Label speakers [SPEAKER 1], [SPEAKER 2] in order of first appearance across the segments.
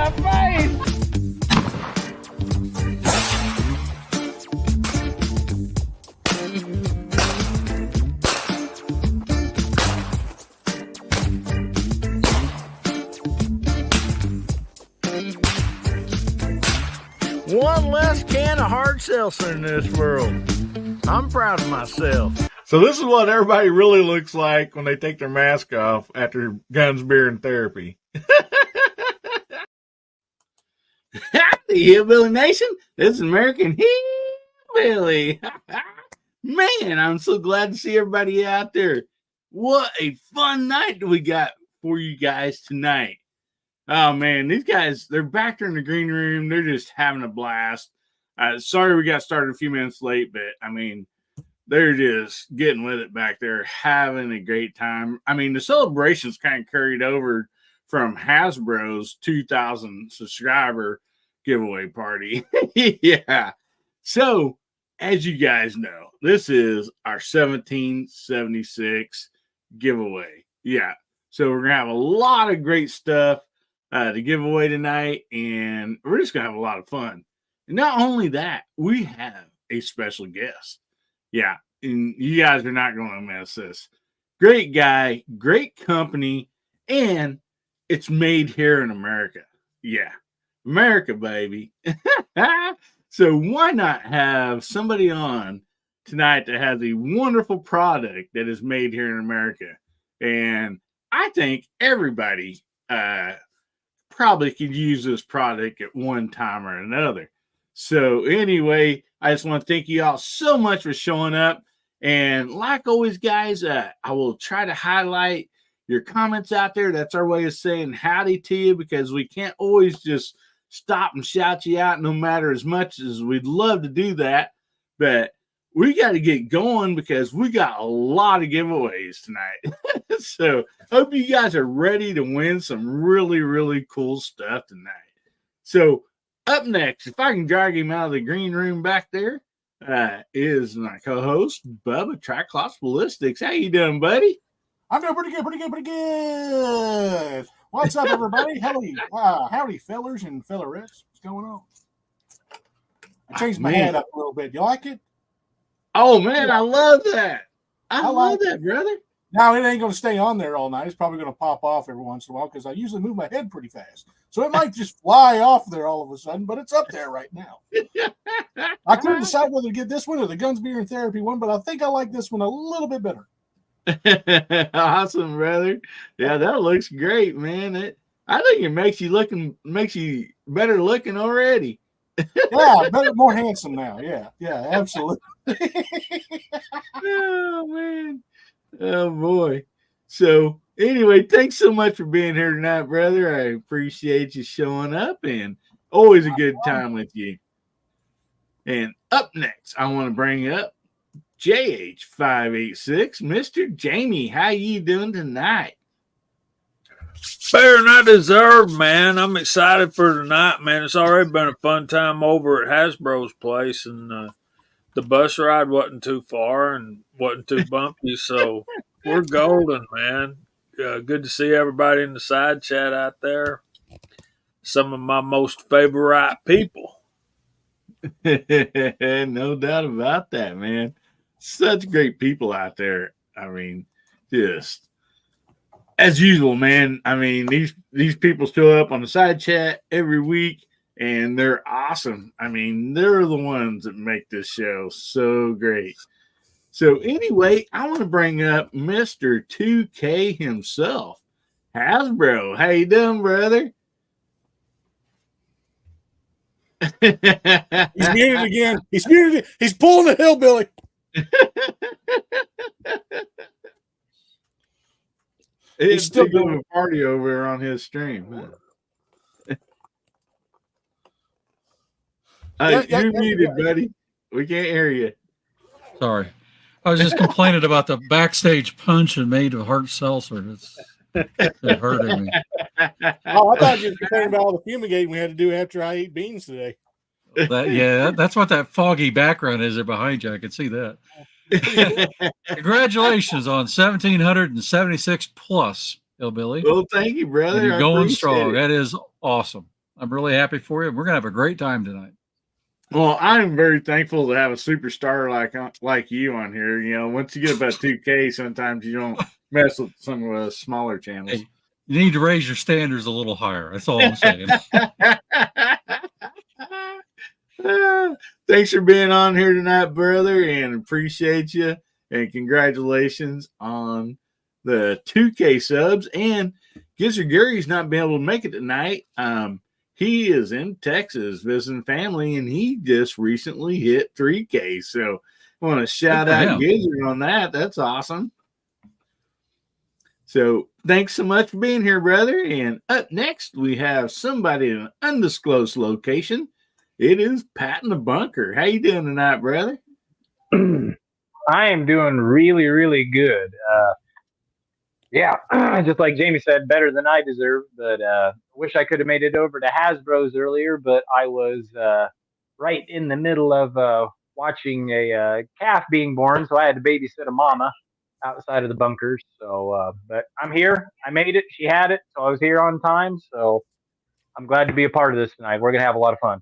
[SPEAKER 1] my face. One less can of hard seltzer in this world. I'm proud of myself. So this is what everybody really looks like when they take their mask off after guns, beer, and therapy. Howdy, Hillbilly Nation. This is American Hillbilly. Man, I'm so glad to see everybody out there. What a fun night we got for you guys tonight. Oh, man, these guys, they're back there in the green room. They're just having a blast. Sorry we got started a few minutes late, but, I mean, they're just getting with it back there, having a great time. I mean, the celebration's kind of carried over from Hasbro's 2,000 subscriber giveaway party. Yeah. So, as you guys know, this is our 1776 giveaway. Yeah. So, we're going to have a lot of great stuff to give away tonight, and we're just going to have a lot of fun. And not only that, we have a special guest. Yeah, and you guys are not going to miss this. Great guy, great company, and it's made here in America. Yeah, America, baby. So why not have somebody on tonight that has a wonderful product that is made here in America? And I think everybody probably could use this product at one time or another. So anyway, I just want to thank you all so much for showing up. And like always, guys, I will try to highlight your comments out there. That's our way of saying howdy to you, because we can't always just stop and shout you out, no matter as much as we'd love to do that. But we got to get going because we got a lot of giveaways tonight. So hope you guys are ready to win some really, really cool stuff tonight. So up next, if I can drag him out of the green room back there, is my co-host, Bubba Triclops Ballistics. How you doing, buddy?
[SPEAKER 2] I'm doing pretty good. What's up, everybody? Howdy, fellers and fellerettes. What's going on? I changed my hat up a little bit. You like it?
[SPEAKER 1] Oh, man, I love that. I love that, brother.
[SPEAKER 2] Now, it ain't going to stay on there all night. It's probably going to pop off every once in a while because I usually move my head pretty fast. So it might just fly off there all of a sudden, but it's up there right now. I couldn't decide whether to get this one or the Guns, Beer, and Therapy one, but I think I like this one a little bit better.
[SPEAKER 1] Awesome, brother. Yeah, that looks great, man. I think it makes you better looking already.
[SPEAKER 2] Yeah, more handsome now. Yeah, absolutely.
[SPEAKER 1] Oh, man. Oh, boy. So, anyway, thanks so much for being here tonight, brother. I appreciate you showing up, and always a good time with you. And up next, I want to bring up JH586, Mr. Jamie. How you doing tonight?
[SPEAKER 3] Better than I deserve, man. I'm excited for tonight, man. It's already been a fun time over at Hasbro's place, and the bus ride wasn't too far and wasn't too bumpy, so we're golden, man. Good to see everybody in the side chat out there. Some of my most favorite people.
[SPEAKER 1] No doubt about that, man. Such great people out there. I mean, just as usual, man. I mean, these people show up on the side chat every week, and they're awesome. I mean, they're the ones that make this show so great. So anyway, I want to bring up Mr. 2K himself, Hasbro. How you doing, brother?
[SPEAKER 2] He's muted again. He's muted. He's pulling the hillbilly.
[SPEAKER 1] He's still doing a party over there on his stream. You're muted, buddy. We can't hear you.
[SPEAKER 4] Sorry. I was just complaining about the backstage punch and made of hard seltzer. It's hurting me.
[SPEAKER 2] Oh, I thought you were complaining about all the fumigating we had to do after I ate beans today.
[SPEAKER 4] That's what that foggy background is there behind you. I can see that. Congratulations on 1,776 plus, Hillbilly.
[SPEAKER 1] Well, thank you, brother.
[SPEAKER 4] You're going strong. That is awesome. I'm really happy for you. We're gonna have a great time tonight.
[SPEAKER 1] Well, I'm very thankful to have a superstar like you on here. You know, once you get about 2K, sometimes you don't mess with some of the smaller channels.
[SPEAKER 4] Hey, you need to raise your standards a little higher. That's all I'm saying.
[SPEAKER 1] Thanks for being on here tonight, brother, and appreciate you. And congratulations on the 2K subs. And Gizzard Gary's not been able to make it tonight. He is in Texas visiting family, and he just recently hit 3K. So I want to shout out Gizzard on that. That's awesome. So thanks so much for being here, brother. And up next, we have somebody in an undisclosed location. It is Pat in the bunker. How you doing tonight, brother?
[SPEAKER 5] I am doing really, really good. Yeah, just like Jamie said, better than I deserve. But wish I could have made it over to Hasbro's earlier, but I was right in the middle of watching a calf being born, so I had to babysit a mama outside of the bunkers. So, but I'm here. I made it. She had it, so I was here on time. So I'm glad to be a part of this tonight. We're gonna have a lot of fun.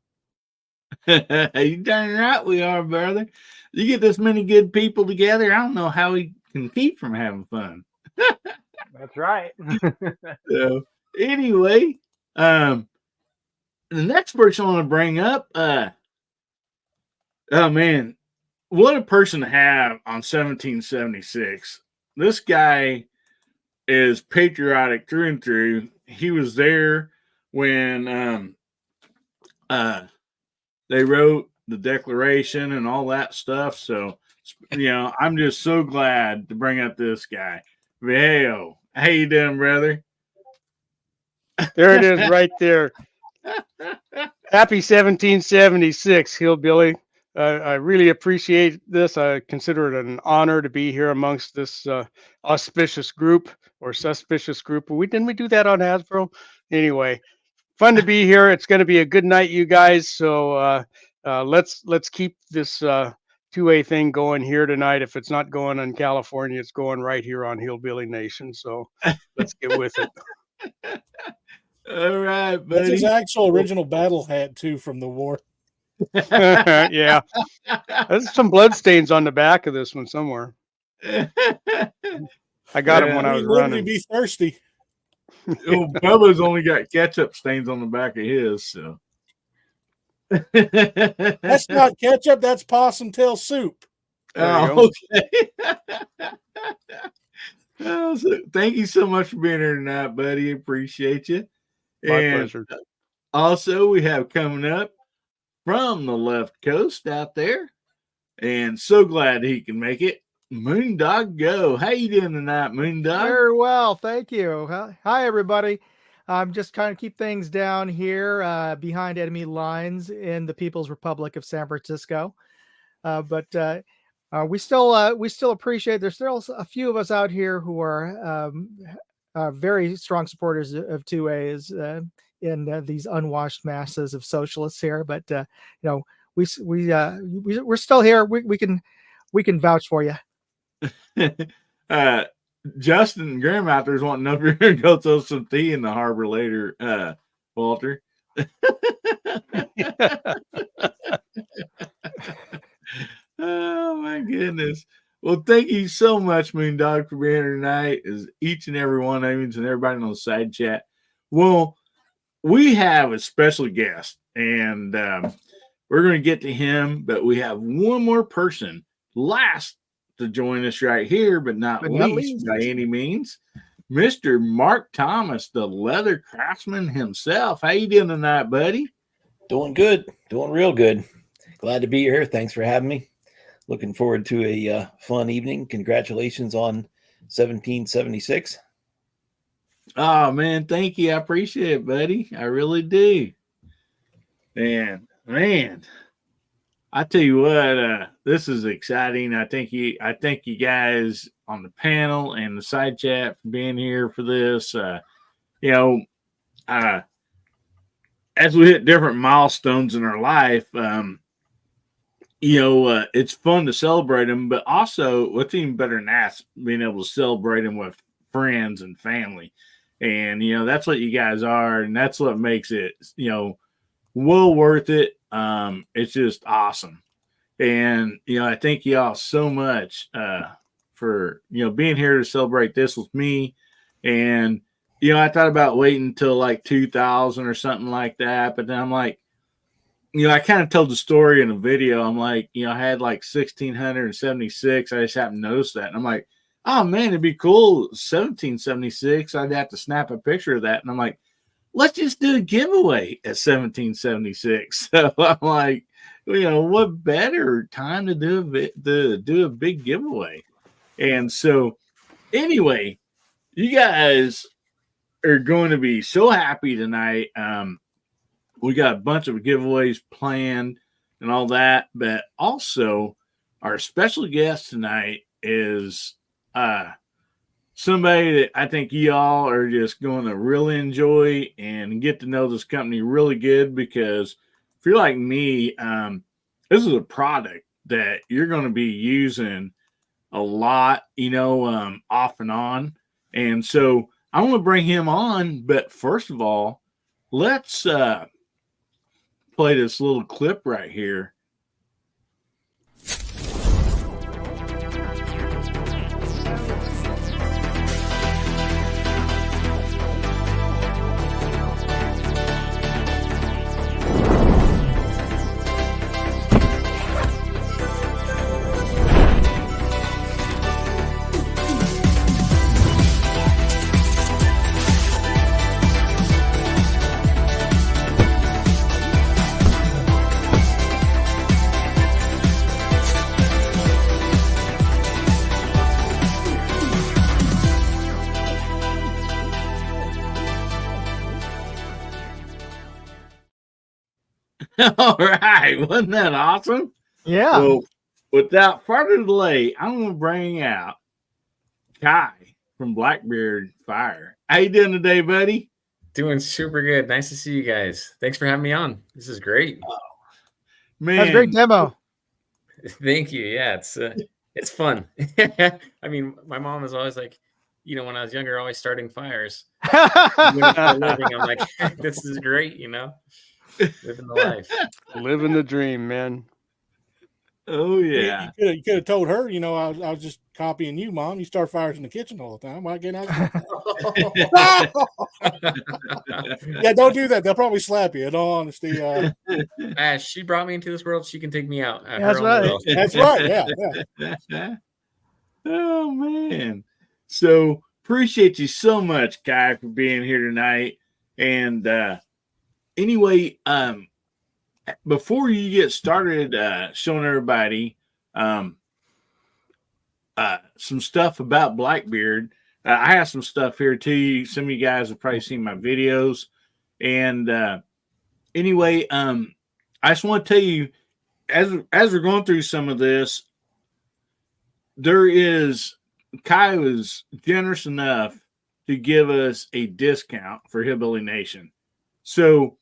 [SPEAKER 1] You darn right we are, brother. You get this many good people together, I don't know how we can keep from having fun.
[SPEAKER 5] That's right.
[SPEAKER 1] So anyway, the next person I want to bring up, oh man, what a person to have on 1776. This guy is patriotic through and through. He was there when they wrote the Declaration and all that stuff. So, you know, I'm just so glad to bring up this guy. Viejo, how you doing, brother?
[SPEAKER 6] There it is right there. Happy 1776, Hillbilly. I really appreciate this. I consider it an honor to be here amongst this auspicious group or suspicious group. Didn't we do that on Hasbro? Anyway, fun to be here. It's going to be a good night, you guys. So let's keep this 2A thing going here tonight. If it's not going in California, it's going right here on Hillbilly Nation. So let's get with it.
[SPEAKER 1] All right, buddy.
[SPEAKER 2] That's his actual original battle hat too from the war.
[SPEAKER 6] Yeah, there's some blood stains on the back of this one somewhere. I got him when I was running.
[SPEAKER 2] Be thirsty.
[SPEAKER 1] Oh, Bubba's only got ketchup stains on the back of his. So
[SPEAKER 2] that's not ketchup. That's possum tail soup.
[SPEAKER 1] Oh, okay. So thank you so much for being here tonight, buddy. Appreciate you.
[SPEAKER 6] My pleasure.
[SPEAKER 1] Also, we have coming up from the left coast out there, and so glad he can make it. Moondog Go. How you doing tonight, Moondog?
[SPEAKER 7] Very well, thank you. Hi, everybody. I'm just kind of keep things down here behind enemy lines in the People's Republic of San Francisco, but we still appreciate. There's still a few of us out here who are very strong supporters of 2As in these unwashed masses of socialists here. But you know, we're still here. We can vouch for you.
[SPEAKER 1] Justin Graham out there's wanting to know if you're going to go throw some tea in the harbor later, Walter. Oh my goodness. Well, thank you so much, Moondog, for being here tonight. As each and every one of you and everybody on the side chat. Well, we have a special guest, and we're going to get to him, but we have one more person last to join us right here, but not least by any means, Mr. Mark Thomas, the leather craftsman himself. How you doing tonight, buddy?
[SPEAKER 8] Doing good. Doing real good. Glad to be here. Thanks for having me. Looking forward to a fun evening. Congratulations on 1776.
[SPEAKER 1] Oh, man, thank you. I appreciate it, buddy. I really do. And, man, I tell you what, this is exciting. I thank you guys on the panel and the side chat for being here for this. As we hit different milestones in our life, it's fun to celebrate them, but also what's even better than that, being able to celebrate them with friends and family. And, that's what you guys are. And that's what makes it, well worth it. It's just awesome. And, I thank y'all so much for, being here to celebrate this with me. And, I thought about waiting until like 2000 or something like that. But then I'm like, I kind of told the story in a video. I'm like, I had like 1676. I just happened to notice that. And I'm like, oh man, it'd be cool. 1776. I'd have to snap a picture of that. And I'm like, let's just do a giveaway at 1776. So I'm like, what better time to do a big giveaway? And so anyway, you guys are going to be so happy tonight. We got a bunch of giveaways planned and all that, but also our special guest tonight is somebody that I think y'all are just going to really enjoy and get to know this company really good, because if you're like me, this is a product that you're going to be using a lot, off and on. And so I want to bring him on, but first of all, let's play this little clip right here. All right, wasn't that awesome?
[SPEAKER 7] Yeah.
[SPEAKER 1] Well, without further delay, I'm going to bring out Kai from Blackbeard Fire. How you doing today, buddy?
[SPEAKER 9] Doing super good. Nice to see you guys. Thanks for having me on. This is great.
[SPEAKER 1] Man,
[SPEAKER 7] That's a great demo.
[SPEAKER 9] Thank you. Yeah, it's fun. I mean, my mom is always like, when I was younger, always starting fires. Doing it for a living, I'm like, this is great, living the life.
[SPEAKER 6] Living the dream, man.
[SPEAKER 1] Oh yeah.
[SPEAKER 2] You could have told her, I was just copying you, Mom. You start fires in the kitchen all the time. Why get out? Yeah, don't do that. They'll probably slap you. In all honesty,
[SPEAKER 9] She brought me into this world. She can take me out.
[SPEAKER 7] That's right.
[SPEAKER 2] That's right. Yeah.
[SPEAKER 1] Oh man. So appreciate you so much, Kai, for being here tonight. And anyway, before you get started showing everybody some stuff about Blackbeard, I have some stuff here too. Some of you guys have probably seen my videos. And anyway, I just want to tell you, as we're going through some of this, Kai was generous enough to give us a discount for Hillbilly Nation. So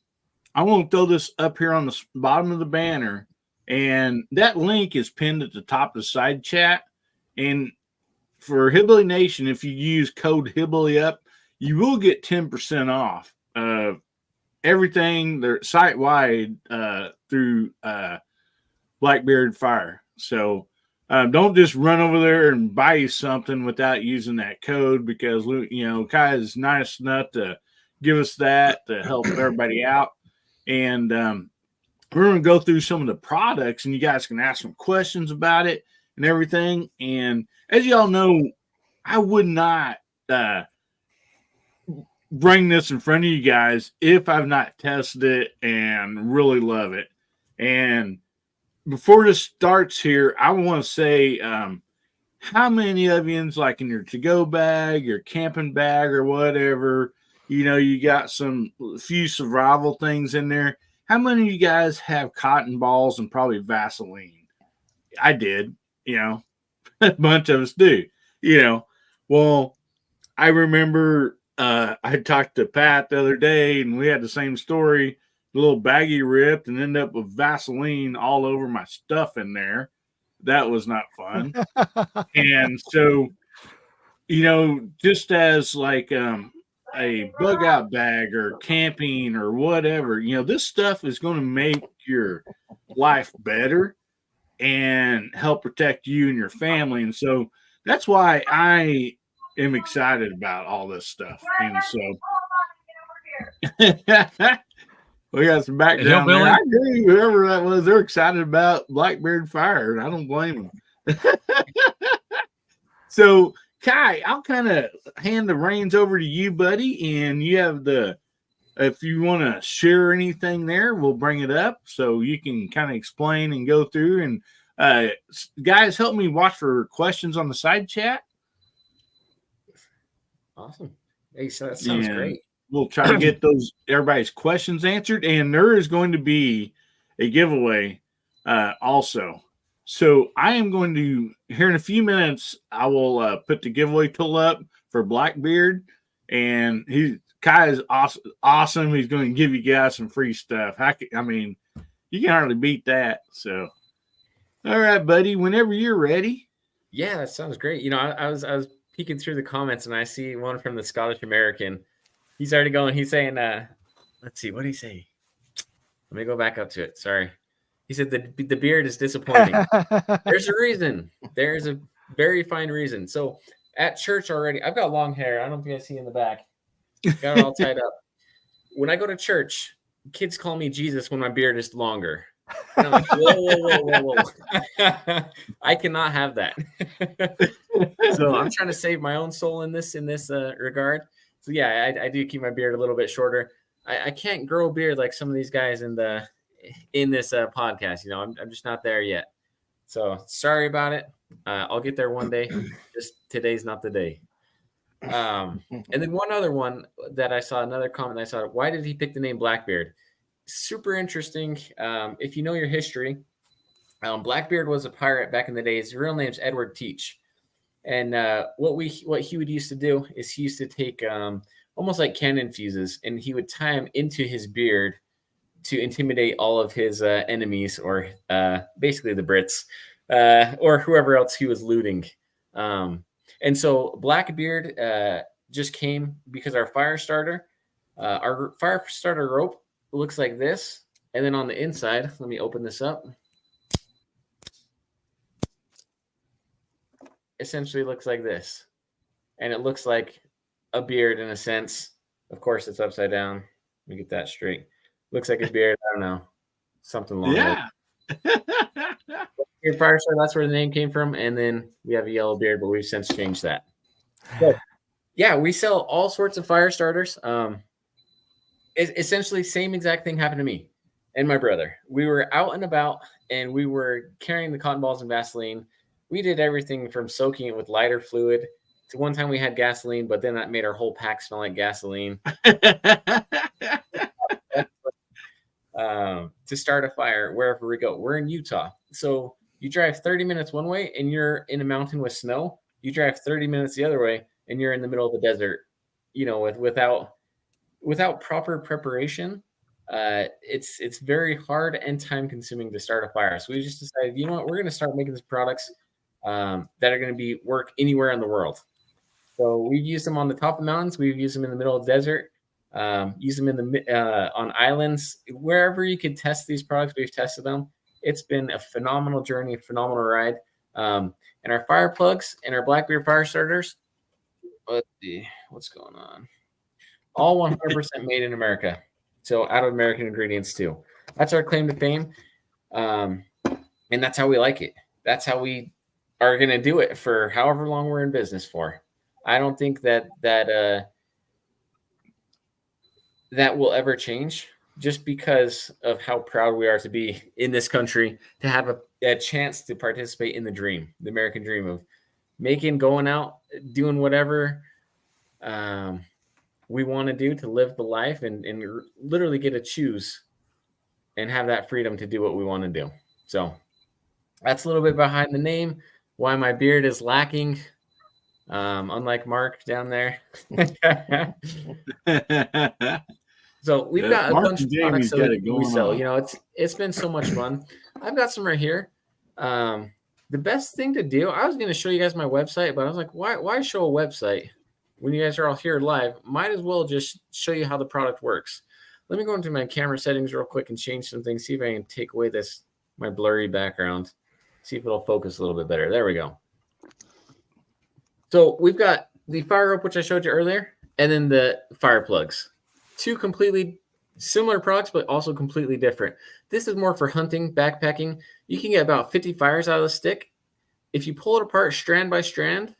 [SPEAKER 1] I want to throw this up here on the bottom of the banner, and that link is pinned at the top of the side chat. And for Hillbilly Nation, if you use code HillbillyUp, you will get 10% off everything they're site-wide through Blackbeard Fire. So don't just run over there and buy you something without using that code, because Kai is nice enough to give us that to help everybody out. And we're going to go through some of the products, and you guys can ask some questions about it and everything. And as y'all know, I would not bring this in front of you guys if I've not tested it and really love it. And before this starts here, I want to say how many of you, like in your to-go bag, your camping bag, or whatever, you got some few survival things in there. How many of you guys have cotton balls and probably Vaseline? I did, a bunch of us do, Well, I remember I talked to Pat the other day, and we had the same story. The little baggie ripped and ended up with Vaseline all over my stuff in there. That was not fun. And so, just as like a bug out bag or camping or whatever, you know, this stuff is going to make your life better and help protect you and your family. And so that's why I am excited about all this stuff. And so we got some background there. I agree, whoever that was, they're excited about Blackbeard Fire, and I don't blame them. So, Kai, I'll kind of hand the reins over to you, buddy, and you have if you want to share anything there, we'll bring it up so you can kind of explain and go through. And guys, help me watch for questions on the side chat.
[SPEAKER 9] Awesome. Hey, so that sounds great.
[SPEAKER 1] We'll try to get everybody's questions answered, and there is going to be a giveaway also. So I am going to, here in a few minutes, I will put the giveaway tool up for Blackbeard, and Kai is awesome. He's going to give you guys some free stuff. I mean, you can hardly beat that. So, all right, buddy, whenever you're ready.
[SPEAKER 9] Yeah, that sounds great. You know, I was peeking through the comments, and I see one from the Scottish American. He's already going. He's saying, let's see, what did he say? Let me go back up to it. Sorry. He said the beard is disappointing. There's a reason. There's a very fine reason. So at church already, I've got long hair. I don't know if you guys see in the back. Got it all tied up. When I go to church, kids call me Jesus when my beard is longer. And I'm like, whoa. I cannot have that. So I'm trying to save my own soul in this regard. So yeah, I do keep my beard a little bit shorter. I can't grow a beard like some of these guys in this podcast. You know, I'm just not there yet. So sorry about it. I'll get there one day. Just today's not the day. And then one other one that I saw, another comment I saw, why did he pick the name Blackbeard? Super interesting. If you know your history, Blackbeard was a pirate back in the day. His real name's Edward Teach. And what he would used to do is he used to take almost like cannon fuses, and he would tie them into his beard to intimidate all of his enemies, or basically the Brits, or whoever else he was looting. And so Blackbeard just came because our fire starter rope looks like this. And then on the inside, let me open this up. Essentially looks like this. And it looks like a beard in a sense. Of course, it's upside down. Let me get that straight. Looks like a beard. I don't know. Something along that. Fire starter, that's where the name came from. And then we have a yellow beard, but we've since changed that. So, yeah, we sell all sorts of fire starters. Essentially, same exact thing happened to me and my brother. We were out and about, and we were carrying the cotton balls and Vaseline. We did everything from soaking it with lighter fluid to one time we had gasoline, but then that made our whole pack smell like gasoline. To start a fire wherever we go. We're in Utah. So you drive 30 minutes one way and you're in a mountain with snow. You drive 30 minutes the other way and you're in the middle of the desert, you know, without proper preparation. It's very hard and time consuming to start a fire. So we just decided, you know what, we're going to start making these products that are going to work anywhere in the world. So we've used them on the top of mountains. We've used them in the middle of the desert. Use them on islands, wherever you could test these products. We've tested them. It's been a phenomenal journey, a phenomenal ride. And our fire plugs and our Blackbeard fire starters. Let's see what's going on. All 100% made in America. So out of American ingredients too. That's our claim to fame. And that's how we like it. That's how we are going to do it for however long we're in business for. I don't think that will ever change, just because of how proud we are to be in this country, to have a chance to participate in the American dream of going out, doing whatever we want to do to live the life and literally get to choose and have that freedom to do what we want to do. So that's a little bit behind the name, why my beard is lacking. Unlike Mark down there. So we've got a bunch of products that we sell. You know, it's been so much fun. I've got some right here. The best thing to do, I was going to show you guys my website, but I was like, why show a website when you guys are all here live, might as well just show you how the product works. Let me go into my camera settings real quick and change some things. See if I can take away my blurry background. See if it'll focus a little bit better. There we go. So we've got the fire rope, which I showed you earlier, and then the fire plugs. Two completely similar products, but also completely different. This is more for hunting, backpacking. You can get about 50 fires out of the stick. If you pull it apart strand by strand,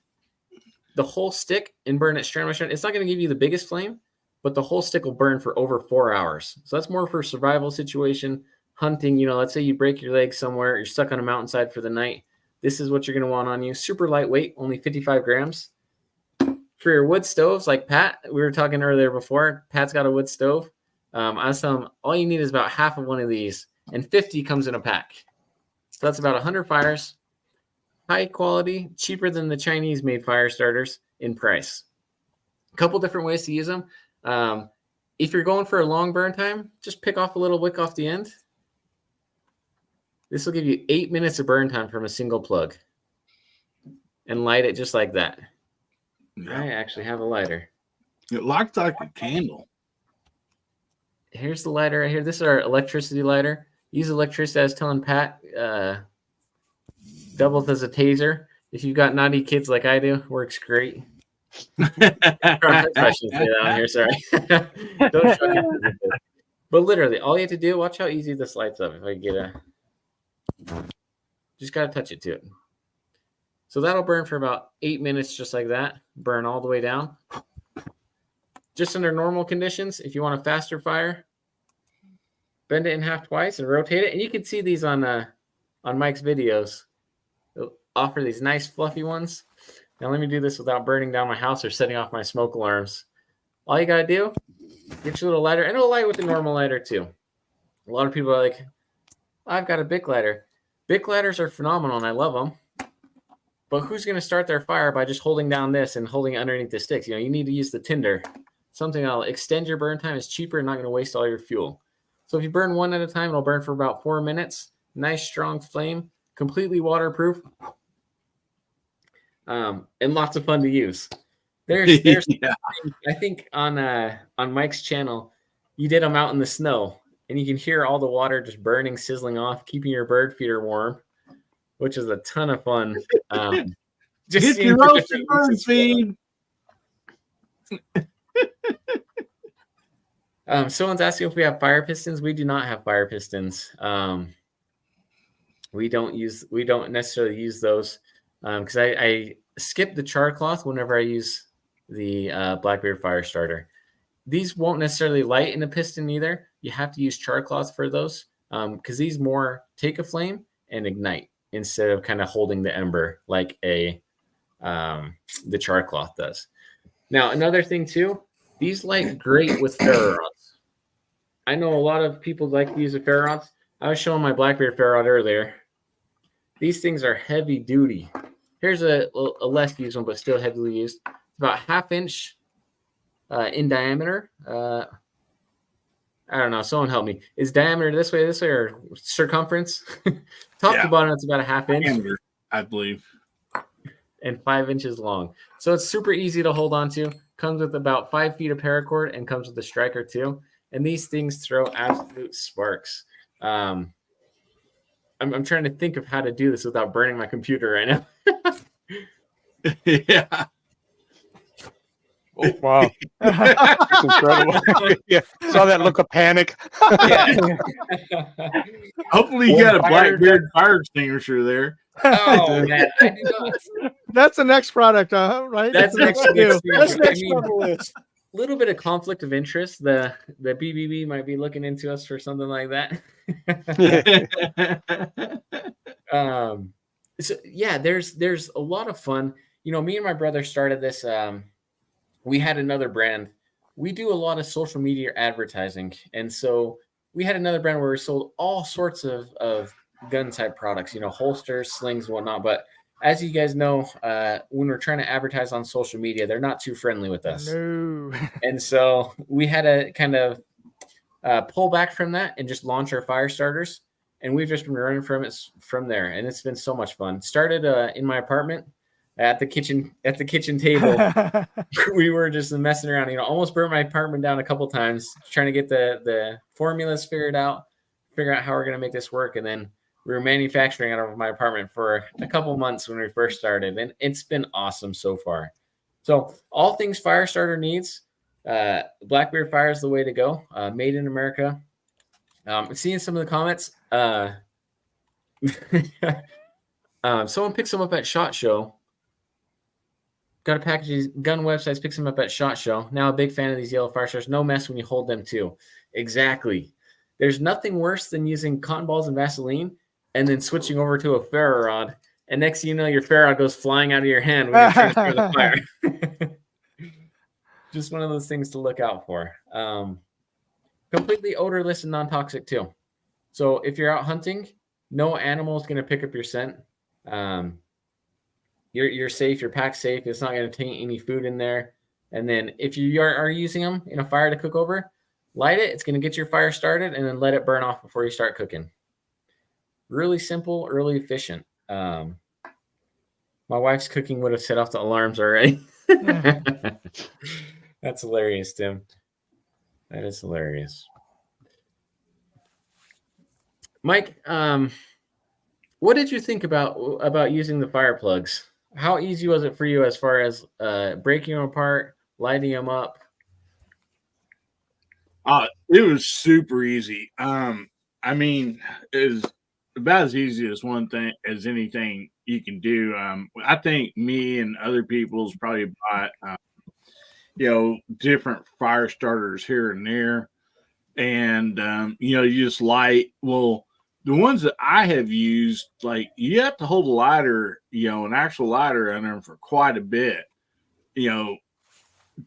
[SPEAKER 9] the whole stick, and burn it strand by strand, it's not going to give you the biggest flame, but the whole stick will burn for over 4 hours. So that's more for survival situation, hunting. Let's say you break your leg somewhere, you're stuck on a mountainside for the night. This is what you're going to want on you. Super lightweight, only 55 grams. For your wood stoves, like Pat, we were talking earlier before, Pat's got a wood stove. I was telling him all you need is about half of one of these, and 50 comes in a pack. So that's about 100 fires. High quality, cheaper than the Chinese made fire starters in price. A couple different ways to use them. If you're going for a long burn time, just pick off a little wick off the end. This will give you 8 minutes of burn time from a single plug. And light it just like that.
[SPEAKER 1] Yeah.
[SPEAKER 9] I actually have a lighter.
[SPEAKER 1] It lights like a candle.
[SPEAKER 9] Here's the lighter right here. This is our electricity lighter. Use electricity. I was telling Pat, doubles as a taser. If you've got naughty kids like I do, works great. I shouldn't say that on here, sorry. Don't show kids. But literally, all you have to do, watch how easy this lights up. If I get just got to touch it to it. So that'll burn for about 8 minutes, just like that. Burn all the way down. Just under normal conditions, if you want a faster fire, bend it in half twice and rotate it. And you can see these on Mike's videos. They'll offer these nice fluffy ones. Now let me do this without burning down my house or setting off my smoke alarms. All you got to do, get your little lighter, and it'll light with a normal lighter too. A lot of people are like, I've got a Bic lighter. Bic lighters are phenomenal, and I love them. But who's going to start their fire by just holding down this and holding it underneath the sticks? You need to use the tinder. Something that'll extend your burn time, is cheaper and not going to waste all your fuel. So if you burn one at a time, it'll burn for about 4 minutes. Nice, strong flame, completely waterproof, and lots of fun to use. There's
[SPEAKER 1] Yeah.
[SPEAKER 9] I think on Mike's channel, you did them out in the snow, and you can hear all the water just burning, sizzling off, keeping your bird feeder warm, which is a ton of fun. Just
[SPEAKER 1] Get your roasted bird feed.
[SPEAKER 9] Someone's asking if we have fire pistons. We do not have fire pistons. We don't necessarily use those because I skip the char cloth whenever I use the Blackbeard fire starter. These won't necessarily light in a piston either. You have to use char cloth for those because these more take a flame and ignite instead of kind of holding the ember like the char cloth does. Now, another thing too, these light great with ferro rods. I know a lot of people like to use the ferro rods. I was showing my Blackbeard ferro rod earlier. These things are heavy duty. Here's a less used one, but still heavily used. It's about 1/2 inch in diameter. I don't know. Someone help me. Is diameter this way, or circumference? Top to bottom, it's about 1/2 inch.
[SPEAKER 1] I believe.
[SPEAKER 9] And 5 inches long. So it's super easy to hold on to. Comes with about 5 feet of paracord and comes with a striker too. And these things throw absolute sparks. I'm trying to think of how to do this without burning my computer right now.
[SPEAKER 1] Yeah.
[SPEAKER 6] Oh, wow. That's incredible. Yeah. Saw that look of panic.
[SPEAKER 1] Hopefully you got a Blackbeard fire extinguisher there.
[SPEAKER 9] Oh, man. I do not.
[SPEAKER 7] That's the next product, right?
[SPEAKER 9] That's the next
[SPEAKER 2] That's next
[SPEAKER 9] I mean,
[SPEAKER 2] on the list.
[SPEAKER 9] little bit of conflict of interest. The BBB might be looking into us for something like that. So yeah, there's a lot of fun. Me and my brother started this. We had another brand. We do a lot of social media advertising, and so we had another brand where we sold all sorts of gun type products, holsters, slings, and whatnot. But as you guys know, when we're trying to advertise on social media, they're not too friendly with us.
[SPEAKER 7] No.
[SPEAKER 9] And so we had to kind of pull back from that and just launch our fire starters. And we've just been running from there. And it's been so much fun. Started in my apartment. at the kitchen table. We were just messing around, almost burnt my apartment down a couple times trying to get the formulas figured out, figure out how we're going to make this work. And then we were manufacturing out of my apartment for a couple months when we first started, and it's been awesome so far. So all things fire starter needs, Blackbeard Fire is the way to go. Made in America. Seeing some of the comments, someone picks them up at SHOT Show. Got a package of these gun websites, picks them up at SHOT Show. Now a big fan of these yellow fire starters. No mess when you hold them too. Exactly. There's nothing worse than using cotton balls and Vaseline and then switching over to a ferro rod. And next thing you know, your ferro rod goes flying out of your hand when you're transferring the fire. Just one of those things to look out for. Completely odorless and non-toxic too. So if you're out hunting, no animal is going to pick up your scent. You're safe. Your pack's safe. It's not going to taint any food in there. And then if you are using them in a fire to cook over, light it. It's going to get your fire started and then let it burn off before you start cooking. Really simple, really efficient. My wife's cooking would have set off the alarms already. That's hilarious, Tim. That is hilarious. Mike, what did you think about using the fire plugs? How easy was it for you as far as breaking them apart, lighting them up?
[SPEAKER 1] It was super easy. I mean, it's about as easy as one thing as anything you can do. I think me and other people's probably bought, different fire starters here and there. And, you just light. Well, the ones that I have used, like you have to hold a lighter, an actual lighter on them for quite a bit,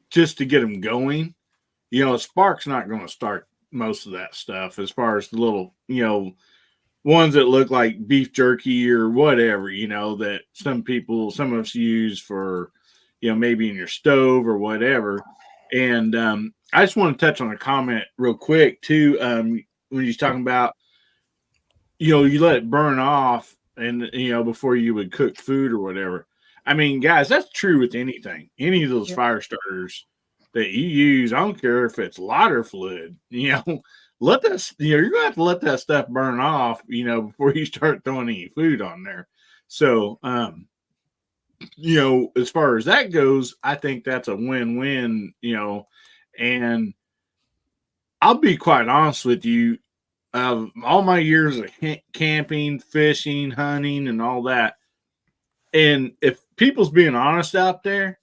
[SPEAKER 1] just to get them going. A spark's not going to start most of that stuff as far as the little, ones that look like beef jerky or whatever, that some of us use for, maybe in your stove or whatever. And I just want to touch on a comment real quick too. When you're talking about, you let it burn off and, before you would cook food or whatever. I mean, guys, that's true with anything, any of those fire starters that you use. I don't care if it's lighter fluid, let that, you're going to have to let that stuff burn off, before you start throwing any food on there. So, as far as that goes, I think that's a win-win, and I'll be quite honest with you. All my years of camping, fishing, hunting, and all that, and if people's being honest out there,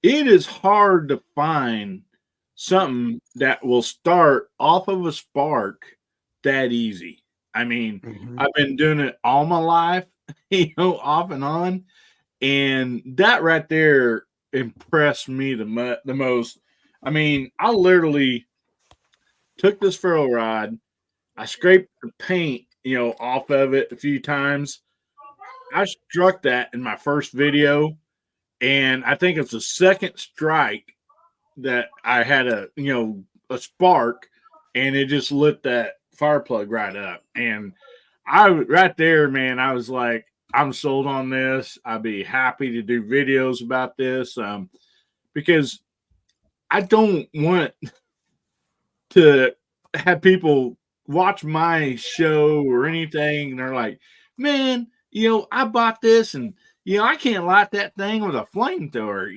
[SPEAKER 1] it is hard to find something that will start off of a spark that easy. I mean, I've been doing it all my life, off and on, and that right there impressed me the most. I mean, I literally took this ferro rod, I scraped the paint, off of it a few times. I struck that in my first video, and I think it's the second strike that I had a spark, and it just lit that fire plug right up. And right there, man, I was like, I'm sold on this. I'd be happy to do videos about this, because I don't want to have people watch my show or anything and they're like, man, I bought this and I can't light that thing with a flamethrower,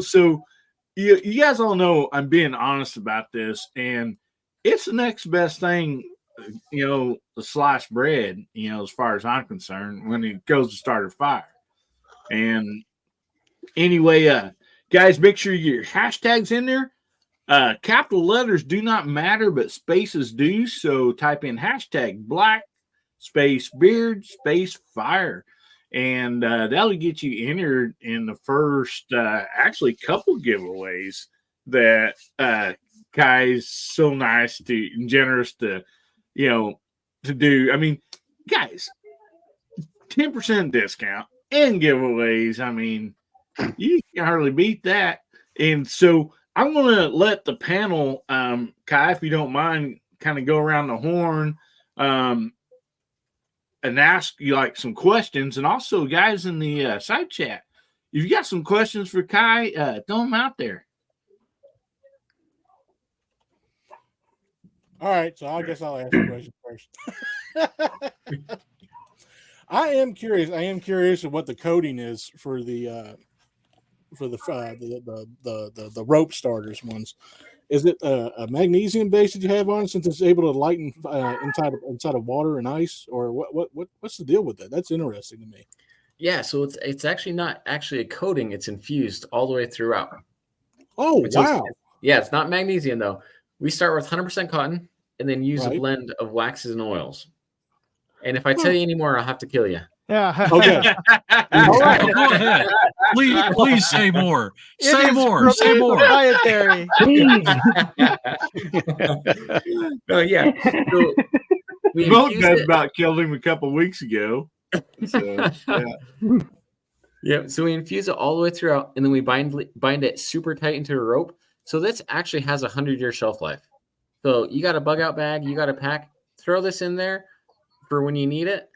[SPEAKER 1] so you guys all know I'm being honest about this, and it's the next best thing, the sliced bread, as far as I'm concerned, when it goes to start a fire. And anyway, guys, make sure you get your hashtags in there. Capital letters do not matter, but spaces do. So type in hashtag black space beard space fire, and that'll get you entered in the first actually couple giveaways that Kai's so nice and generous to to do. I mean, guys, 10% discount and giveaways. I mean, you can hardly beat that. And so I'm going to let the panel, Kai, if you don't mind, kind of go around the horn. and ask you like some questions, and also guys in the side chat, if you got some questions for Kai, throw them out there.
[SPEAKER 2] All right, so I guess I'll ask the question first. I am curious of what the coating is for the rope starters ones. Is it a magnesium base that you have on, since it's able to lighten inside of water and ice, or what's the deal with that? That's interesting to me.
[SPEAKER 9] Yeah, so it's actually not actually a coating; it's infused all the way throughout.
[SPEAKER 2] Oh, wow!
[SPEAKER 9] Yeah, it's not magnesium though. We start with 100% cotton, and then use a blend of waxes and oils. And if I tell you any more, I'll have to kill you.
[SPEAKER 7] Yeah.
[SPEAKER 2] Okay.
[SPEAKER 4] All right. Go ahead. Please say more. Say more. Say more.
[SPEAKER 7] Proprietary.
[SPEAKER 9] Oh yeah. So we
[SPEAKER 1] Both
[SPEAKER 9] infuse
[SPEAKER 1] guys
[SPEAKER 9] it.
[SPEAKER 1] about killed him a couple weeks ago. So, yeah.
[SPEAKER 9] Yeah. So we infuse it all the way throughout, and then we bind it super tight into a rope. So this actually has 100-year shelf life. So you got a bug out bag, you got a pack, throw this in there for when you need it.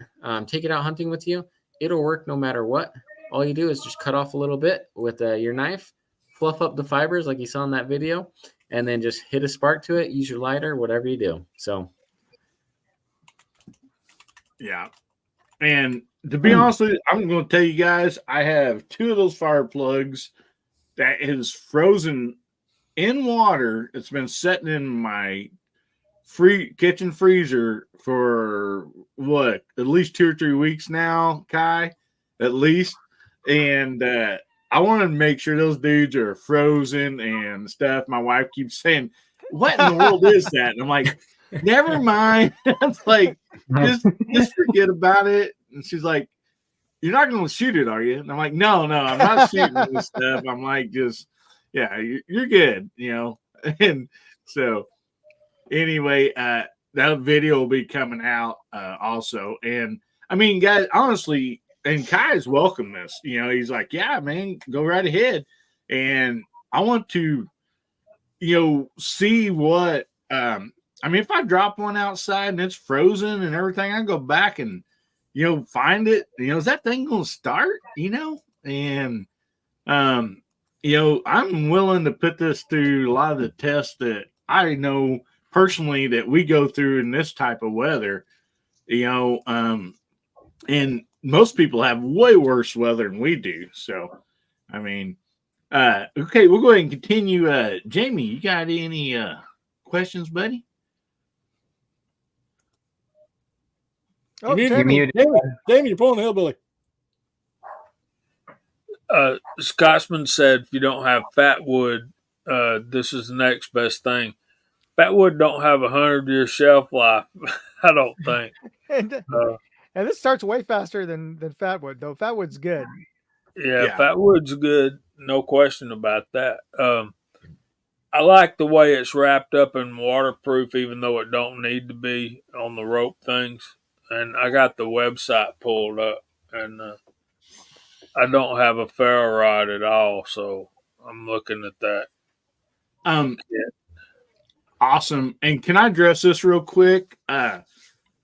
[SPEAKER 9] Take it out hunting with you. It'll work no matter what. All you do is just cut off a little bit with your knife, fluff up the fibers like you saw in that video, and then just hit a spark to it. Use your lighter, whatever you do. So,
[SPEAKER 1] Yeah. And to be honest with you, I'm going to tell you guys, I have 2 of those fire plugs that is frozen in water. It's been sitting in my kitchen freezer for at least 2 or 3 weeks now, Kai, at least. And I want to make sure those dudes are frozen and stuff. My wife keeps saying, "What in the world is that?" And I'm like, "Never mind." It's like, just forget about it. And she's like, "You're not going to shoot it, are you?" And I'm like, No, I'm not shooting this stuff. I'm like, yeah, you're good, And so, anyway, that video will be coming out also. And I mean, guys, honestly, and Kai's welcome this. He's like, "Yeah, man, go right ahead." And I want to, see what. I mean, if I drop one outside and it's frozen and everything, I go back and find it. Is that thing going to start? And I'm willing to put this through a lot of the tests that I know personally that we go through in this type of weather, and most people have way worse weather than we do. So, I mean, okay, we'll go ahead and continue. Jamie, you got any questions, buddy?
[SPEAKER 7] Oh,
[SPEAKER 2] Jamie, you're pulling the hillbilly.
[SPEAKER 3] Scotsman said, if you don't have fat wood, this is the next best thing. Fat wood don't have 100-year shelf life, I don't think.
[SPEAKER 7] And this starts way faster than fatwood, though. Fatwood's good.
[SPEAKER 3] Yeah, fatwood's good, no question about that. I like the way it's wrapped up and waterproof, even though it don't need to be on the rope things. And I got the website pulled up, and I don't have a ferro rod at all, so I'm looking at that.
[SPEAKER 1] Awesome. And can I address this real quick?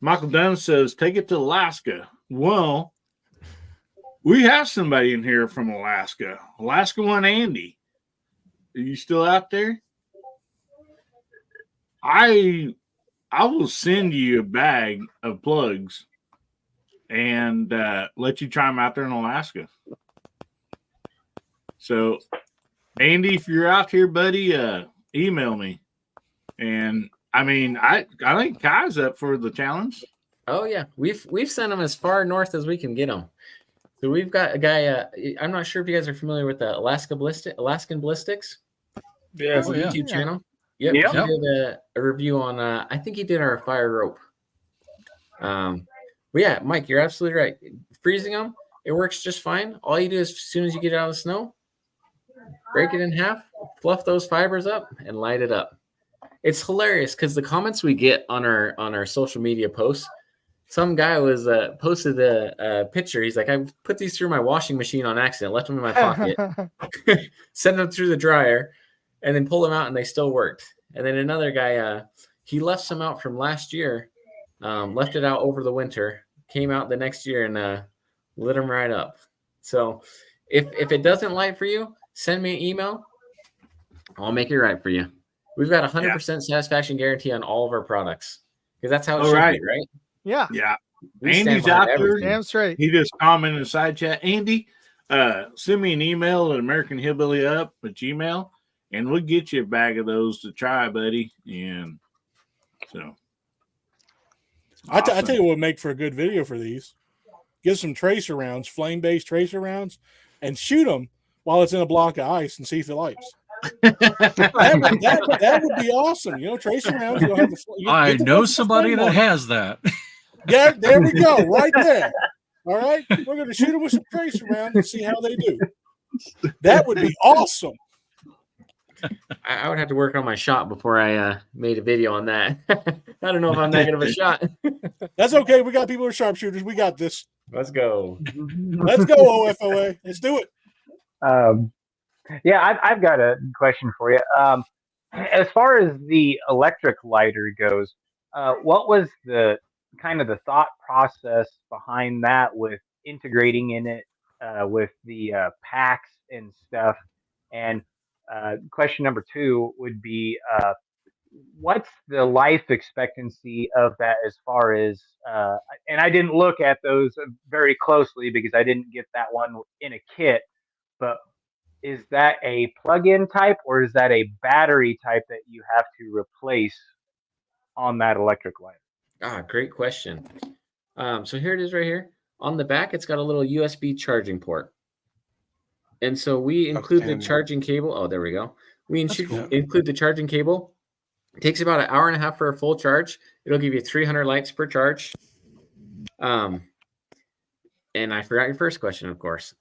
[SPEAKER 1] Michael Dunn says, take it to Alaska. Well, we have somebody in here from Alaska. Alaska One Andy. Are you still out there? I will send you a bag of plugs and let you try them out there in Alaska. So, Andy, if you're out here, buddy, email me. And I mean, I think Kai's up for the challenge.
[SPEAKER 9] Oh yeah, we've sent them as far north as we can get them. So we've got a guy. I'm not sure if you guys are familiar with the Alaskan Ballistics.
[SPEAKER 3] Yeah,
[SPEAKER 9] it's a YouTube channel. Yep. He did a review on. I think he did our fire rope. But yeah, Mike, you're absolutely right. Freezing them, it works just fine. All you do is, as soon as you get it out of the snow, break it in half, fluff those fibers up, and light it up. It's hilarious because the comments we get on our social media posts. Some guy was posted a picture. He's like, I put these through my washing machine on accident, left them in my pocket, sent them through the dryer, and then pulled them out, and they still worked. And then another guy, he left some out from last year, left it out over the winter, came out the next year and lit them right up. So if it doesn't light for you, send me an email. I'll make it right for you. We've got 100% satisfaction guarantee on all of our products because that's how it should be, right?
[SPEAKER 7] Yeah.
[SPEAKER 1] Yeah.
[SPEAKER 9] We stand
[SPEAKER 1] Andy's
[SPEAKER 9] behind
[SPEAKER 1] out there.
[SPEAKER 9] everything.
[SPEAKER 7] Damn straight.
[SPEAKER 1] He just commented in the side chat. Andy, send me an email at American Hillbilly Up at Gmail, and we'll get you a bag of those to try, buddy. And so
[SPEAKER 2] I tell you what would make for a good video for these. Get some tracer rounds, flame-based tracer rounds, and shoot them while it's in a block of ice and see if it lights. that would be awesome. You know, tracer rounds. You'll have
[SPEAKER 4] I know somebody that has that.
[SPEAKER 2] Yeah, there we go, right there. All right, we're going to shoot them with some tracer rounds and see how they do. That would be awesome.
[SPEAKER 9] I would have to work on my shot before I made a video on that. I don't know if I'm that good of a shot.
[SPEAKER 2] That's okay. We got people who are sharpshooters. We got this.
[SPEAKER 9] Let's go.
[SPEAKER 2] Let's go, OFOA. Let's do it.
[SPEAKER 5] Yeah, I've got a question for you. As far as the electric lighter goes, what was the kind of the thought process behind that with integrating in it with the packs and stuff? And question number 2 would be, what's the life expectancy of that as far as, and I didn't look at those very closely because I didn't get that one in a kit, but is that a plug-in type or is that a battery type that you have to replace on that electric lighter?
[SPEAKER 9] Great question. So here it is right here. On the back, it's got a little USB charging port. And so we include the charging cable. Oh, there we go. We include the charging cable. It takes about an hour and a half for a full charge. It'll give you 300 lights per charge. And I forgot your first question, of course.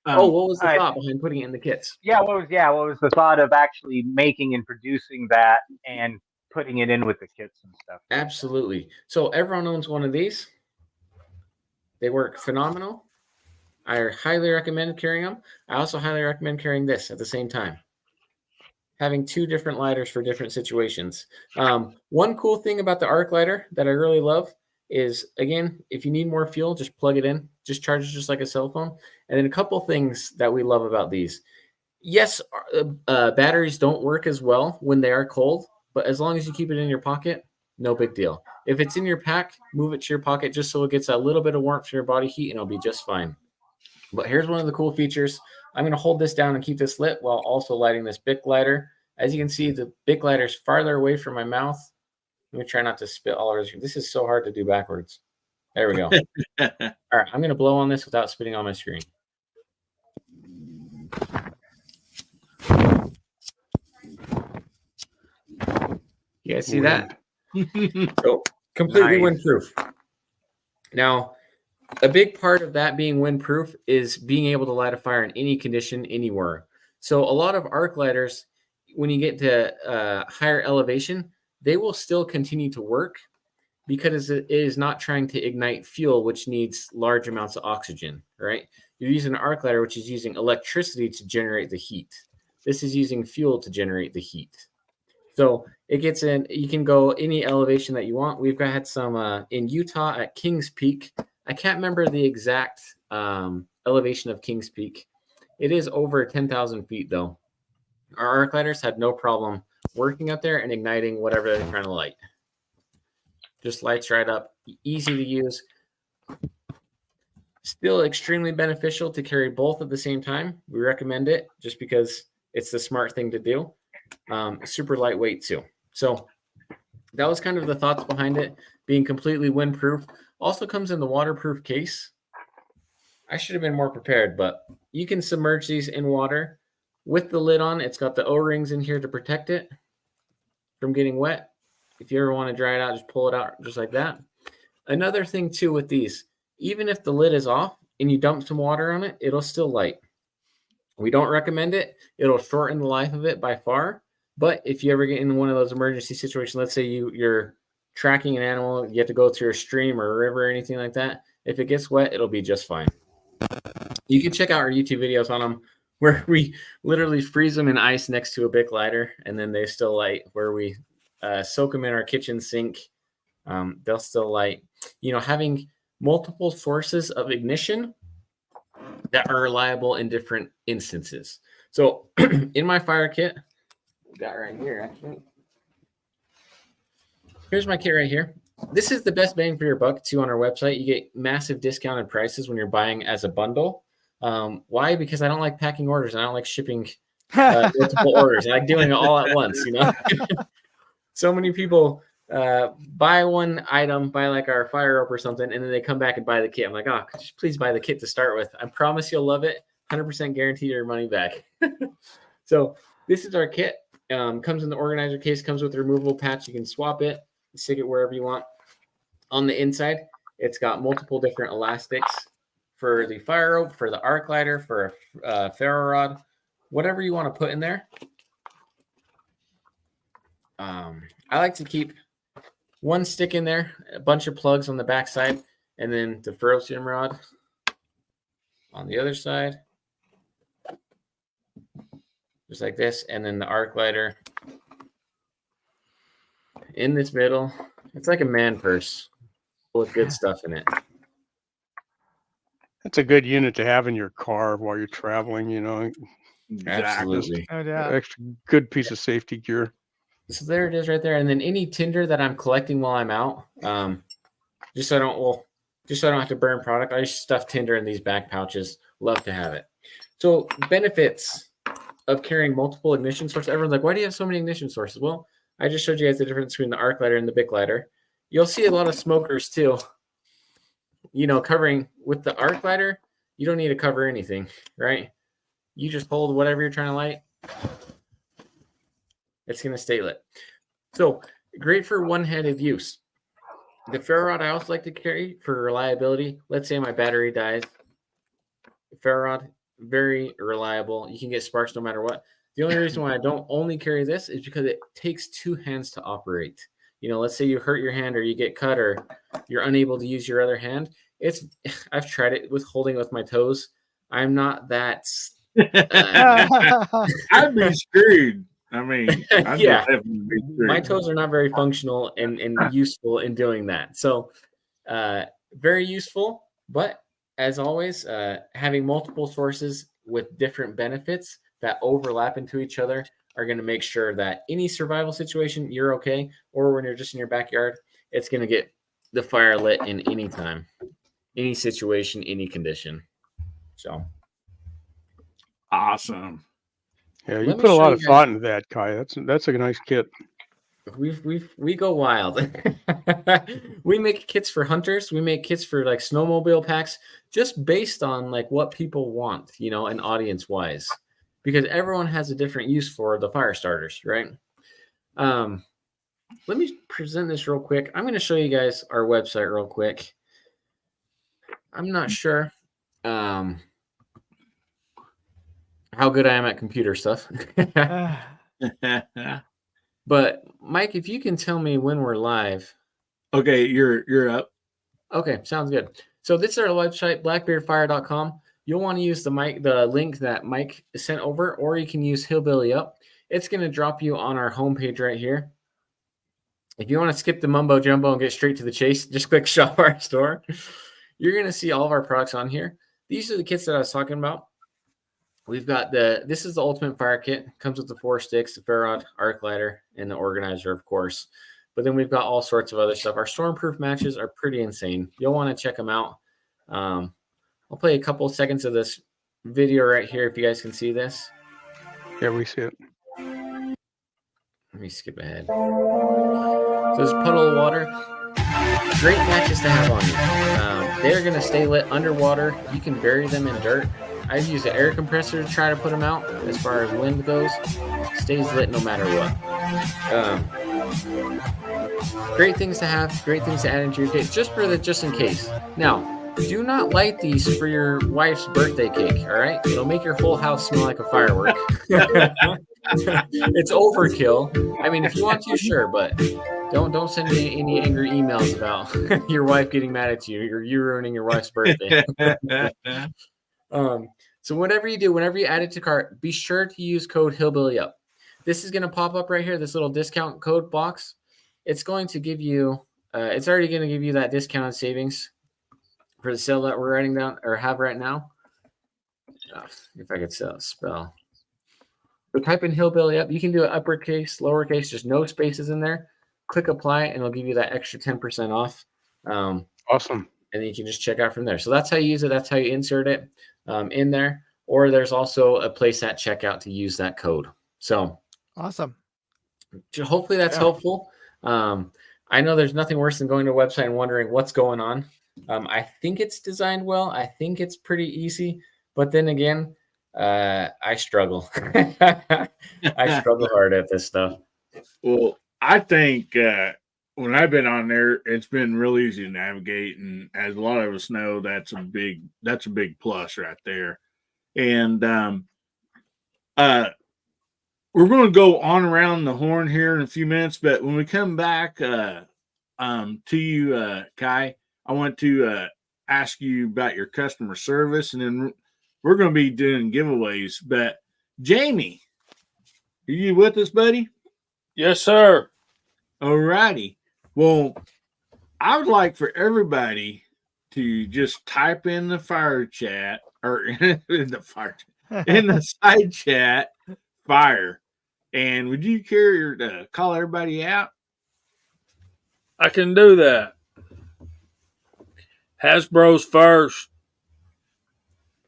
[SPEAKER 9] What was the thought behind putting it in the kits?
[SPEAKER 5] What was the thought of actually making and producing that and putting it in with the kits and stuff?
[SPEAKER 9] Absolutely. So everyone owns one of these. They work phenomenal. I highly recommend carrying them. I also highly recommend carrying this at the same time. Having 2 different lighters for different situations. One cool thing about the arc lighter that I really love is, again, if you need more fuel, just plug it in. Just charge it just like a cell phone. And then a couple things that we love about these. Yes, batteries don't work as well when they are cold, but as long as you keep it in your pocket, no big deal. If it's in your pack, move it to your pocket just so it gets a little bit of warmth from your body heat and it'll be just fine. But here's one of the cool features. I'm going to hold this down and keep this lit while also lighting this Bic lighter. As you can see, the Bic lighter is farther away from my mouth. Let me try not to spit all over. This is so hard to do backwards. There we go. All right, I'm going to blow on this without spitting on my screen. You guys see that? So, completely windproof. Now, a big part of that being windproof is being able to light a fire in any condition, anywhere. So a lot of arc lighters, when you get to higher elevation, they will still continue to work because it is not trying to ignite fuel, which needs large amounts of oxygen, right? You're using an arc lighter, which is using electricity to generate the heat. This is using fuel to generate the heat. So it gets in, you can go any elevation that you want. We've had some in Utah at Kings Peak. I can't remember the exact elevation of Kings Peak. It is over 10,000 feet, though. Our arc lighters had no problem working up there and igniting whatever they're trying to light. Just lights right up, easy to use. Still extremely beneficial to carry both at the same time. We recommend it just because it's the smart thing to do. Super lightweight too. So that was kind of the thoughts behind it, being completely windproof. Also comes in the waterproof case. I should have been more prepared, but you can submerge these in water with the lid on. It's got the O-rings in here to protect it from getting wet. If you ever want to dry it out, just pull it out just like that. Another thing too with these, even if the lid is off and you dump some water on it, it'll still light. We don't recommend it. It'll shorten the life of it by far. But if you ever get in one of those emergency situations, let's say you're tracking an animal, you have to go through a stream or a river or anything like that. If it gets wet, it'll be just fine. You can check out our YouTube videos on them where we literally freeze them in ice next to a Bic lighter and then they still light, where we soak them in our kitchen sink They'll still light. Having multiple sources of ignition that are reliable in different instances. So in my fire kit, got right here actually. Here's my kit right here. This is the best bang for your buck too on our website. You get massive discounted prices when you're buying as a bundle. Why? Because I don't like packing orders. I don't like shipping multiple orders. I like doing it all at once, So many people buy one item, buy like our fire rope or something, and then they come back and buy the kit. I'm like, oh, could you please buy the kit to start with? I promise you'll love it. 100% guarantee your money back. So this is our kit. Comes in the organizer case, comes with a removable patch. You can swap it, stick it wherever you want. On the inside, it's got multiple different elastics for the fire rope, for the arc lighter, for a ferro rod, whatever you want to put in there. I like to keep one stick in there, a bunch of plugs on the back side, and then the ferrocerium rod on the other side, just like this, and then the arc lighter in this middle. It's like a man purse with good stuff in it.
[SPEAKER 6] That's a good unit to have in your car while you're traveling,
[SPEAKER 9] Absolutely.
[SPEAKER 7] No doubt.
[SPEAKER 6] Extra good piece of safety gear.
[SPEAKER 9] So there it is right there. And then any tinder that I'm collecting while I'm out, just so I don't have to burn product, I just stuff tinder in these back pouches. Love to have it. So benefits of carrying multiple ignition sources. Everyone's like, why do you have so many ignition sources? Well, I just showed you guys the difference between the arc lighter and the Bic lighter. You'll see a lot of smokers too, covering with the arc lighter. You don't need to cover anything, right? You just hold whatever you're trying to light. It's going to stay lit. So great for one-handed use. The ferro rod I also like to carry for reliability. Let's say my battery dies. The ferro rod, very reliable. You can get sparks no matter what. The only reason why I don't only carry this is because it takes two hands to operate. Let's say you hurt your hand or you get cut or you're unable to use your other hand. I've tried it with holding with my toes. I'm not that.
[SPEAKER 1] I'd be screwed. I mean,
[SPEAKER 9] yeah, my toes are not very functional and useful in doing that. So very useful, but as always, having multiple sources with different benefits that overlap into each other are going to make sure that any survival situation, you're okay, or when you're just in your backyard, it's going to get the fire lit in any time, any situation, any condition. So
[SPEAKER 1] awesome.
[SPEAKER 6] Yeah, you put a lot of thought into that, Kai. That's a nice kit.
[SPEAKER 9] We go wild. We make kits for hunters. We make kits for like snowmobile packs, just based on like what people want, and audience wise, because everyone has a different use for the fire starters, right? Let me present this real quick. I'm going to show you guys our website real quick. I'm not sure how good I am at computer stuff. But Mike, if you can tell me when we're live.
[SPEAKER 1] Okay, you're up.
[SPEAKER 9] Okay, sounds good. So this is our website, blackbeardfire.com. You'll want to use the link that Mike sent over, or you can use Hillbilly Up. It's going to drop you on our homepage right here. If you want to skip the mumbo jumbo and get straight to the chase, just click shop our store. You're going to see all of our products on here. These are the kits that I was talking about. We've got this is the ultimate fire kit. Comes with the 4 sticks, the ferro rod, arc lighter, and the organizer, of course. But then we've got all sorts of other stuff. Our stormproof matches are pretty insane. You'll want to check them out. I'll play a couple seconds of this video right here if you guys can see this.
[SPEAKER 6] Yeah, we see it.
[SPEAKER 9] Let me skip ahead. So this puddle of water, great matches to have on you. They're going to stay lit underwater. You can bury them in dirt. I've used an air compressor to try to put them out. As far as wind goes, stays lit no matter what. Great things to have, great things to add into your cake, just in case. Now, do not light these for your wife's birthday cake, all right? It'll make your whole house smell like a firework. It's overkill. I mean, if you want to, sure, but don't send me any angry emails about your wife getting mad at you or you ruining your wife's birthday. So whatever you do, whenever you add it to cart, be sure to use code HillbillyUp. This is going to pop up right here, this little discount code box. It's going to give you it's already going to give you that discounted savings for the sale that we're writing down or have right now. If I could spell. So type in Hillbilly up. You can do it uppercase, lowercase, just no spaces in there. Click apply, and it'll give you that extra 10% off.
[SPEAKER 6] Awesome.
[SPEAKER 9] And then you can just check out from there. So that's how you use it. That's how you insert it in there. Or there's also a place at checkout to use that code. So
[SPEAKER 7] Awesome.
[SPEAKER 9] hopefully that's helpful. I know there's nothing worse than going to a website and wondering what's going on. I think it's designed well. I think it's pretty easy. But then again, I struggle. I struggle hard at this stuff.
[SPEAKER 1] Well, I think when I've been on there, it's been real easy to navigate, and as a lot of us know, that's a big plus right there. And we're going to go on around the horn here in a few minutes, but when we come back to you, Kai, I want to ask you about your customer service, and then we're going to be doing giveaways. But Jamie, are you with us, buddy?
[SPEAKER 3] Yes, sir.
[SPEAKER 1] All righty. Well, I would like for everybody to just type in the fire chat or in the side chat fire. And would you care to call everybody out?
[SPEAKER 3] I can do that. Hasbro's first.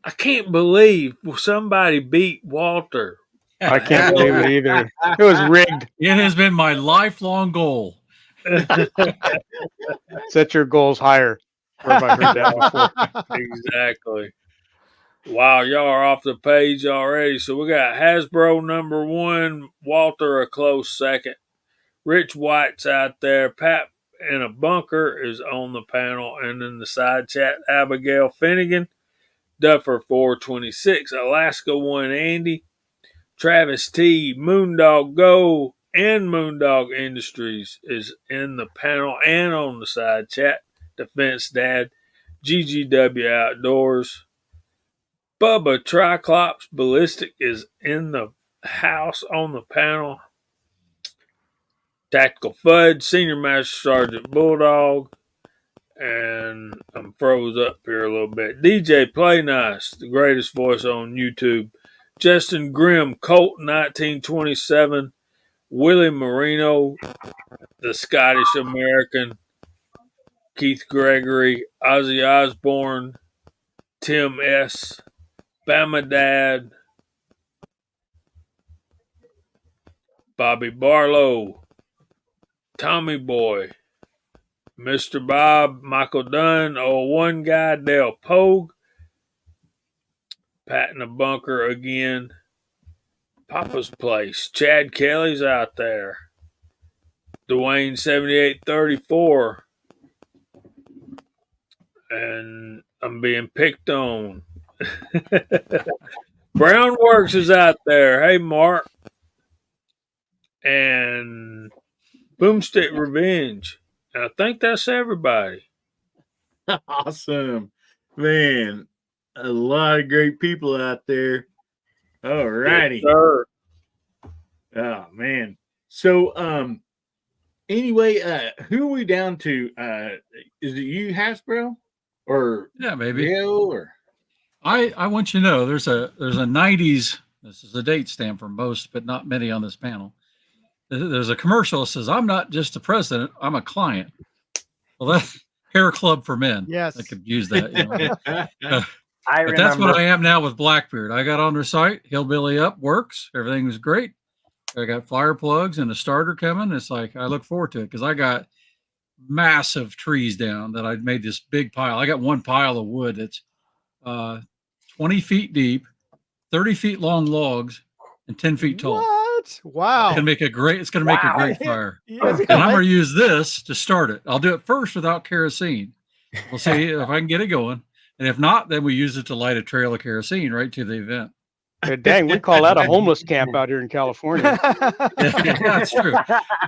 [SPEAKER 3] I can't believe somebody beat Walter.
[SPEAKER 6] I can't believe it either. It was rigged.
[SPEAKER 4] It has been my lifelong goal.
[SPEAKER 6] Set your goals higher. Where have I heard that before?
[SPEAKER 3] Exactly. Wow, y'all are off the page already. So we got Hasbro number 1, Walter a close second. Rich White's out there. Pat in a bunker is on the panel. And in the side chat, Abigail Finnegan. Duffer 426. Alaska 1 Andy. Travis T. Moondog Go and Moondog Industries is in the panel and on the side chat. Defense Dad. GGW Outdoors. Bubba Triclops Ballistic is in the house on the panel. Tactical Fudge, Senior Master Sergeant Bulldog, and I'm froze up here a little bit. DJ Play Nice, the greatest voice on YouTube. Justin Grimm, Colt 1927, Willie Marino, the Scottish American, Keith Gregory, Ozzy Osbourne, Tim S., Bama Dad, Bobby Barlow, Tommy Boy, Mr. Bob, Michael Dunn, One Guy, Dale Pogue, Pat in the bunker again, Papa's Place, Chad Kelly's out there, Dwayne 7834, and I'm being picked on. Brown Works is out there. Hey, Mark. And Boomstick Revenge. And I think that's everybody.
[SPEAKER 1] Awesome. Man, a lot of great people out there. All righty.
[SPEAKER 3] Yes, sir.
[SPEAKER 1] Oh, man. So, anyway, who are we down to? Is it you, Hasbro? Or
[SPEAKER 4] Yeah, maybe.
[SPEAKER 1] Bill, or
[SPEAKER 4] I want you to know there's a 90s, this is a date stamp for most, but not many on this panel. There's a commercial that says, I'm not just a president, I'm a client. Well, that's Hair Club for Men.
[SPEAKER 7] Yes.
[SPEAKER 4] I could use that. You know.
[SPEAKER 5] I
[SPEAKER 4] But that's what
[SPEAKER 5] remember.
[SPEAKER 4] I am now with Blackbeard. I got on their site, Hillbilly Up works. Everything was great. I got fire plugs and a starter coming. It's like, I look forward to it because I got massive trees down that I made this big pile. I got one pile of wood that's 20 feet deep, 30 feet long logs, and 10 feet tall.
[SPEAKER 7] What? Wow.
[SPEAKER 4] It's gonna make a great fire.
[SPEAKER 7] Yes,
[SPEAKER 4] And I'm gonna use this to start it. I'll do it first without kerosene. We'll see if I can get it going. And if not, then we use it to light a trail of kerosene right to the event.
[SPEAKER 6] Yeah, dang, we call that a homeless camp out here in California.
[SPEAKER 4] Yeah, that's true.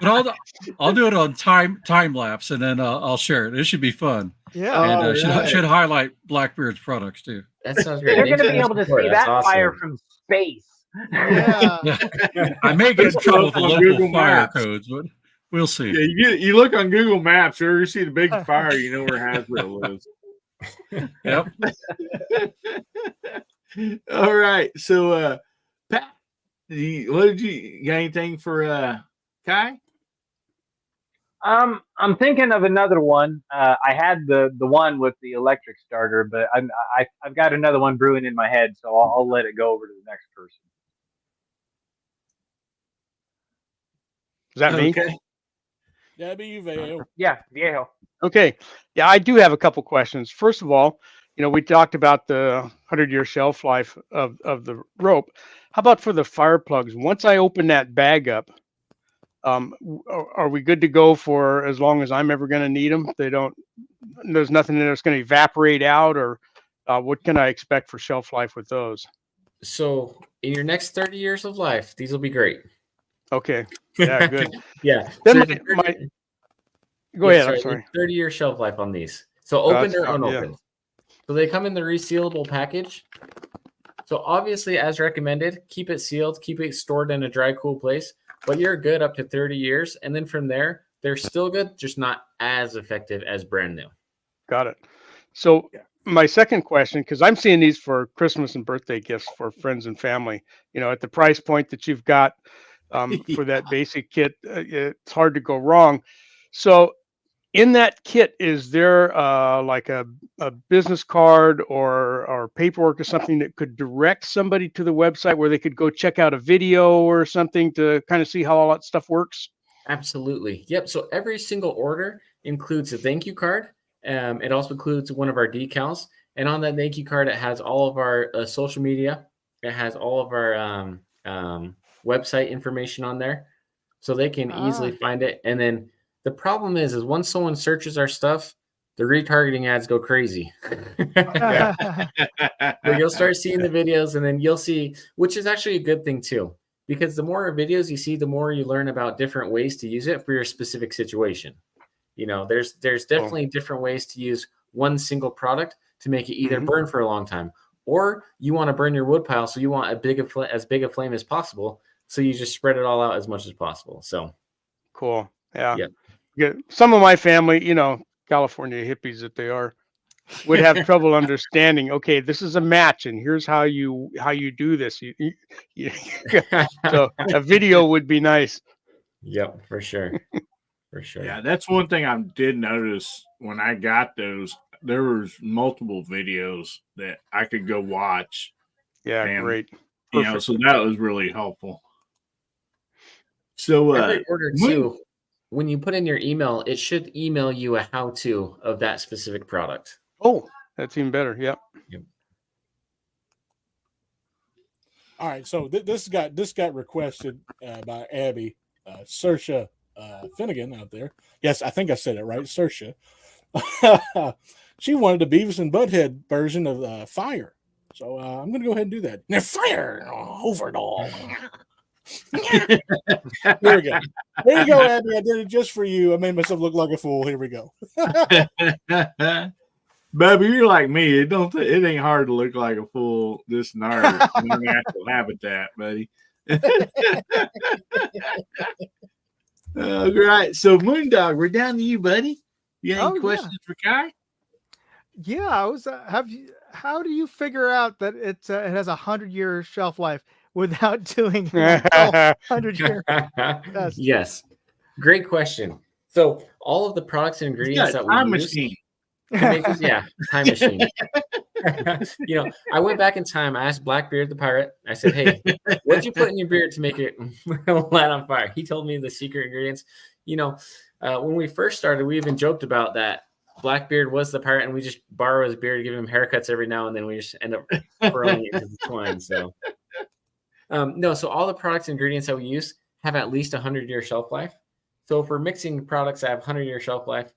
[SPEAKER 4] But I'll do it on time lapse, and then I'll share it. It should be fun,
[SPEAKER 7] Yeah.
[SPEAKER 4] and
[SPEAKER 1] right.
[SPEAKER 4] should highlight Blackbeard's products too.
[SPEAKER 9] That sounds great.
[SPEAKER 5] They're
[SPEAKER 9] Thanks
[SPEAKER 5] going to
[SPEAKER 9] for
[SPEAKER 5] be
[SPEAKER 9] the
[SPEAKER 5] able to
[SPEAKER 9] support.
[SPEAKER 5] see
[SPEAKER 9] That's
[SPEAKER 5] that
[SPEAKER 9] awesome.
[SPEAKER 5] fire from space.
[SPEAKER 7] Yeah.
[SPEAKER 4] I may get in trouble with the
[SPEAKER 1] on
[SPEAKER 4] local
[SPEAKER 1] Google
[SPEAKER 4] fire
[SPEAKER 1] Maps.
[SPEAKER 4] codes, but We'll see.
[SPEAKER 1] Yeah, you look on Google Maps, or you see the big fire, you know where Hasbro lives.
[SPEAKER 4] Yep.
[SPEAKER 1] All right. So, Pat, what did you got anything for Kai?
[SPEAKER 5] I'm thinking of another one. I had the one with the electric starter, but I've got another one brewing in my head, so I'll let it go over to the next person.
[SPEAKER 6] Is that me?
[SPEAKER 1] Okay.
[SPEAKER 2] Debbie Vale.
[SPEAKER 5] Yeah, Viejo.
[SPEAKER 6] Okay. Yeah, I do have a couple questions. First of all, we talked about the 100-year shelf life of the rope. How about for the fire plugs? Once I open that bag up, are we good to go for as long as I'm ever going to need them? There's nothing that's going to evaporate out, or what can I expect for shelf life with those?
[SPEAKER 9] So in your next 30 years of life, these will be great.
[SPEAKER 6] Okay. Yeah, good.
[SPEAKER 9] Yeah.
[SPEAKER 6] Then
[SPEAKER 9] So
[SPEAKER 6] go ahead. I'm sorry.
[SPEAKER 9] 30-year shelf life on these. So opened or unopened.
[SPEAKER 6] Yeah.
[SPEAKER 9] So they come in the resealable package. So obviously, as recommended, keep it sealed, keep it stored in a dry, cool place. But you're good up to 30 years. And then from there, they're still good, just not as effective as brand new.
[SPEAKER 6] Got it. So my second question, because I'm seeing these for Christmas and birthday gifts for friends and family, at the price point that you've got for that basic kit, it's hard to go wrong. So in that kit, is there like a business card or paperwork or something that could direct somebody to the website where they could go check out a video or something to kind of see how all that stuff works?
[SPEAKER 9] Absolutely. Yep. So every single order includes a thank you card. It also includes one of our decals. And on that thank you card, it has all of our social media. It has all of our website information on there. So they can easily find it. And then the problem is once someone searches our stuff, the retargeting ads go crazy. But you'll start seeing the videos, and then you'll see, which is actually a good thing too, because the more videos you see, the more you learn about different ways to use it for your specific situation. There's definitely different ways to use one single product to make it either burn for a long time, or you want to burn your wood pile, so you want as big a flame as possible. So you just spread it all out as much as possible. So
[SPEAKER 6] cool. Yeah.
[SPEAKER 9] Yeah.
[SPEAKER 6] Some of my family, California hippies that they are, would have trouble understanding. Okay, this is a match, and here's how you do this. So a video would be nice.
[SPEAKER 9] Yep, for sure. For sure.
[SPEAKER 1] Yeah, that's one thing I did notice when I got those. There was multiple videos that I could go watch.
[SPEAKER 6] Yeah,
[SPEAKER 1] and,
[SPEAKER 6] great.
[SPEAKER 1] So that was really helpful. So
[SPEAKER 9] every order too, when you put in your email, it should email you a how-to of that specific product.
[SPEAKER 6] Oh, that's even better. Yep.
[SPEAKER 2] All right, so this got requested by Abby Saoirse Finnegan out there. Yes, I think I said it right, Saoirse. She wanted a Beavis and Butthead version of Fire, so I'm going to go ahead and do that. Now, Fire over it all. Here we go. There you go, Abby. I did it just for you. I made myself look like a fool. Here we go.
[SPEAKER 1] Baby, you're like me. It ain't hard to look like a fool this in our natural habitat, buddy. All right. So Moondog, we're down to you, buddy. You got any questions for Kai?
[SPEAKER 7] Yeah, I was. How do you figure out that it has 100-year shelf life without doing 100-year?
[SPEAKER 9] Yes, great question. So all of the products and ingredients that we
[SPEAKER 1] time
[SPEAKER 9] use,
[SPEAKER 1] machine.
[SPEAKER 9] Time machine. I went back in time. I asked Blackbeard the pirate. I said, "Hey, what'd you put in your beard to make it light on fire?" He told me the secret ingredients. When we first started, we even joked about that. Blackbeard was the pirate, and we just borrow his beard, give him haircuts every now and then. We just end up throwing it into the twine. So, so all the products and ingredients that we use have at least 100-year shelf life. So if we're mixing products that have 100-year shelf life,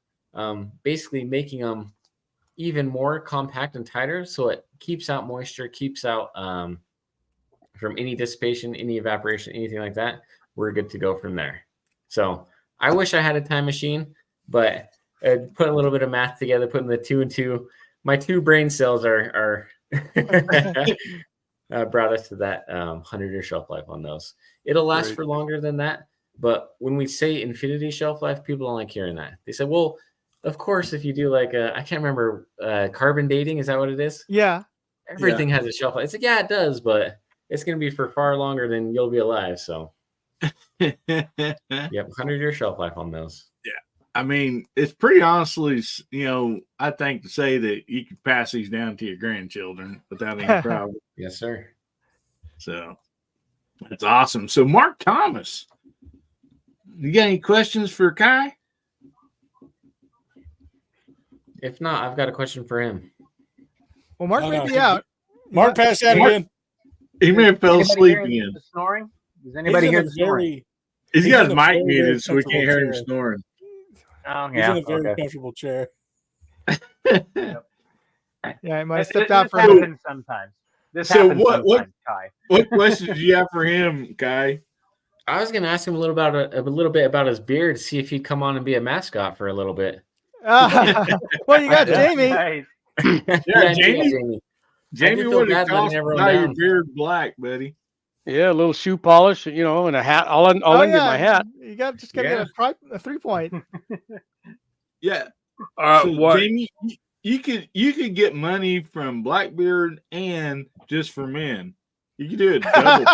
[SPEAKER 9] basically making them even more compact and tighter, so it keeps out moisture, keeps out from any dissipation, any evaporation, anything like that, we're good to go from there. So I wish I had a time machine, but putting a little bit of math together, putting the 2 and 2, my 2 brain cells are brought us to that 100-year shelf life on those. It'll last for longer than that, But when we say infinity shelf life, people don't like hearing that. They said, well, of course, if you do like I can't remember, carbon dating, is that what it is?
[SPEAKER 7] Yeah.
[SPEAKER 9] Everything has a shelf life. It's like, yeah, it does, but it's going to be for far longer than you'll be alive. So, yep, 100-year shelf life on those.
[SPEAKER 1] Yeah. I mean, it's pretty honestly, I think to say that you could pass these down to your grandchildren without any problem.
[SPEAKER 9] Yes, sir.
[SPEAKER 1] So that's awesome. So Mark Thomas, you got any questions for Kai?
[SPEAKER 9] If not, I've got a question for him.
[SPEAKER 7] Well, Mark
[SPEAKER 2] No,
[SPEAKER 7] may
[SPEAKER 2] no.
[SPEAKER 7] be out.
[SPEAKER 2] Mark passed out
[SPEAKER 1] Mark-
[SPEAKER 2] again.
[SPEAKER 1] He may have fell
[SPEAKER 5] Anybody
[SPEAKER 1] asleep
[SPEAKER 5] hear
[SPEAKER 1] again.
[SPEAKER 5] the snoring? Does
[SPEAKER 2] He's
[SPEAKER 5] anybody
[SPEAKER 2] in
[SPEAKER 5] hear
[SPEAKER 2] a
[SPEAKER 5] the snoring?
[SPEAKER 2] very,
[SPEAKER 1] He's
[SPEAKER 2] He's
[SPEAKER 1] got
[SPEAKER 2] in
[SPEAKER 1] his
[SPEAKER 2] a
[SPEAKER 1] mic
[SPEAKER 2] very,
[SPEAKER 1] muted,
[SPEAKER 2] very
[SPEAKER 1] so we can't hear him
[SPEAKER 2] comfortable chair.
[SPEAKER 1] snoring.
[SPEAKER 5] Oh,
[SPEAKER 2] he's
[SPEAKER 5] yeah.
[SPEAKER 2] in a very
[SPEAKER 5] Okay.
[SPEAKER 2] comfortable chair.
[SPEAKER 7] Yeah, I might have
[SPEAKER 5] This
[SPEAKER 7] stepped out for a
[SPEAKER 1] minute.
[SPEAKER 5] happens sometimes. This
[SPEAKER 1] So
[SPEAKER 5] happens
[SPEAKER 1] what-
[SPEAKER 5] sometimes, Kai.
[SPEAKER 1] What questions do you have for him, Kai?
[SPEAKER 9] I was going to ask him a little bit about his beard, to see if he'd come on and be a mascot for a little bit.
[SPEAKER 7] Well, you got Jamie.
[SPEAKER 5] Nice.
[SPEAKER 1] Yeah, Jamie. Jamie
[SPEAKER 9] did feel
[SPEAKER 1] would
[SPEAKER 9] bad
[SPEAKER 1] have
[SPEAKER 9] that I
[SPEAKER 1] cost
[SPEAKER 9] never
[SPEAKER 1] by your
[SPEAKER 9] down.
[SPEAKER 1] beard black, buddy.
[SPEAKER 6] Yeah, a little shoe polish, and a hat. I'll end my hat.
[SPEAKER 7] You got just gotta
[SPEAKER 9] Yeah.
[SPEAKER 7] get a 3-point.
[SPEAKER 1] Yeah.
[SPEAKER 3] All right,
[SPEAKER 1] So
[SPEAKER 3] what?
[SPEAKER 1] Jamie, you could get money from Blackbeard and just for men. You could do it double.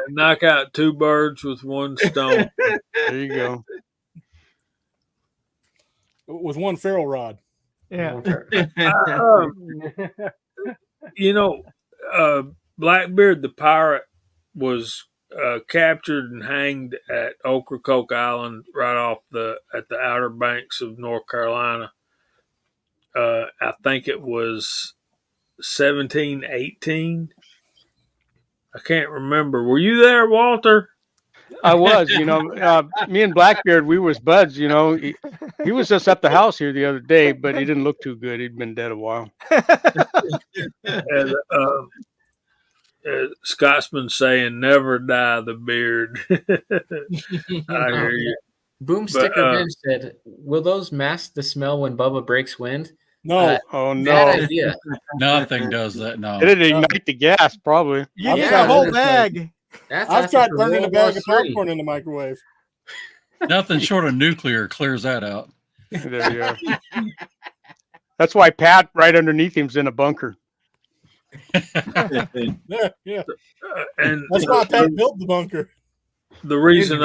[SPEAKER 3] Knock out two birds with one stone.
[SPEAKER 6] There you go.
[SPEAKER 2] With one ferrule rod.
[SPEAKER 7] Yeah.
[SPEAKER 3] Blackbeard the pirate was captured and hanged at Ocracoke Island, right off at the outer banks of North Carolina. I think it was 1718. I can't remember. Were you there, Walter?
[SPEAKER 6] I was, me and Blackbeard, we was buds, He was just at the house here the other day, but he didn't look too good. He'd been dead a while.
[SPEAKER 3] And, Scotsman saying, "Never dye the beard." I hear you.
[SPEAKER 9] Boomsticker Vince said, "Will those mask the smell when Bubba breaks wind?"
[SPEAKER 2] No.
[SPEAKER 6] Oh, no.
[SPEAKER 9] Bad idea.
[SPEAKER 4] Nothing does that. No.
[SPEAKER 6] It'd ignite the gas, probably.
[SPEAKER 7] You
[SPEAKER 2] I've
[SPEAKER 7] get
[SPEAKER 2] tried
[SPEAKER 7] a whole
[SPEAKER 2] everything.
[SPEAKER 7] bag.
[SPEAKER 9] That's
[SPEAKER 2] I've
[SPEAKER 9] asking
[SPEAKER 2] tried
[SPEAKER 9] for
[SPEAKER 2] burning a
[SPEAKER 9] World
[SPEAKER 2] bag
[SPEAKER 9] War
[SPEAKER 2] of
[SPEAKER 9] III.
[SPEAKER 2] popcorn in the microwave.
[SPEAKER 4] Nothing short of nuclear clears that out.
[SPEAKER 6] There you are. That's why Pat, right underneath him's in a bunker.
[SPEAKER 2] Yeah.
[SPEAKER 3] And
[SPEAKER 2] That's why Pat built the bunker.
[SPEAKER 3] the reason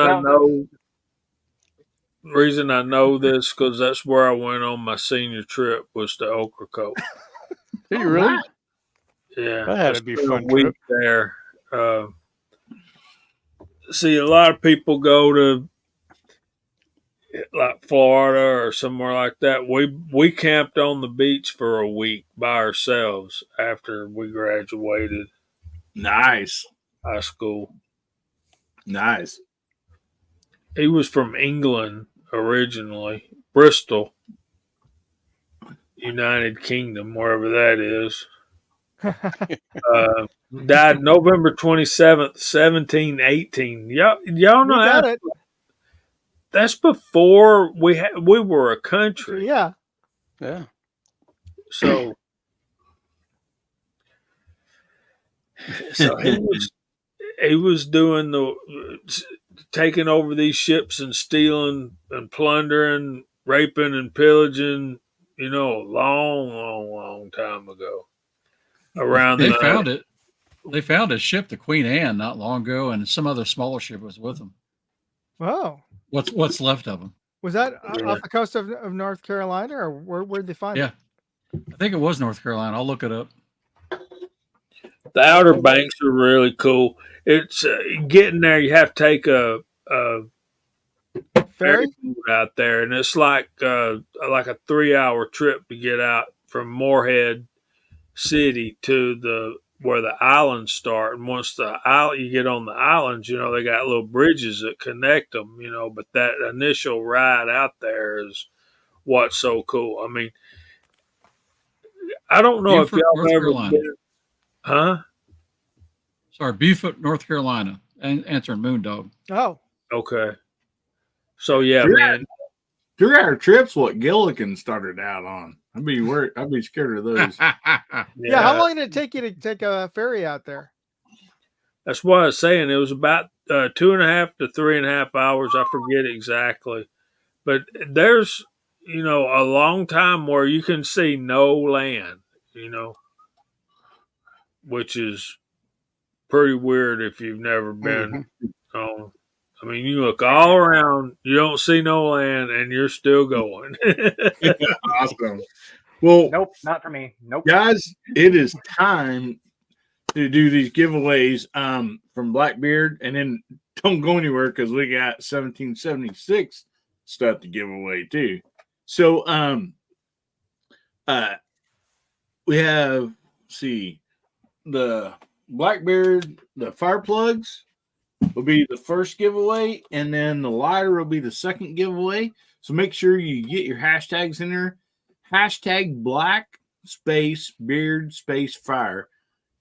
[SPEAKER 3] I know this, because that's where I went on my senior trip, was to Ocracoke.
[SPEAKER 6] Did you really?
[SPEAKER 3] Yeah,
[SPEAKER 6] That had
[SPEAKER 3] I
[SPEAKER 6] to be a
[SPEAKER 3] spent
[SPEAKER 6] fun
[SPEAKER 3] week
[SPEAKER 6] trip.
[SPEAKER 3] there. See, a lot of people go to like Florida or somewhere like that. We camped on the beach for a week by ourselves after we graduated
[SPEAKER 1] Nice.
[SPEAKER 3] high school.
[SPEAKER 1] Nice.
[SPEAKER 3] He was from England originally, Bristol, United Kingdom, wherever that is. Died November 27th, 1718. Y'all know
[SPEAKER 7] You got
[SPEAKER 3] that?
[SPEAKER 7] it.
[SPEAKER 3] That's before we were a country.
[SPEAKER 7] Yeah.
[SPEAKER 6] Yeah.
[SPEAKER 3] So he was doing taking over these ships and stealing and plundering, raping and pillaging, a long time ago. Around
[SPEAKER 4] They found it. They found a ship, the Queen Anne, not long ago, and some other smaller ship was with them.
[SPEAKER 7] Oh.
[SPEAKER 4] What's left of them?
[SPEAKER 7] Was that off the coast of North Carolina, or where'd they find
[SPEAKER 4] Yeah.
[SPEAKER 7] it?
[SPEAKER 4] I think it was North Carolina. I'll look it up.
[SPEAKER 3] The Outer Banks are really cool. It's getting there. You have to take a
[SPEAKER 7] Ferry?
[SPEAKER 3] boat out there, and it's like a 3-hour trip to get out from Morehead City to where the islands start. And once you get on the islands, they got little bridges that connect them. But that initial ride out there is what's so cool. I mean, I don't know
[SPEAKER 4] Beaufort,
[SPEAKER 3] if y'all
[SPEAKER 4] North
[SPEAKER 3] ever
[SPEAKER 4] Carolina.
[SPEAKER 3] been, huh?
[SPEAKER 4] Sorry, Beaufort, North Carolina. And answering Moondog.
[SPEAKER 7] Oh.
[SPEAKER 3] Okay. So yeah,
[SPEAKER 1] Yeah.
[SPEAKER 3] man.
[SPEAKER 1] 3-hour trips, what Gilligan started out on. I'd be scared of those.
[SPEAKER 7] Yeah. How long did it take you to take a ferry out there?
[SPEAKER 3] That's what I was saying. It was about 2.5 to 3.5 hours. I forget exactly. But there's, a long time where you can see no land, which is pretty weird if you've never been on. I mean, you look all around, you don't see no land, and you're still going.
[SPEAKER 1] Awesome. Well,
[SPEAKER 5] Nope, not for me. Nope.
[SPEAKER 1] guys, it is time to do these giveaways from Blackbeard, and then don't go anywhere because we got 1776 stuff to give away too. So we have the Blackbeard, the fire plugs will be the first giveaway, and then the lighter will be the second giveaway. So make sure you get your hashtags in there. Hashtag black space beard space fire.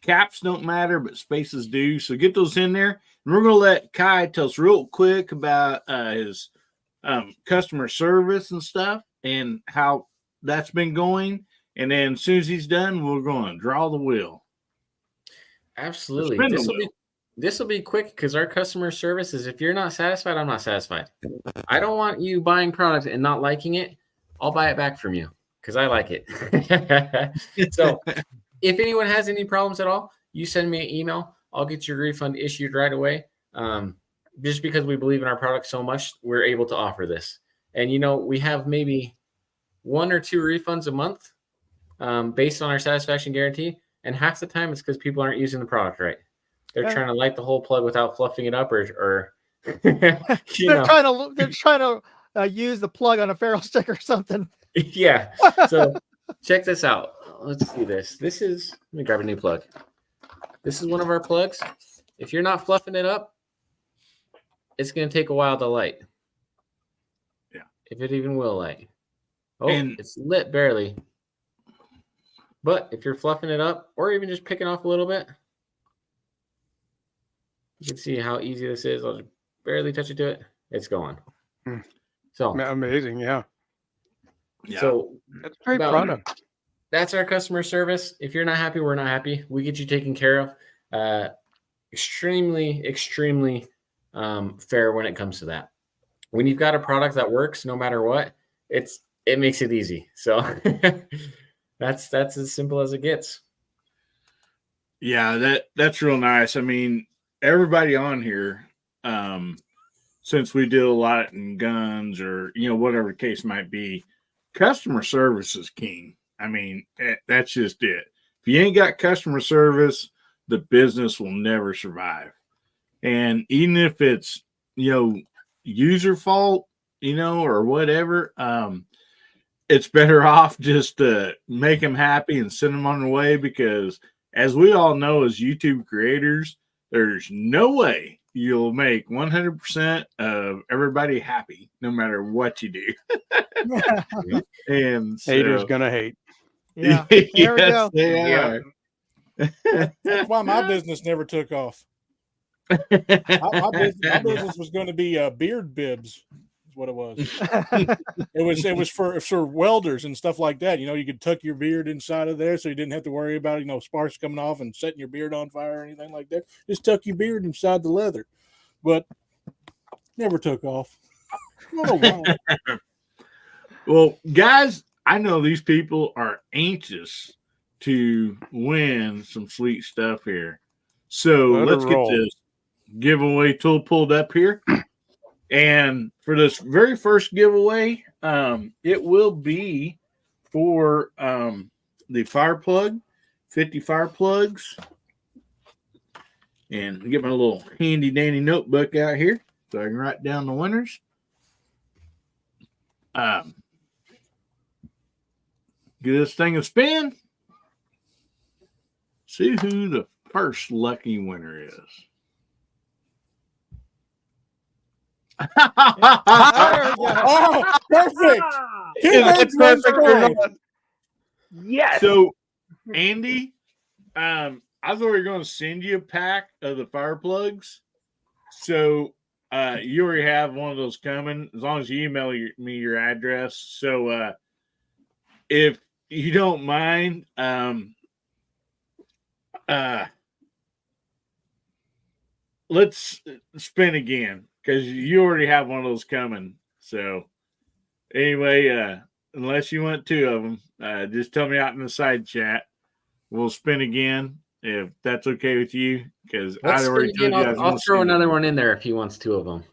[SPEAKER 1] Caps don't matter, but spaces do. So get those in there. And we're going to let Kai tell us real quick about his customer service and stuff and how that's been going. And then as soon as he's done, we're going to draw the wheel.
[SPEAKER 9] Absolutely.
[SPEAKER 1] Spin the wheel.
[SPEAKER 9] This will be quick because our customer service is, if you're not satisfied, I'm not satisfied. I don't want you buying product and not liking it. I'll buy it back from you because I like it. So if anyone has any problems at all, you send me an email. I'll get your refund issued right away. Just because we believe in our product so much, we're able to offer this. And, we have maybe 1 or 2 refunds a month based on our satisfaction guarantee. And half the time it's because people aren't using the product right. They're trying to light the whole plug without fluffing it up, or
[SPEAKER 7] they're trying to use the plug on a ferrule stick or something.
[SPEAKER 9] Yeah. So check this out. Let's see this. Let me grab a new plug. This is one of our plugs. If you're not fluffing it up, it's going to take a while to light.
[SPEAKER 1] Yeah.
[SPEAKER 9] If it even will light. Oh,
[SPEAKER 1] and
[SPEAKER 9] it's lit barely. But if you're fluffing it up or even just picking off a little bit, you can see how easy this is. I'll just barely touch it to it. It's going. So
[SPEAKER 6] amazing. Yeah.
[SPEAKER 9] So
[SPEAKER 6] that's a great product.
[SPEAKER 9] That's our customer service. If you're not happy, we're not happy. We get you taken care of. Extremely, extremely fair when it comes to that. When you've got a product that works, no matter what, it makes it easy. So that's as simple as it gets.
[SPEAKER 1] Yeah, that's real nice. I mean, everybody on here, since we deal a lot in guns or whatever the case might be, customer service is king. I mean, that's just it. If you ain't got customer service, the business will never survive. And even if it's user fault, or whatever, it's better off just to make them happy and send them on their way, because as we all know, as YouTube creators, there's no way you'll make 100% of everybody happy, no matter what you do. And
[SPEAKER 6] haters gonna hate.
[SPEAKER 7] Yeah, there we go.
[SPEAKER 1] They are.
[SPEAKER 2] That's why my business never took off. My business was going to be beard bibs. Is what it was. It was for welders and stuff like that. You could tuck your beard inside of there, so you didn't have to worry about sparks coming off and setting your beard on fire or anything like that. Just tuck your beard inside the leather. But never took off. I don't know why.
[SPEAKER 1] Well, guys, I know these people are anxious to win some sweet stuff here. So let's get this giveaway tool pulled up here. And for this very first giveaway, it will be for the fire plug, 50 fire plugs. And get my little handy dandy notebook out here so I can write down the winners. Give this thing a spin. See who the first lucky winner is.
[SPEAKER 2] Oh, perfect.
[SPEAKER 6] It's perfect.
[SPEAKER 5] Yes.
[SPEAKER 1] So, Andy, I thought we were going to send you a pack of the fire plugs. So, you already have one of those coming, as long as you email me your address. So, if you don't mind, let's spin again because you already have one of those coming. So anyway, unless you want two of them, just tell me out in the side chat. We'll spin again if that's okay with you. Because I
[SPEAKER 9] Let's
[SPEAKER 1] already
[SPEAKER 9] spin
[SPEAKER 1] told
[SPEAKER 9] again.
[SPEAKER 1] you
[SPEAKER 9] I'll throw another one in there if he wants two of them.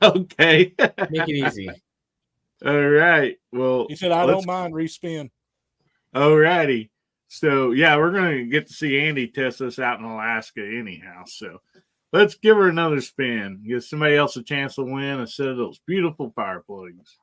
[SPEAKER 1] Okay.
[SPEAKER 9] Make it easy.
[SPEAKER 1] All right. Well,
[SPEAKER 2] He said, I don't mind respin.
[SPEAKER 1] All righty. So, yeah, we're going to get to see Andy test us out in Alaska anyhow. So, let's give her another spin. Give somebody else a chance to win a set of those beautiful fire plugs.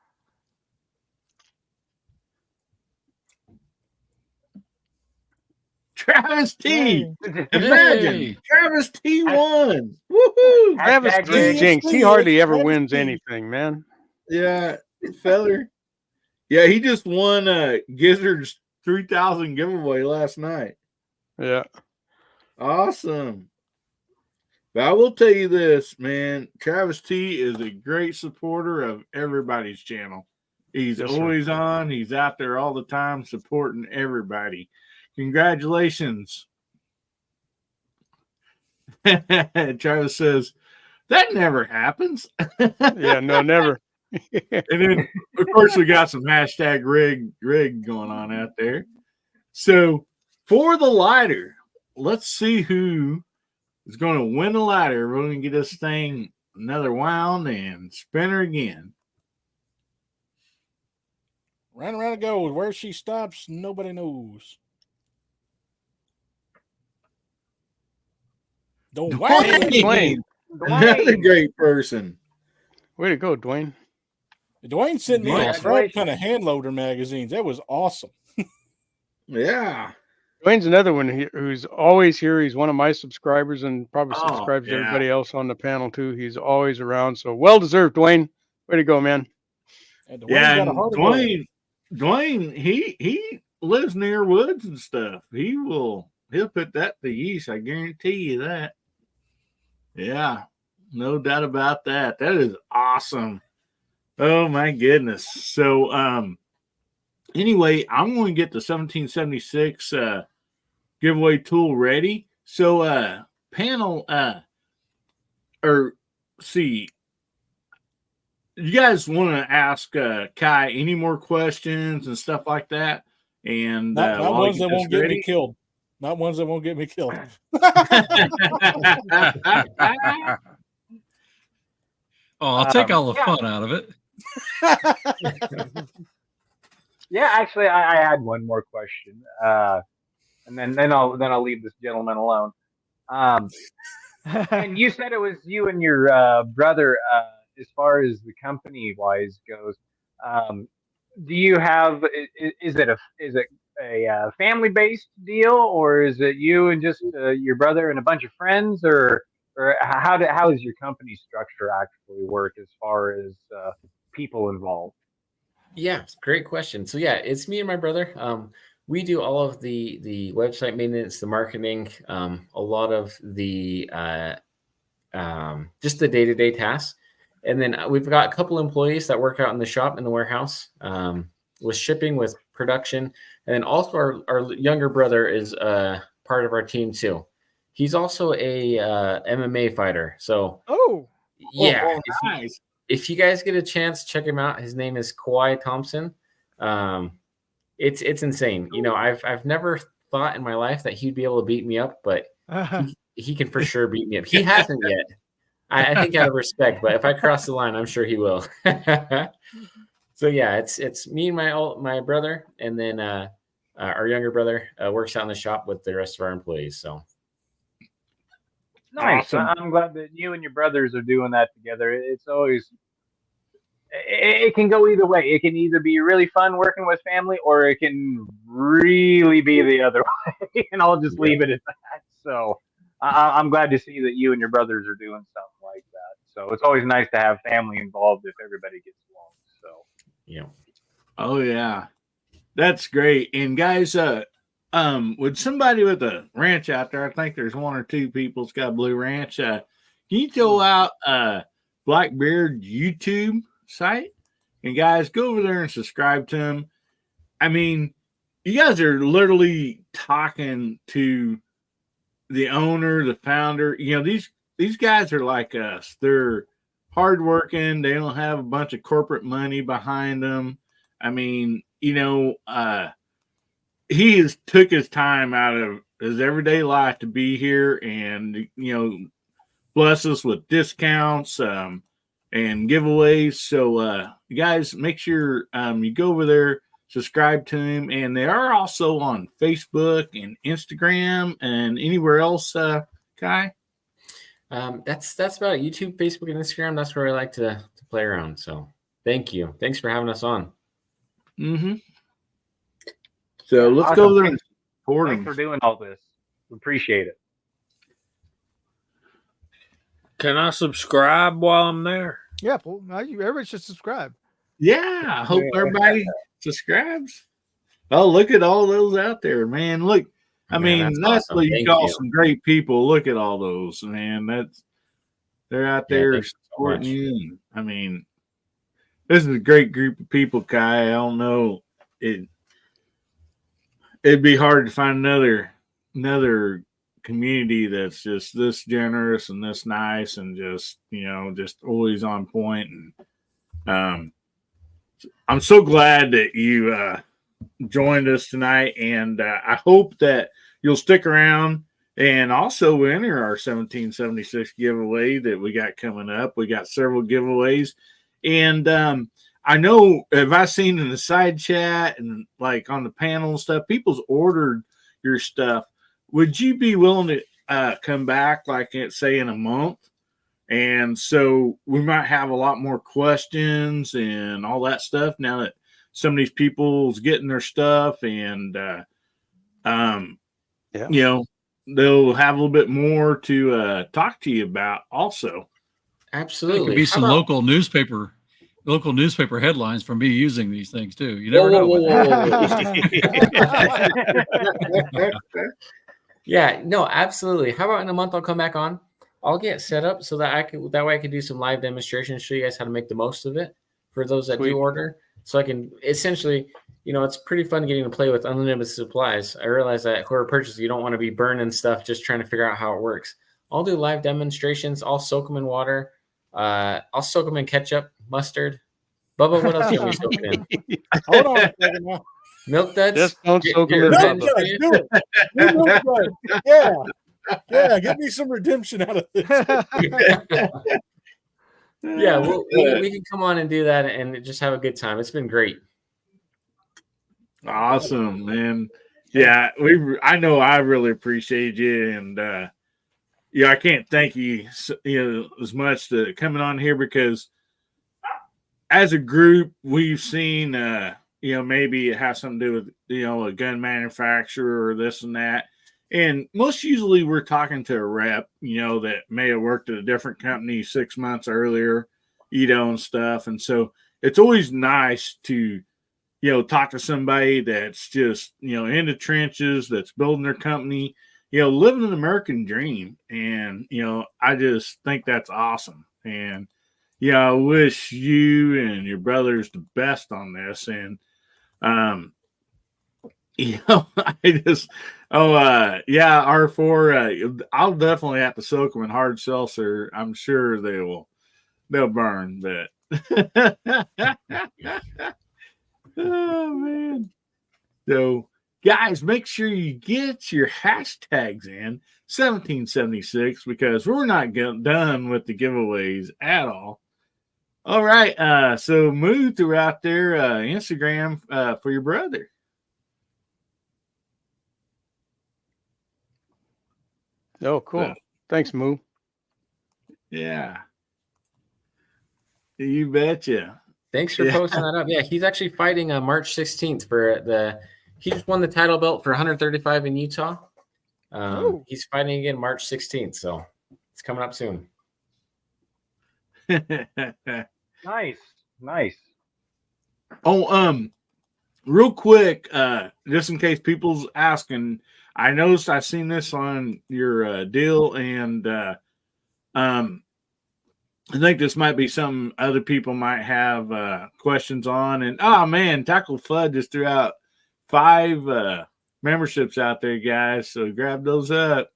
[SPEAKER 1] Travis T. Imagine.
[SPEAKER 4] Yay.
[SPEAKER 1] Travis T won. Woohoo.
[SPEAKER 6] Travis
[SPEAKER 5] Hashtag
[SPEAKER 6] Green
[SPEAKER 5] Greg.
[SPEAKER 6] Jinx. He hardly ever wins anything, man.
[SPEAKER 1] Yeah, feller. Yeah, he just won Gizzard's 3,000 giveaway last night.
[SPEAKER 6] Yeah.
[SPEAKER 1] Awesome. But I will tell you this, man. Travis T is a great supporter of everybody's channel. He's
[SPEAKER 6] Yes, sir.
[SPEAKER 1] always on. He's out there all the time supporting everybody. Congratulations. Travis says, that never happens.
[SPEAKER 6] Yeah, no, never.
[SPEAKER 1] And then, of course, we got some hashtag rig going on out there. So, for the lighter, let's see who is going to win the lighter. We're going to get this thing another wound and spin her again.
[SPEAKER 2] Round and round it goes. Where she stops, nobody knows.
[SPEAKER 6] Dwayne.
[SPEAKER 1] Another great person.
[SPEAKER 6] Way to go, Dwayne.
[SPEAKER 2] Dwayne sent me a
[SPEAKER 5] Congratulations.
[SPEAKER 2] crap ton of hand loader magazines. That was awesome.
[SPEAKER 1] Yeah.
[SPEAKER 6] Dwayne's another one who's always here. He's one of my subscribers and probably
[SPEAKER 1] Oh,
[SPEAKER 6] subscribes to
[SPEAKER 1] yeah.
[SPEAKER 6] everybody else on the panel too. He's always around. So well deserved, Dwayne. Way to go, man.
[SPEAKER 2] And Dwayne's
[SPEAKER 1] Yeah,
[SPEAKER 2] got a
[SPEAKER 1] and
[SPEAKER 2] heart of gold.
[SPEAKER 1] Dwayne, he lives near woods and stuff. He'll put that to use. I guarantee you that. Yeah, no doubt about that. That is awesome. Oh my goodness. So anyway, I'm going to get the 1776 giveaway tool ready. So panel or see, you guys want to ask Kai any more questions and stuff like that? And
[SPEAKER 2] Not
[SPEAKER 1] while I
[SPEAKER 2] ones that
[SPEAKER 1] this
[SPEAKER 2] won't get
[SPEAKER 1] ready?
[SPEAKER 2] me killed. Not ones that won't get me killed.
[SPEAKER 4] Oh, I'll take all the fun out of it.
[SPEAKER 5] Yeah, actually, I had one more question, and then I'll leave this gentleman alone. And you said it was you and your brother, as far as the company wise goes. Do you have? Is it a family based deal, or is it you and just your brother and a bunch of friends, or how does your company structure actually work as far as people involved?
[SPEAKER 9] Yeah, great question. So yeah, it's me and my brother. We do all of the website maintenance, the marketing, a lot of the just the day-to-day tasks. And then we've got a couple employees that work out in the shop in the warehouse with shipping, with production. And then also our younger brother is part of our team too. He's also a MMA fighter. So yeah,
[SPEAKER 1] nice.
[SPEAKER 9] if you guys get a chance, check him out. His name is Kawhi Thompson. It's insane. You know, I've never thought in my life that he'd be able to beat me up, but he can for sure beat me up. He hasn't yet. I think out of respect, but if I cross the line, I'm sure he will. So yeah, it's me and my brother, and then our younger brother works out in the shop with the rest of our employees. So
[SPEAKER 5] nice.
[SPEAKER 1] Awesome.
[SPEAKER 5] I'm glad that you and your brothers are doing that together. It's always it can go either way. It can either be really fun working with family, or it can really be the other way. And I'll just leave it at that. So I'm glad to see that you and your brothers are doing something like that. So it's always nice to have family involved if everybody gets along. So
[SPEAKER 9] yeah.
[SPEAKER 1] Oh yeah, that's great. And guys, with somebody with a ranch out there, I think there's one or two people that's got a blue ranch. Can you throw out Blackbeard YouTube site? And guys, go over there and subscribe to him. I mean, you guys are literally talking to the owner, the founder. You know, these guys are like us. They're hardworking. They don't have a bunch of corporate money behind them. I mean, he has took his time out of his everyday life to be here and, bless us with discounts and giveaways. So, you guys, make sure you go over there, subscribe to him. And they are also on Facebook and Instagram and anywhere else, Kai?
[SPEAKER 9] That's about it. YouTube, Facebook, and Instagram. That's where I like to play around. So thank you. Thanks for having us on.
[SPEAKER 1] Mm-hmm. So let's go there and support
[SPEAKER 5] Thanks
[SPEAKER 1] him.
[SPEAKER 5] for doing all this. We appreciate it.
[SPEAKER 3] Can I subscribe while I'm there?
[SPEAKER 7] Yeah, well, everybody should subscribe.
[SPEAKER 1] Yeah, I hope everybody subscribes. Oh, look at all those out there, man. Look, I mean,
[SPEAKER 9] that's
[SPEAKER 1] that's
[SPEAKER 9] awesome.
[SPEAKER 1] what you
[SPEAKER 9] Thank
[SPEAKER 1] call
[SPEAKER 9] you.
[SPEAKER 1] some great people. Look at all those, man. They're out there
[SPEAKER 9] thanks so
[SPEAKER 1] supporting
[SPEAKER 9] much.
[SPEAKER 1] you. I mean, this is a great group of people, Kai. I don't know. It'd be hard to find another community that's just this generous and this nice and just always on point. And I'm so glad that you joined us tonight, and I hope that you'll stick around and also enter our 1776 giveaway that we got coming up. We got several giveaways, and I know, have I seen in the side chat and like on the panel and stuff, people's ordered your stuff. Would you be willing to come back, like say in a month? And so we might have a lot more questions and all that stuff now that some of these people's getting their stuff, and they'll have a little bit more to talk to you about also.
[SPEAKER 9] Absolutely.
[SPEAKER 4] There could be some
[SPEAKER 9] How about-
[SPEAKER 4] local newspaper headlines from me using these things too. You never know.
[SPEAKER 9] Yeah, no, absolutely. How about in a month I'll come back on? I'll get set up so that way I can do some live demonstrations, show you guys how to make the most of it for those that
[SPEAKER 6] Sweet.
[SPEAKER 9] do order. So I can essentially, it's pretty fun getting to play with unlimited supplies. I realize that whoever purchases, you don't want to be burning stuff just trying to figure out how it works. I'll do live demonstrations. I'll soak them in water. I'll soak them in ketchup, mustard. Bubba, what else can we soak in?
[SPEAKER 2] Hold on a second now.
[SPEAKER 9] Milk duds?
[SPEAKER 6] Just don't soak 'em in
[SPEAKER 9] Revenge
[SPEAKER 6] Bubba.
[SPEAKER 9] for you?
[SPEAKER 2] Do it. Do it right. Yeah. Yeah, get me some redemption out of this.
[SPEAKER 9] Yeah, we can come on and do that and just have a good time. It's been great.
[SPEAKER 1] Awesome, man. Yeah, I know I really appreciate you, and I can't thank you as much to coming on here, because as a group we've seen maybe it has something to do with a gun manufacturer or this and that, and most usually we're talking to a rep that may have worked at a different company 6 months earlier, and stuff, and so it's always nice to talk to somebody that's just, in the trenches, that's building their company, living an American dream. And, I just think that's awesome. And, I wish you and your brothers the best on this. And, R4, I'll definitely have to soak them in hard seltzer. I'm sure they'll burn, but oh man. So guys, make sure you get your hashtags in 1776, because we're not done with the giveaways at all. All right, so Moo throughout there Instagram for your brother.
[SPEAKER 6] Oh, cool. Thanks, Moo.
[SPEAKER 1] Yeah, you betcha.
[SPEAKER 9] Thanks for posting that up. Yeah, he's actually fighting March 16th he just won the title belt for 135 in Utah. He's fighting again March 16th, so it's coming up soon.
[SPEAKER 5] Nice.
[SPEAKER 1] Oh, real quick, just in case people's asking, I noticed I seen this on your deal, and I think this might be something other people might have questions on. And oh man, Tackle Flood just threw out 5 memberships out there, guys. So grab those up.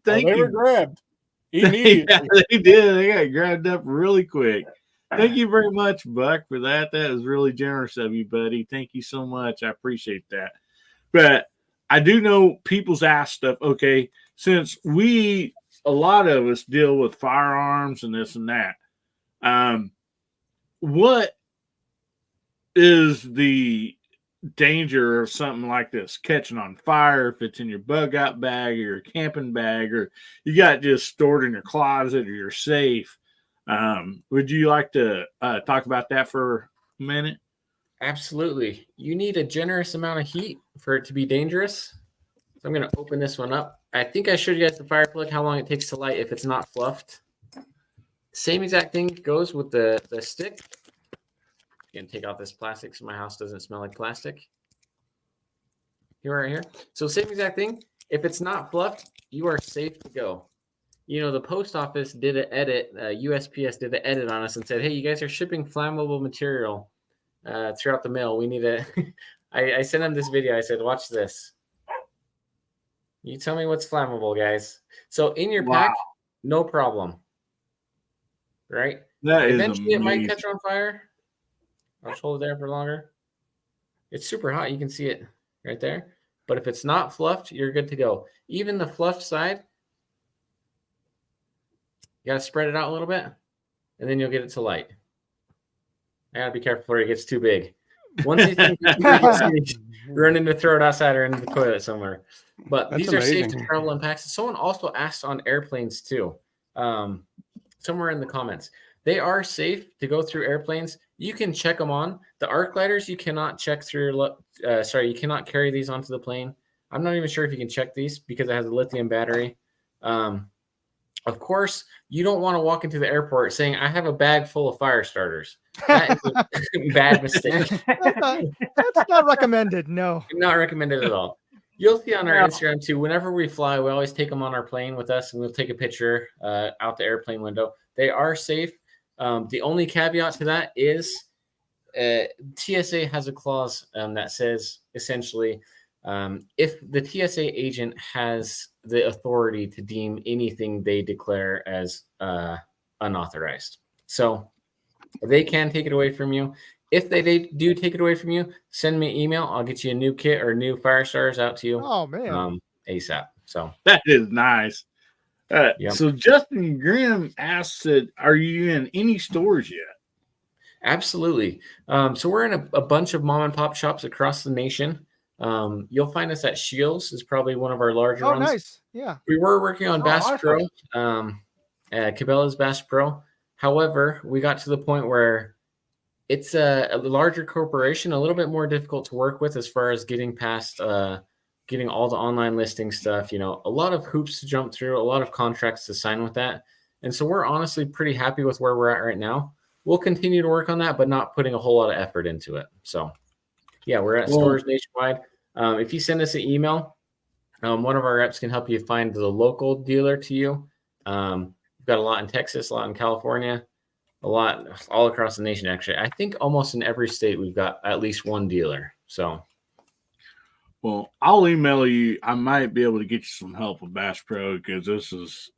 [SPEAKER 1] Thank
[SPEAKER 2] They
[SPEAKER 1] you.
[SPEAKER 2] were grabbed. Immediately.
[SPEAKER 1] Yeah, they did. They got grabbed up really quick. Thank you very much, Buck, for that. That was really generous of you, buddy. Thank you so much. I appreciate that. But I do know people's ask stuff. Okay, since a lot of us deal with firearms and this and that, what is the danger of something like this catching on fire if it's in your bug out bag or your camping bag or you got it just stored in your closet or your safe? Would you like to talk about that for a minute?
[SPEAKER 9] Absolutely. You need a generous amount of heat for it to be dangerous. So I'm going to open this one up. I think I showed you guys the fire plug, how long it takes to light if it's not fluffed. Same exact thing goes with the stick. Going to take out this plastic so my house doesn't smell like plastic. Here, right here. So same exact thing. If it's not fluffed, you are safe to go. You know, the post office did an edit, USPS did an edit on us and said, hey, you guys are shipping flammable material throughout the mail. We need a, I sent them this video. I said, watch this. You tell me what's flammable, guys. So in your pack, no problem. Right?
[SPEAKER 1] That
[SPEAKER 9] Eventually
[SPEAKER 1] is
[SPEAKER 9] it might catch on fire. I'll just hold it there for longer. It's super hot. You can see it right there. But if it's not fluffed, you're good to go. Even the fluffed side, you got to spread it out a little bit, and then you'll get it to light. I got to be careful before it gets too big. Once these things run into throw it outside or into the toilet somewhere. But
[SPEAKER 6] That's
[SPEAKER 9] these are safe
[SPEAKER 6] amazing.
[SPEAKER 9] to travel in packs. Someone also asked on airplanes too. Somewhere in the comments. They are safe to go through airplanes. You can check them on. The arc lighters, you cannot check through. You cannot carry these onto the plane. I'm not even sure if you can check these because it has a lithium battery. Of course, you don't want to walk into the airport saying, I have a bag full of fire starters. That is a bad mistake.
[SPEAKER 7] That's not recommended. No.
[SPEAKER 9] Not recommended at all. You'll see on our Instagram too, whenever we fly, we always take them on our plane with us and we'll take a picture out the airplane window. They are safe. The only caveat to that is TSA has a clause that says essentially if the TSA agent has the authority to deem anything they declare as unauthorized. So they can take it away from you. If they do take it away from you, send me an email. I'll get you a new kit or new fire stars out to you.
[SPEAKER 7] Oh, man.
[SPEAKER 9] ASAP. So
[SPEAKER 1] that is nice.
[SPEAKER 9] Yep.
[SPEAKER 1] So Justin Grimm asks, are you in any stores yet?
[SPEAKER 9] Absolutely. So we're in a bunch of mom and pop shops across the nation. You'll find us at Shields is probably one of our larger ones.
[SPEAKER 7] Oh, nice. Yeah.
[SPEAKER 9] We were working on Bass
[SPEAKER 2] awesome.
[SPEAKER 9] Pro, Cabela's Bass Pro. However, we got to the point where it's a larger corporation, a little bit more difficult to work with as far as getting past getting all the online listing stuff, a lot of hoops to jump through, a lot of contracts to sign with that. And so we're honestly pretty happy with where we're at right now. We'll continue to work on that, but not putting a whole lot of effort into it. So yeah, we're at stores nationwide. If you send us an email, one of our reps can help you find the local dealer to you. We've got a lot in Texas, a lot in California, a lot all across the nation, actually. I think almost in every state we've got at least one dealer. So
[SPEAKER 1] well, I'll email you. I might be able to get you some help with Bass Pro because this is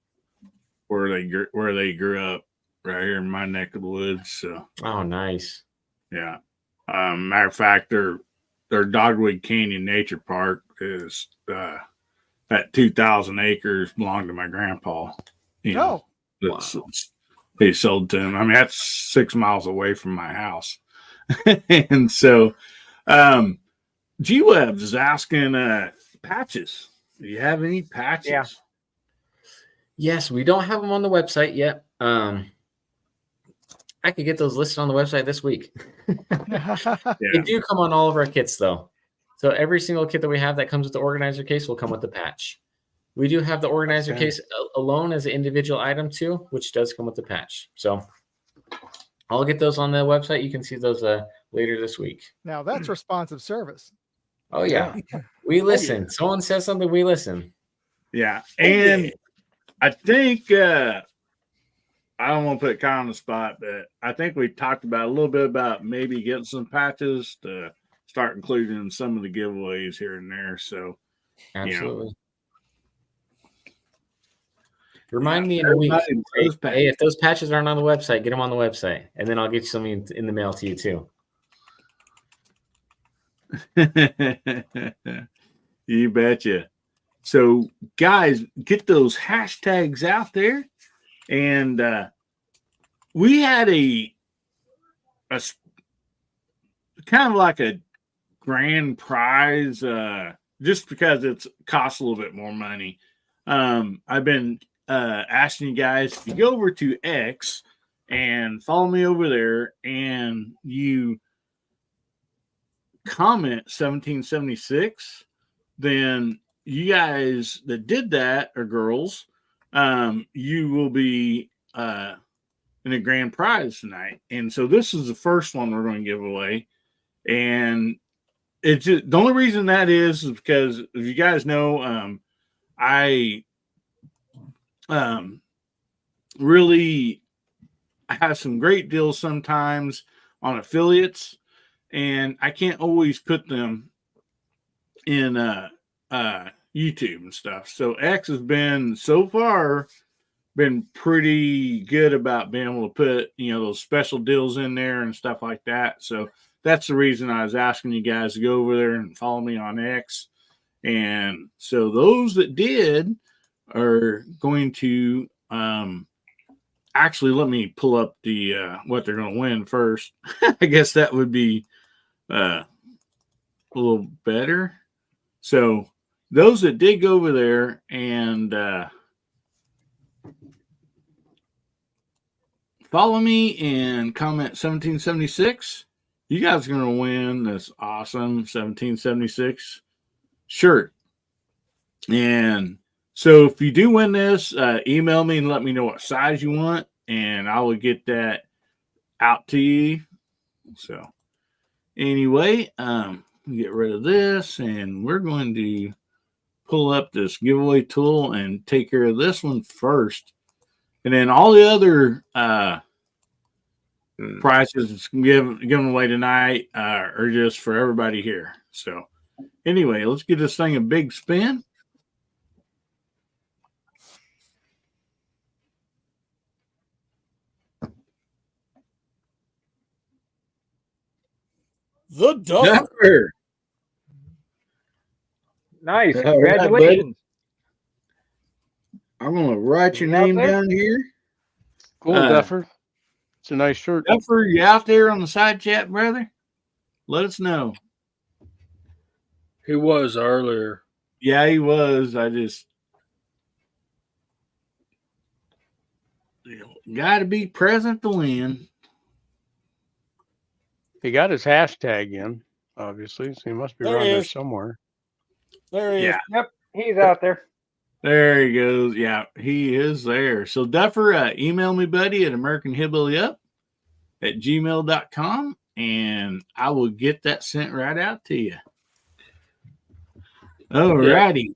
[SPEAKER 1] where they grew up, right here in my neck of the woods. So,
[SPEAKER 9] oh, nice.
[SPEAKER 1] Yeah. Matter of fact, their Dogwood Canyon Nature Park is that 2,000 acres belonged to my grandpa.
[SPEAKER 7] Wow.
[SPEAKER 1] He sold to him. I mean, that's 6 miles away from my house. And so, G-Webs is asking patches. Do you have any patches?
[SPEAKER 5] Yeah.
[SPEAKER 9] Yes, we don't have them on the website yet. I could get those listed on the website this week. They do come on all of our kits, though. So every single kit that we have that comes with the organizer case will come with the patch. We do have the organizer case alone as an individual item, too, which does come with the patch. So I'll get those on the website. You can see those later this week.
[SPEAKER 7] Now, that's responsive service.
[SPEAKER 9] Oh, yeah. We listen. Someone says something, we listen.
[SPEAKER 1] Yeah. And I think I don't want to put Kyle on the spot, but I think we talked about a little bit about maybe getting some patches to start including in some of the giveaways here and there. So
[SPEAKER 9] absolutely. Remind me in a week.
[SPEAKER 1] Everybody loves
[SPEAKER 9] Hey, if those patches aren't on the website, get them on the website, and then I'll get you something in the mail to you too.
[SPEAKER 1] You betcha. So, guys, get those hashtags out there. And we had a kind of like a grand prize just because it costs a little bit more money. I've been asking you guys to go over to X and follow me over there, and you comment 1776, then you guys that did that, or girls, you will be in a grand prize tonight. And so this is the first one we're going to give away. And it's just, the only reason that is because, if you guys know, I really have some great deals sometimes on affiliates, and I can't always put them in YouTube and stuff. So X has been so far been pretty good about being able to put, those special deals in there and stuff like that. So that's the reason I was asking you guys to go over there and follow me on X. And so those that did are going to actually, let me pull up the what they're going to win first. I guess that would be a little better. So those that did go over there and follow me and comment 1776, you guys are going to win this awesome 1776 shirt. And so if you do win this, email me and let me know what size you want, and I will get that out to you. So anyway, get rid of this, and we're going to pull up this giveaway tool and take care of this one first. And then all the other prizes given away tonight are just for everybody here. So anyway, let's give this thing a big spin.
[SPEAKER 2] The Duffer.
[SPEAKER 1] Duffer.
[SPEAKER 5] Nice.
[SPEAKER 1] All right,
[SPEAKER 5] Congratulations.
[SPEAKER 1] I'm going to write your
[SPEAKER 5] You out
[SPEAKER 1] name
[SPEAKER 5] there?
[SPEAKER 1] down here.
[SPEAKER 6] Cool, Duffer. It's a nice shirt.
[SPEAKER 1] Duffer, you out there on the side chat, brother? Let us know.
[SPEAKER 3] He was earlier.
[SPEAKER 1] Yeah, he was. I just got to be present to win.
[SPEAKER 6] He got his hashtag in, obviously, so he must be
[SPEAKER 2] There
[SPEAKER 6] around
[SPEAKER 2] he
[SPEAKER 6] there
[SPEAKER 2] is.
[SPEAKER 6] somewhere.
[SPEAKER 2] There he is.
[SPEAKER 1] Yeah.
[SPEAKER 5] Yep, he's out there.
[SPEAKER 1] There he goes. Yeah, he is there. So, Duffer, email me, buddy, at AmericanHillbillyUp@gmail.com, and I will get that sent right out to you. All righty.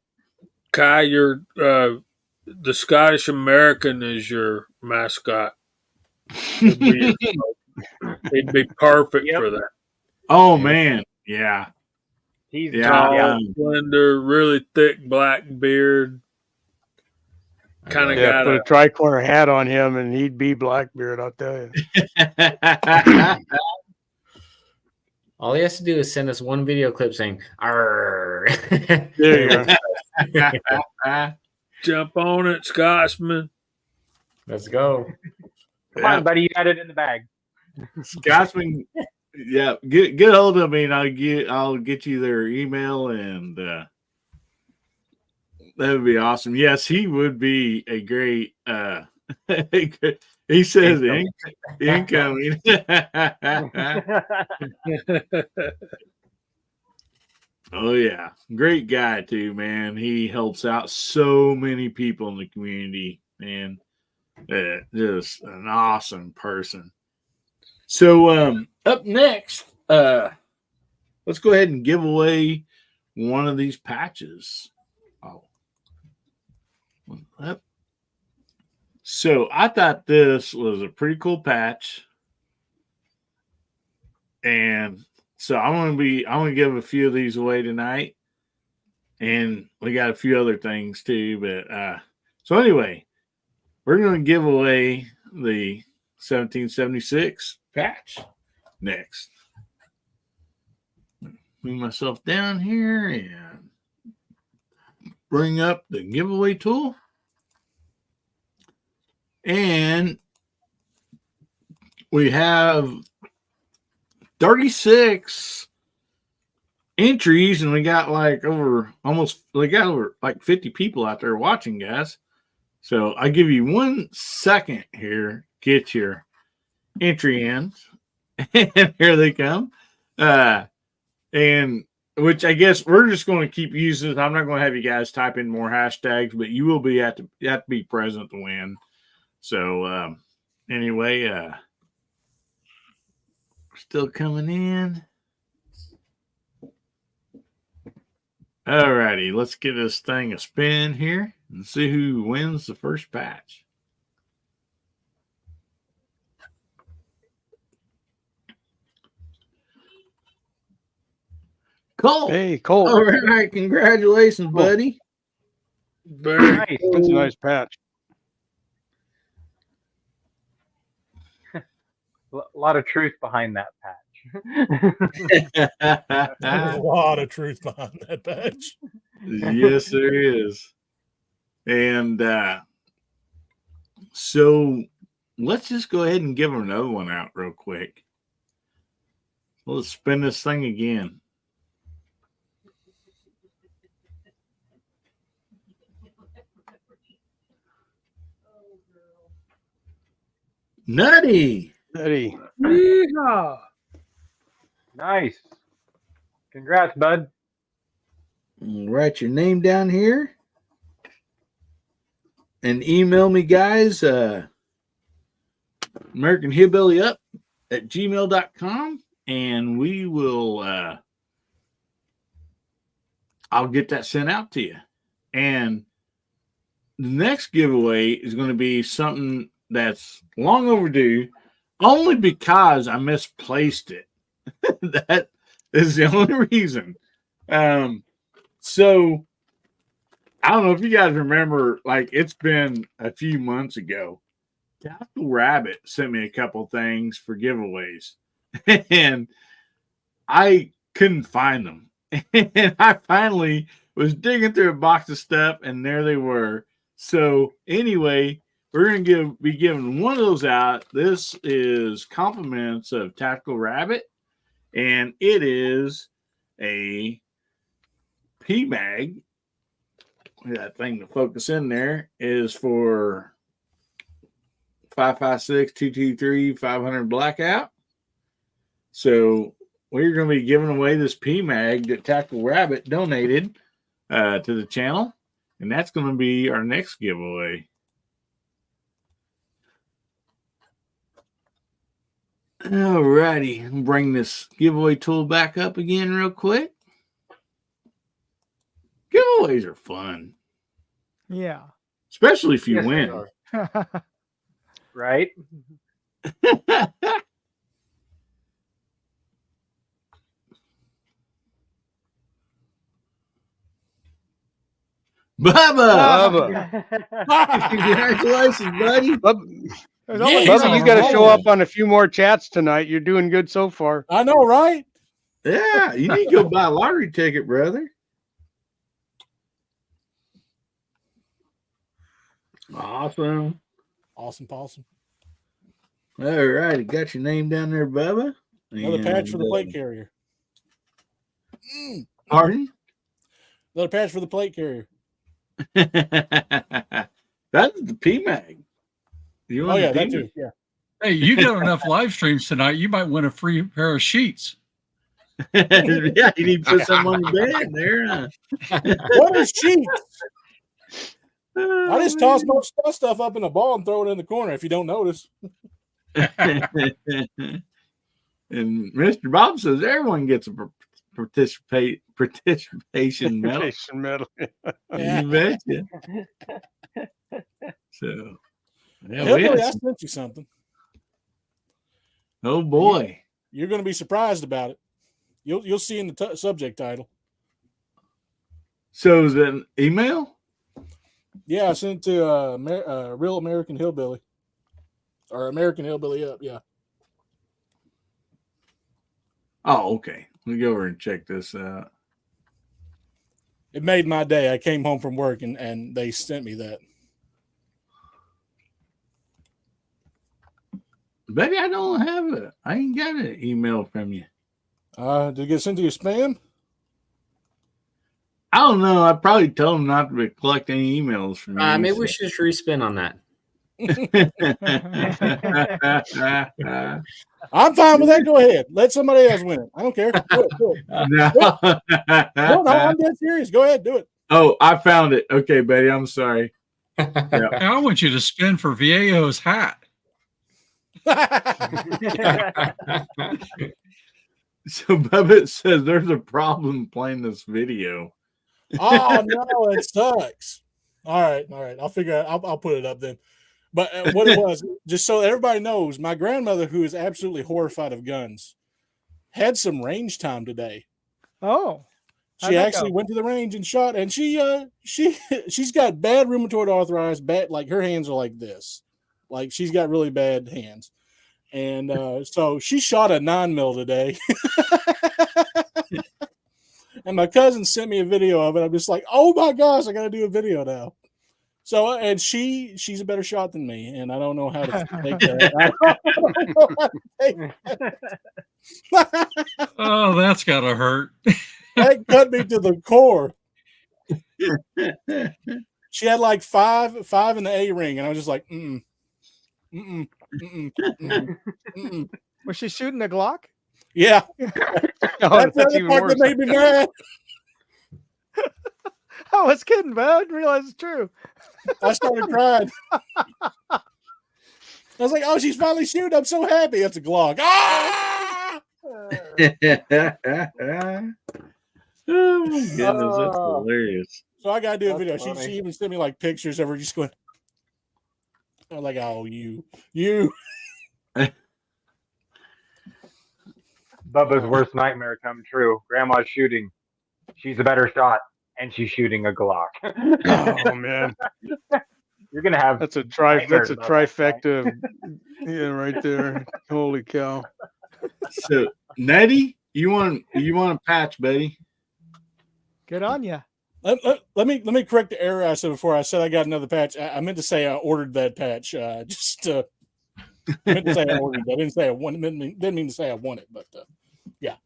[SPEAKER 3] Kai, you're the Scottish American is your mascot. He'd be perfect for that.
[SPEAKER 1] Oh, man. Yeah.
[SPEAKER 5] He's
[SPEAKER 3] Tall, slender, really thick black beard. Kind of got
[SPEAKER 6] put a tricorner hat on him, and he'd be Blackbeard, I'll tell you.
[SPEAKER 9] All he has to do is send us one video clip saying "Arr."
[SPEAKER 6] There you go.
[SPEAKER 3] Jump on it, Scotsman.
[SPEAKER 9] Let's go.
[SPEAKER 5] Come on, buddy. You got it in the bag.
[SPEAKER 1] Scotsman, yeah, get hold of me, and I'll get you their email, and that would be awesome. Yes, he would be a great. He says incoming. Oh yeah, great guy too, man. He helps out so many people in the community, and just an awesome person. So up next, let's go ahead and give away one of these patches. So I thought this was a pretty cool patch, and so I'm gonna give a few of these away tonight, and we got a few other things too. But so anyway, we're going to give away the 1776 patch next. Move myself down here and bring up the giveaway tool. And we have 36 entries, and we got like over 50 people out there watching, guys. So I give you 1 second here, get your entry in, and here they come. And which I guess we're just going to keep using. I'm not going to have you guys type in more hashtags, but you will be have to be present to win. So anyway, still coming in. All righty, let's give this thing a spin here and see who wins the first patch. Cole.
[SPEAKER 6] Hey, Cole.
[SPEAKER 1] All right, congratulations, buddy.
[SPEAKER 3] Very
[SPEAKER 5] Nice.
[SPEAKER 6] That's a nice patch.
[SPEAKER 5] A lot of truth behind that patch.
[SPEAKER 2] There's a lot of truth behind that patch.
[SPEAKER 1] Yes, there is. And so let's just go ahead and give them another one out real quick. Let's spin this thing again. Nutty.
[SPEAKER 6] Eddie.
[SPEAKER 7] Yeehaw.
[SPEAKER 5] Nice. Congrats, bud.
[SPEAKER 1] Write your name down here and email me, guys. American Hillbilly Up at gmail.com, and we will I'll get that sent out to you. And the next giveaway is going to be something that's long overdue, only because I misplaced it. That is the only reason. So I don't know if you guys remember, like it's been a few months ago. Tactical Rabbit sent me a couple things for giveaways, and I couldn't find them. And I finally was digging through a box of stuff, and there they were. So anyway, we're going to be giving one of those out. This is compliments of Tactical Rabbit, and it is a P-Mag. That thing to focus in there is for 5.56, 223, 500 blackout. So we're going to be giving away this P-Mag that Tactical Rabbit donated to the channel, and that's going to be our next giveaway. All righty, bring this giveaway tool back up again real quick. Giveaways are fun,
[SPEAKER 7] Yeah.
[SPEAKER 1] especially if you
[SPEAKER 5] Yes, they
[SPEAKER 1] win.
[SPEAKER 5] are. Right?
[SPEAKER 1] Bubba,
[SPEAKER 6] Bubba.
[SPEAKER 1] congratulations, buddy.
[SPEAKER 7] There's
[SPEAKER 2] Yeah,
[SPEAKER 7] always
[SPEAKER 6] Bubba,
[SPEAKER 7] someone
[SPEAKER 6] you got to show
[SPEAKER 7] wrong.
[SPEAKER 6] up on a few more chats tonight. You're doing good so far.
[SPEAKER 2] I know, right?
[SPEAKER 1] Yeah, you need to go buy a lottery ticket, brother. Awesome.
[SPEAKER 2] Awesome, possum.
[SPEAKER 1] All righty, got your name down there, Bubba.
[SPEAKER 2] Another patch for the
[SPEAKER 1] And,
[SPEAKER 2] plate carrier.
[SPEAKER 1] Pardon?
[SPEAKER 2] Another patch for the plate carrier.
[SPEAKER 1] That's the P-Mag. You
[SPEAKER 2] Oh
[SPEAKER 1] want
[SPEAKER 2] yeah,
[SPEAKER 1] the
[SPEAKER 2] that
[SPEAKER 1] P-Mag?
[SPEAKER 2] too. Yeah.
[SPEAKER 4] Hey, you got enough live streams tonight. You might win a free pair of sheets.
[SPEAKER 1] Yeah, you need to put some on the bed there.
[SPEAKER 2] What is cheap? I just toss
[SPEAKER 1] Oh,
[SPEAKER 2] most stuff up in a ball and throw it in the corner if you don't notice.
[SPEAKER 1] and Mr. Bob says everyone gets a participation medal.
[SPEAKER 6] Participation medal.
[SPEAKER 1] You betcha. So, yeah, we
[SPEAKER 2] Hillbilly,
[SPEAKER 1] had
[SPEAKER 2] I
[SPEAKER 1] some-
[SPEAKER 2] sent you something.
[SPEAKER 1] oh boy.
[SPEAKER 2] You're going to be surprised about it. You'll see in the subject title.
[SPEAKER 1] So is it an email?
[SPEAKER 2] Yeah, I sent it to Real American Hillbilly. Or American Hillbilly Up, yeah.
[SPEAKER 1] Oh, okay. Let me go over and check this out.
[SPEAKER 2] It made my day. I came home from work and they sent me that.
[SPEAKER 1] Maybe I don't have it. I ain't got an email from you.
[SPEAKER 2] Did it get sent to your spam?
[SPEAKER 1] I don't know. I probably told them not to collect any emails from you.
[SPEAKER 9] Maybe we should just respin on that.
[SPEAKER 2] I'm fine with that. Go ahead. Let somebody else win it. I don't care. Do it. Do it. No, I'm dead serious. Go ahead. Do it.
[SPEAKER 1] Oh, I found it. Okay, Betty. I'm sorry.
[SPEAKER 4] Hey, I want you to spin for Viejo's hat.
[SPEAKER 1] So Bubba says there's a problem playing this video.
[SPEAKER 2] Oh no, it sucks. All right. I'll figure out. I'll put it up then. But what it was, just so everybody knows, my grandmother, who is absolutely horrified of guns, had some range time today.
[SPEAKER 7] Oh,
[SPEAKER 2] She actually went to the range and shot, and she's got bad rheumatoid arthritis. Bad, like her hands are like this, like she's got really bad hands, and so she shot a 9mm today. And my cousin sent me a video of it. I'm just like, oh my gosh, I got to do a video now. So, and she's a better shot than me, and I don't know how to take that.
[SPEAKER 4] Oh, that's gotta hurt.
[SPEAKER 2] That cut me to the core. She had like five in the A ring, and I was just like,
[SPEAKER 7] Was she shooting a Glock?
[SPEAKER 2] Yeah.
[SPEAKER 6] Oh,
[SPEAKER 2] That's the other part that made me mad.
[SPEAKER 7] I was kidding, but I didn't realize it's true.
[SPEAKER 2] I started crying. I was like, oh, she's finally shooting. I'm so happy. It's a Glock. Ah!
[SPEAKER 1] Oh my goodness, that's hilarious.
[SPEAKER 2] So I gotta do a video.
[SPEAKER 5] Funny.
[SPEAKER 2] She even sent me like pictures of her just going. I was like, oh, you.
[SPEAKER 5] Bubba's worst nightmare come true. Grandma's shooting. She's a better shot, and she's shooting a Glock.
[SPEAKER 6] Oh man,
[SPEAKER 5] You're gonna have
[SPEAKER 6] that's a
[SPEAKER 5] nightmares about that
[SPEAKER 6] trifecta. Yeah, right there. Holy cow!
[SPEAKER 1] So Nettie, you want a patch, Betty?
[SPEAKER 7] Good on you.
[SPEAKER 2] Let me correct the error I said before. I said I got another patch. I meant to say I ordered that patch. I meant to say I ordered. I didn't say I wanted. Didn't mean to say I want it, but yeah.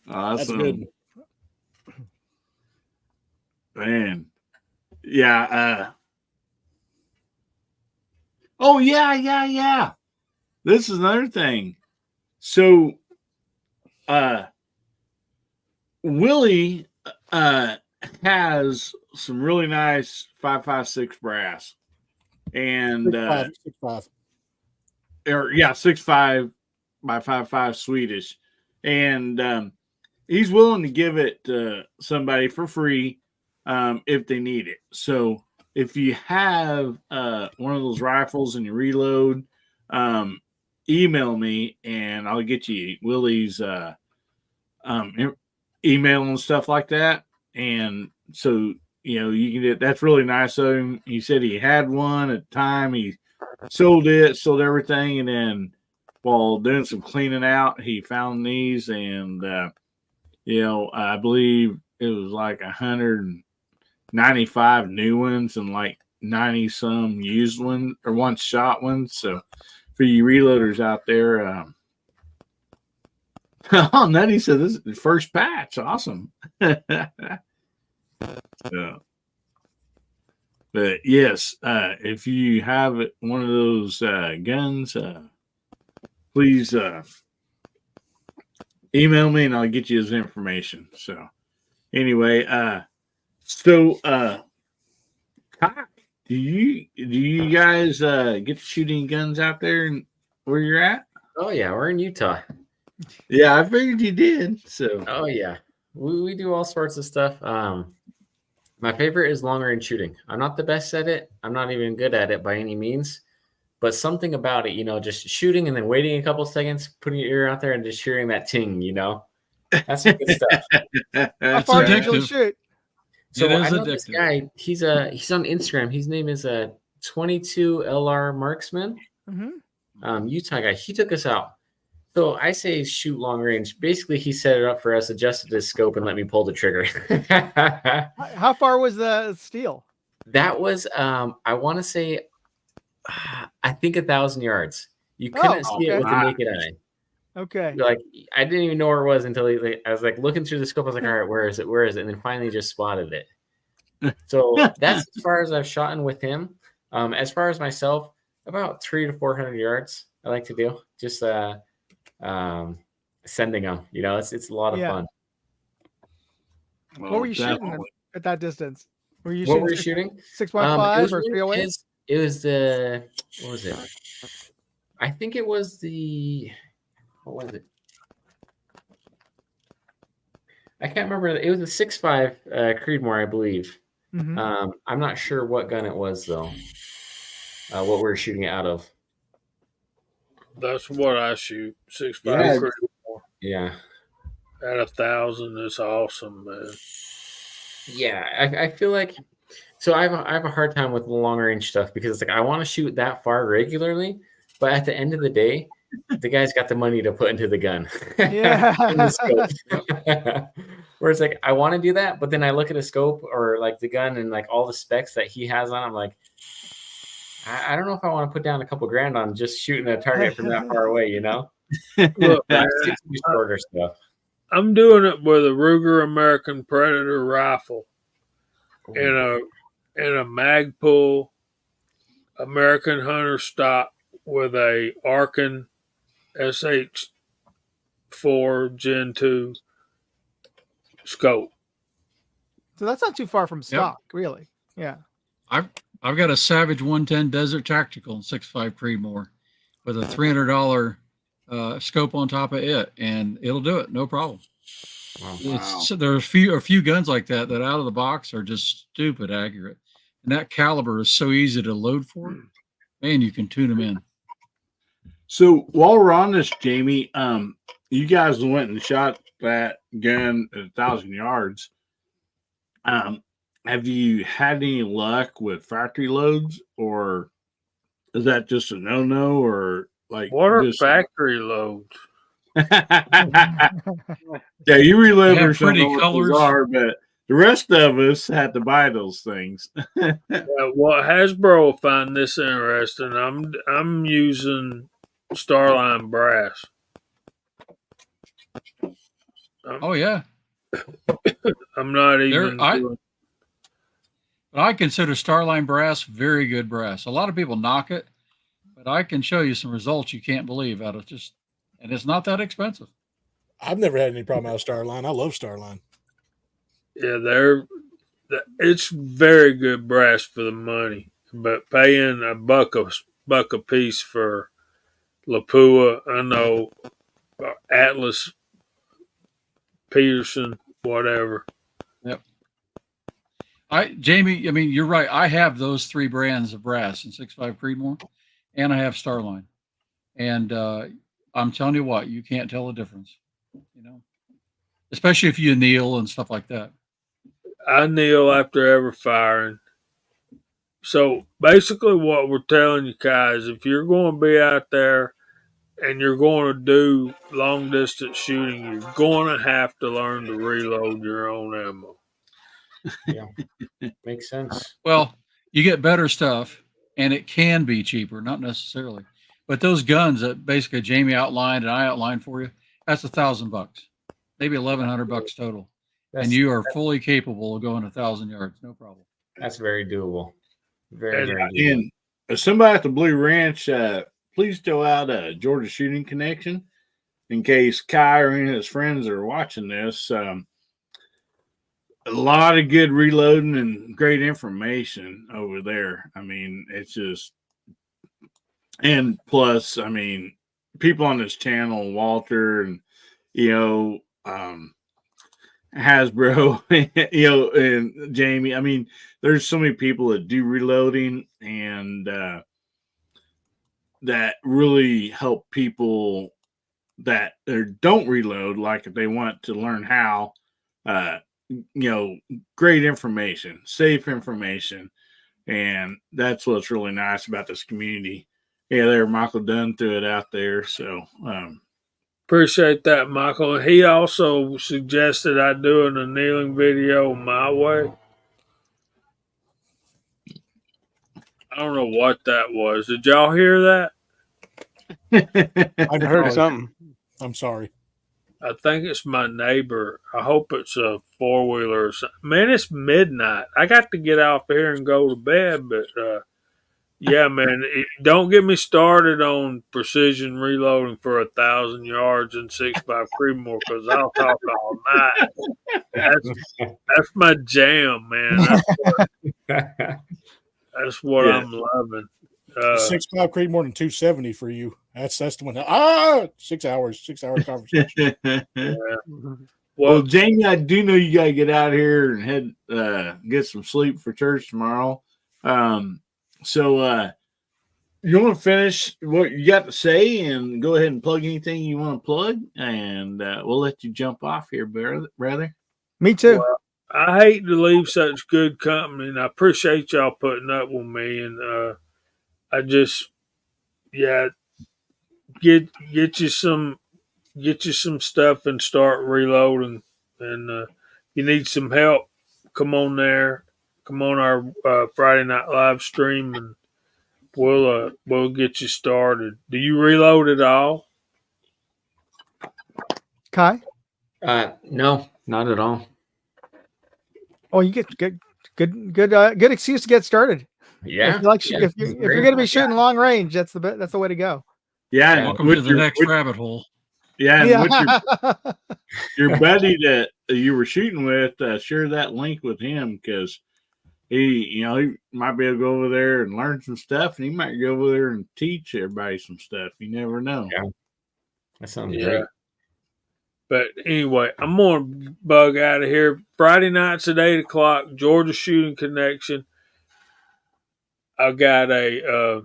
[SPEAKER 1] Awesome.
[SPEAKER 2] That's good.
[SPEAKER 1] Man. Yeah. Oh yeah. This is another thing. So Willie has some really nice 5.56 brass. And
[SPEAKER 2] 6.5.
[SPEAKER 1] 6.5 by 5.5 Swedish. And he's willing to give it to somebody for free if they need it. So if you have one of those rifles and you reload, email me and I'll get you Willie's email and stuff like that. And so, you can do, that's really nice of him. He said he had one at the time. He sold everything. And then while doing some cleaning out, he found these and, I believe it was like 195 new ones and like 90 some used ones or one shot ones. So for you reloaders out there, oh, Nettie said this is the first patch. Awesome. So, but yes, if you have one of those guns, please email me and I'll get you his information. So anyway, Cock, do you guys get shooting guns out there and where you're at?
[SPEAKER 9] Oh yeah, we're in Utah.
[SPEAKER 1] Yeah, I figured you did. So
[SPEAKER 9] Oh yeah, we do all sorts of stuff. My favorite is long range shooting. I'm not the best at it. I'm not even good at it by any means. But something about it, just shooting and then waiting a couple seconds, putting your ear out there and just hearing that ting, That's some good stuff.
[SPEAKER 7] How
[SPEAKER 1] That's
[SPEAKER 7] far
[SPEAKER 1] right.
[SPEAKER 7] do you usually
[SPEAKER 4] addictive.
[SPEAKER 7] shoot?
[SPEAKER 9] So
[SPEAKER 4] It is
[SPEAKER 9] I know this
[SPEAKER 4] addictive.
[SPEAKER 9] guy. He's on Instagram. His name is 22 LR Marksman. Utah guy. He took us out. So I say shoot long range. Basically, he set it up for us, adjusted his scope, and let me pull the trigger.
[SPEAKER 7] How far was the steel?
[SPEAKER 9] That was I want to say I think 1,000 yards. You couldn't see it
[SPEAKER 7] okay.
[SPEAKER 9] with the naked eye.
[SPEAKER 7] Okay.
[SPEAKER 9] Like I didn't even know where it was until I was like looking through the scope. I was like, all right, where is it? Where is it? And then finally just spotted it. So that's as far as I've shot in with him. As far as myself, about 300 to 400 yards. I like to do just sending them. You know, it's a lot of fun.
[SPEAKER 7] What were you shooting at that distance? Were you
[SPEAKER 9] What were you shooting?
[SPEAKER 7] 6.5 or 308?
[SPEAKER 9] It was the what was it? I think it was the what was it? I can't remember. It was a 6.5 Creedmoor, I believe. I'm not sure what gun it was though. What we were shooting it out of.
[SPEAKER 3] That's what I shoot. 6.5
[SPEAKER 1] Yeah.
[SPEAKER 3] Creedmoor.
[SPEAKER 9] Yeah.
[SPEAKER 3] At 1,000, it's awesome, man.
[SPEAKER 9] Yeah, I feel like so I have a hard time with the long range stuff because it's like I want to shoot that far regularly, but at the end of the day, the guy's got the money to put into the gun.
[SPEAKER 7] Yeah.
[SPEAKER 9] In the scope. Where it's like I want to do that, but then I look at a scope or like the gun and like all the specs that he has on, I'm like, I don't know if I want to put down a couple grand on just shooting a target from that far away, you know?
[SPEAKER 3] Look, man,
[SPEAKER 9] Stick to shorter stuff.
[SPEAKER 3] I'm doing it with a Ruger American Predator rifle and a Magpul American Hunter stock with a Arkin SH4 Gen 2 scope.
[SPEAKER 7] So that's not too far from stock, really. Yeah.
[SPEAKER 4] I've got a Savage 110 Desert Tactical 6.5 Creedmoor with a $300 scope on top of it, and it'll do it, no problem.
[SPEAKER 1] Wow.
[SPEAKER 4] So there are a few guns like that out of the box are just stupid accurate, and that caliber is so easy to load for. Man, you can tune them in.
[SPEAKER 1] So while we're on this, Jamie, you guys went and shot that gun at 1,000 yards. Have you had any luck with factory loads, or is that just a no-no, or like
[SPEAKER 3] What are
[SPEAKER 1] just...
[SPEAKER 3] factory loads?
[SPEAKER 1] Yeah, you relivers
[SPEAKER 4] pretty
[SPEAKER 1] don't know
[SPEAKER 4] colors.
[SPEAKER 1] what those are, but the rest of us had to buy those things.
[SPEAKER 3] Well, Hasbro will find this interesting. I'm using Starline brass.
[SPEAKER 4] Oh yeah,
[SPEAKER 3] I'm not even.
[SPEAKER 4] But I consider Starline brass very good brass. A lot of people knock it, but I can show you some results you can't believe out of and it's not that expensive.
[SPEAKER 2] I've never had any problem out of Starline. I love Starline.
[SPEAKER 3] Yeah, it's very good brass for the money, but paying a buck a piece for Lapua, I know, Atlas, Peterson, whatever.
[SPEAKER 4] Yep. Jamie, I mean, you're right. I have those three brands of brass in 6.5 Creedmoor, and I have Starline. And I'm telling you what, you can't tell the difference, you know, especially if you anneal and stuff like that.
[SPEAKER 3] I kneel after every firing. So basically what we're telling you guys, if you're going to be out there and you're going to do long distance shooting, you're going to have to learn to reload your own ammo.
[SPEAKER 9] Yeah, makes sense.
[SPEAKER 4] Well, you get better stuff, and it can be cheaper, not necessarily. But those guns that basically Jamie outlined and I outlined for you, that's $1,000, maybe $1,100 total, and you are fully capable of going 1,000 yards, no problem.
[SPEAKER 9] That's very doable. Very doable.
[SPEAKER 1] And somebody at the Blue Ranch, please throw out a Georgia Shooting Connection in case Kai or any of his friends are watching this. A lot of good reloading and great information over there. I mean, it's just, and plus, I mean, people on this channel, Walter and, Hasbro, and Jamie. I mean, there's so many people that do reloading and that really help people that don't reload, like if they want to learn how, great information, safe information. And that's what's really nice about this community. Yeah, there, Michael Dunn threw it out there. So,
[SPEAKER 3] Appreciate that, Michael. He also suggested I do an annealing video my way. I don't know what that was. Did y'all hear that?
[SPEAKER 2] I've
[SPEAKER 6] heard something.
[SPEAKER 2] I'm sorry.
[SPEAKER 3] I think it's my neighbor. I hope it's a 4-wheeler or something. Man, it's midnight. I got to get off here and go to bed, but yeah, man, don't get me started on precision reloading for 1,000 yards and 6.5 Creedmoor, because I'll talk all night. That's my jam, man. That's what
[SPEAKER 1] Yeah.
[SPEAKER 3] I'm loving.
[SPEAKER 2] 6.5 Creed more than 270 for you. That's the one. 6 hours, 6 hour conversation.
[SPEAKER 1] Well, Jamie, I do know you got to get out of here and head get some sleep for church tomorrow. So you want to finish what you got to say and go ahead and plug anything you want to plug, and we'll let you jump off here, brother.
[SPEAKER 7] Me too.
[SPEAKER 3] Well, I hate to leave such good company, and I appreciate y'all putting up with me. And I just, yeah, get you some stuff and start reloading. And you need some help, come on there, come on our Friday night live stream, and we'll get you started. Do you reload at all?
[SPEAKER 7] Kai?
[SPEAKER 9] No, not at all.
[SPEAKER 7] Oh, you get good excuse to get started.
[SPEAKER 9] Yeah.
[SPEAKER 7] If you're going to be shooting long range, that's the way to go.
[SPEAKER 1] Yeah.
[SPEAKER 4] Welcome to the next rabbit hole.
[SPEAKER 1] Yeah. And
[SPEAKER 7] Yeah.
[SPEAKER 1] with your buddy that you were shooting with, share that link with him, because he might be able to go over there and learn some stuff, and he might go over there and teach everybody some stuff. You never know.
[SPEAKER 9] Yeah. That sounds great.
[SPEAKER 3] But anyway, I'm going to bug out of here. Friday nights at 8 o'clock, Georgia Shooting Connection. I got a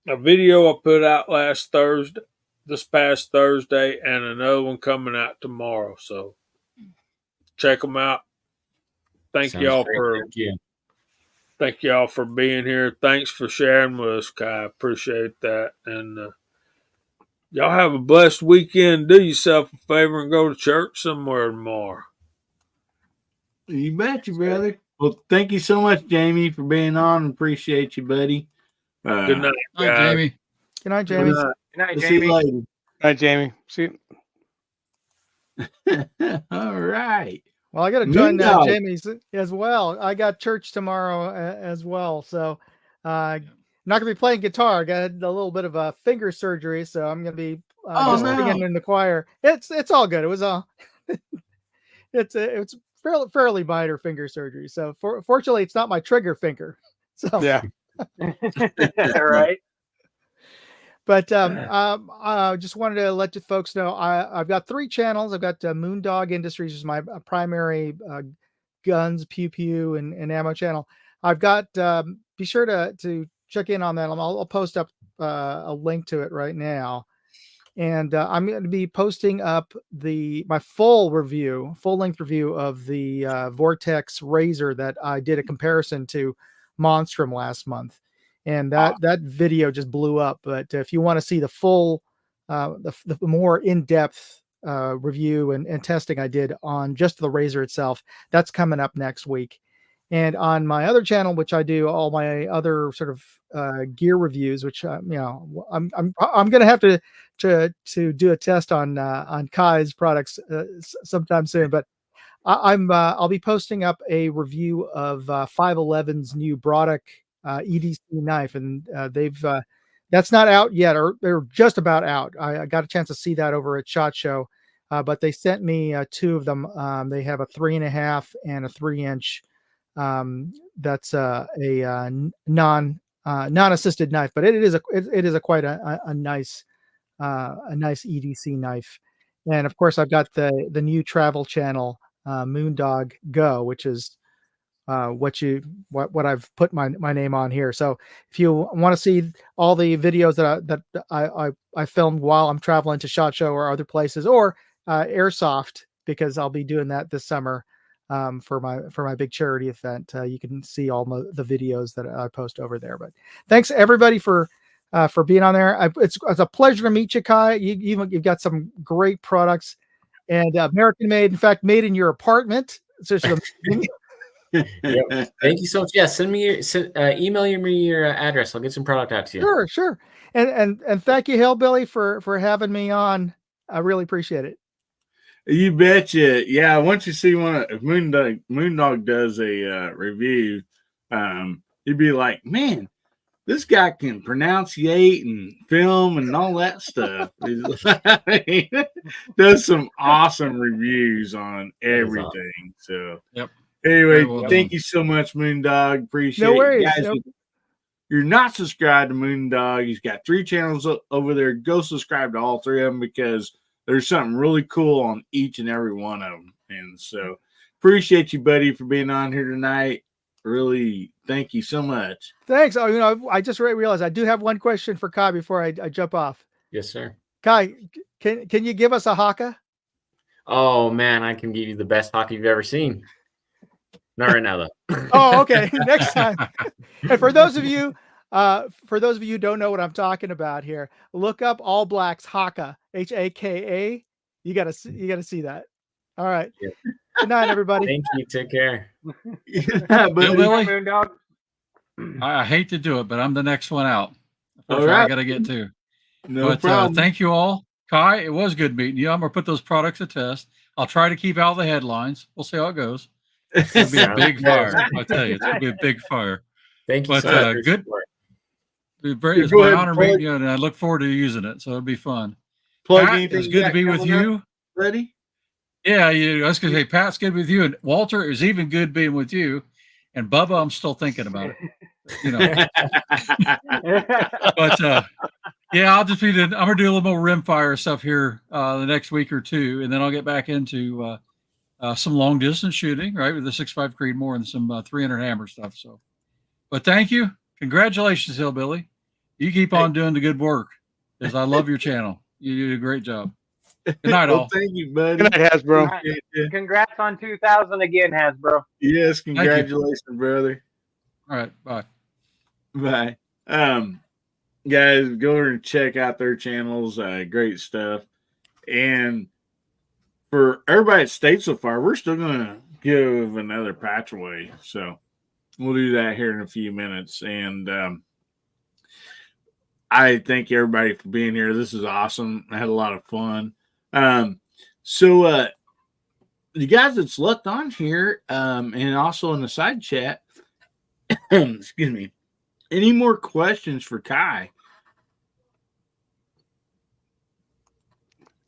[SPEAKER 3] video I put out this past Thursday, and another one coming out tomorrow. So check them out. Thank y'all for being here. Thanks for sharing with us, Kai. Appreciate that. And y'all have a blessed weekend. Do yourself a favor and go to church somewhere tomorrow.
[SPEAKER 1] You bet you, brother. Well, thank you so much, Jamie, for being on. Appreciate you, buddy.
[SPEAKER 3] Good night,
[SPEAKER 4] Hi, Jamie.
[SPEAKER 7] Good night, Jamie.
[SPEAKER 5] Good night,
[SPEAKER 1] We'll see
[SPEAKER 5] Jamie.
[SPEAKER 1] you later.
[SPEAKER 6] Hi, Jamie. See you.
[SPEAKER 1] All right.
[SPEAKER 7] Well, I got to join Jamie's as well. I got church tomorrow as well, so I'm not going to be playing guitar. I got a little bit of a finger surgery, so I'm going to be singing in the choir. It's all good. It was all it's fairly minor finger surgery. So fortunately, it's not my trigger finger. So
[SPEAKER 6] Yeah.
[SPEAKER 5] Right.
[SPEAKER 7] But I just wanted to let you folks know I've got 3 channels. I've got Moondog Industries, which is my primary guns, pew pew, and ammo channel. I've got be sure to check in on that. I'll post up a link to it right now, and I'm going to be posting up my full length review of the Vortex Razor that I did a comparison to Monstrum last month. And that video just blew up. But if you want to see the full, the more in-depth review and testing I did on just the Razor itself, that's coming up next week. And on my other channel, which I do all my other sort of gear reviews, which I'm going to have to do a test on Kai's products sometime soon. But I'll be posting up a review of 511's new Broderick EDC knife, and that's not out yet, or they're just about out. I got a chance to see that over at SHOT Show, but they sent me 2 of them. They have a 3.5 and a 3-inch. That's a non-assisted knife, but it is quite a nice EDC knife. And of course, I've got the new travel channel, Moondog Go, which is what I've put my name on here. So if you want to see all the videos that I filmed while I'm traveling to SHOT Show or other places, or Airsoft, because I'll be doing that this summer for my big charity event, you can see all the videos that I post over there. But thanks everybody for being on there. It's a pleasure to meet you, Kai. You've got some great products, and American made, in fact, made in your apartment. So it's amazing.
[SPEAKER 9] Yep. Thank you so much. Yeah, send me email me your address. I'll get some product out to you.
[SPEAKER 7] Sure. And thank you, Hillbilly, for having me on. I really appreciate it.
[SPEAKER 1] You betcha. Yeah, once you see one, if Moondog does a review, you'd be like, man, this guy can pronunciate and film and all that stuff. Does some awesome reviews on everything.
[SPEAKER 9] Awesome.
[SPEAKER 1] So,
[SPEAKER 4] yep.
[SPEAKER 1] Anyway,
[SPEAKER 4] Well
[SPEAKER 1] thank you so much, Moondog. Appreciate
[SPEAKER 7] no worries.
[SPEAKER 1] it. Guys, if you're not subscribed to Moondog, he's got 3 channels over there. Go subscribe to all 3 of them, because there's something really cool on each and every one of them. And so appreciate you, buddy, for being on here tonight. Really, thank you so much.
[SPEAKER 7] Thanks. Oh, I just realized I do have one question for Kai before I jump off.
[SPEAKER 9] Yes, sir.
[SPEAKER 7] Kai, can you give us a haka?
[SPEAKER 9] Oh man, I can give you the best hockey you've ever seen. Not right now, though.
[SPEAKER 7] Oh, okay. Next time. And for those of you who don't know what I'm talking about here, look up All Blacks haka, Haka. You gotta see that. All right.
[SPEAKER 9] Yeah.
[SPEAKER 7] Good night, everybody.
[SPEAKER 9] Thank you. Take care.
[SPEAKER 4] Billy, I hate to do it, but I'm the next one out.
[SPEAKER 1] All right.
[SPEAKER 4] I got to get to.
[SPEAKER 1] No problem.
[SPEAKER 4] Thank you all. Kai, it was good meeting you. I'm going to put those products to test. I'll try to keep out the headlines. We'll see how it goes. It'll be a big fire. I tell you, it's going to be a big fire.
[SPEAKER 9] Thank you.
[SPEAKER 4] But
[SPEAKER 9] so much.
[SPEAKER 4] good. It's my honor meeting you, and I look forward to using it. So it'll be fun. Pat, it's good to be with you.
[SPEAKER 1] Buddy?
[SPEAKER 4] Yeah, I was going to say, Pat's good with you. And Walter, is even good being with you. And Bubba, I'm still thinking about it. But yeah, I'm going to do a little more rimfire stuff here the next week or two. And then I'll get back into some long distance shooting, right, with the 6.5 Creedmoor and some 300 hammer stuff. So, but thank you. Congratulations, Hillbilly. You keep on doing the good work, because I love your channel. You do a great job. Good night, all.
[SPEAKER 1] Thank you, buddy.
[SPEAKER 6] Good night, Hasbro.
[SPEAKER 5] Congrats on 2000 again, Hasbro.
[SPEAKER 1] Yes, congratulations, brother.
[SPEAKER 4] All right, bye.
[SPEAKER 1] Bye. Guys, go over and check out their channels. Great stuff. And for everybody that stayed so far, we're still going to give another patch away. So we'll do that here in a few minutes. And I thank everybody for being here. This is awesome. I had a lot of fun. So the guys that's left on here, and also in the side chat, excuse me, any more questions for Kai?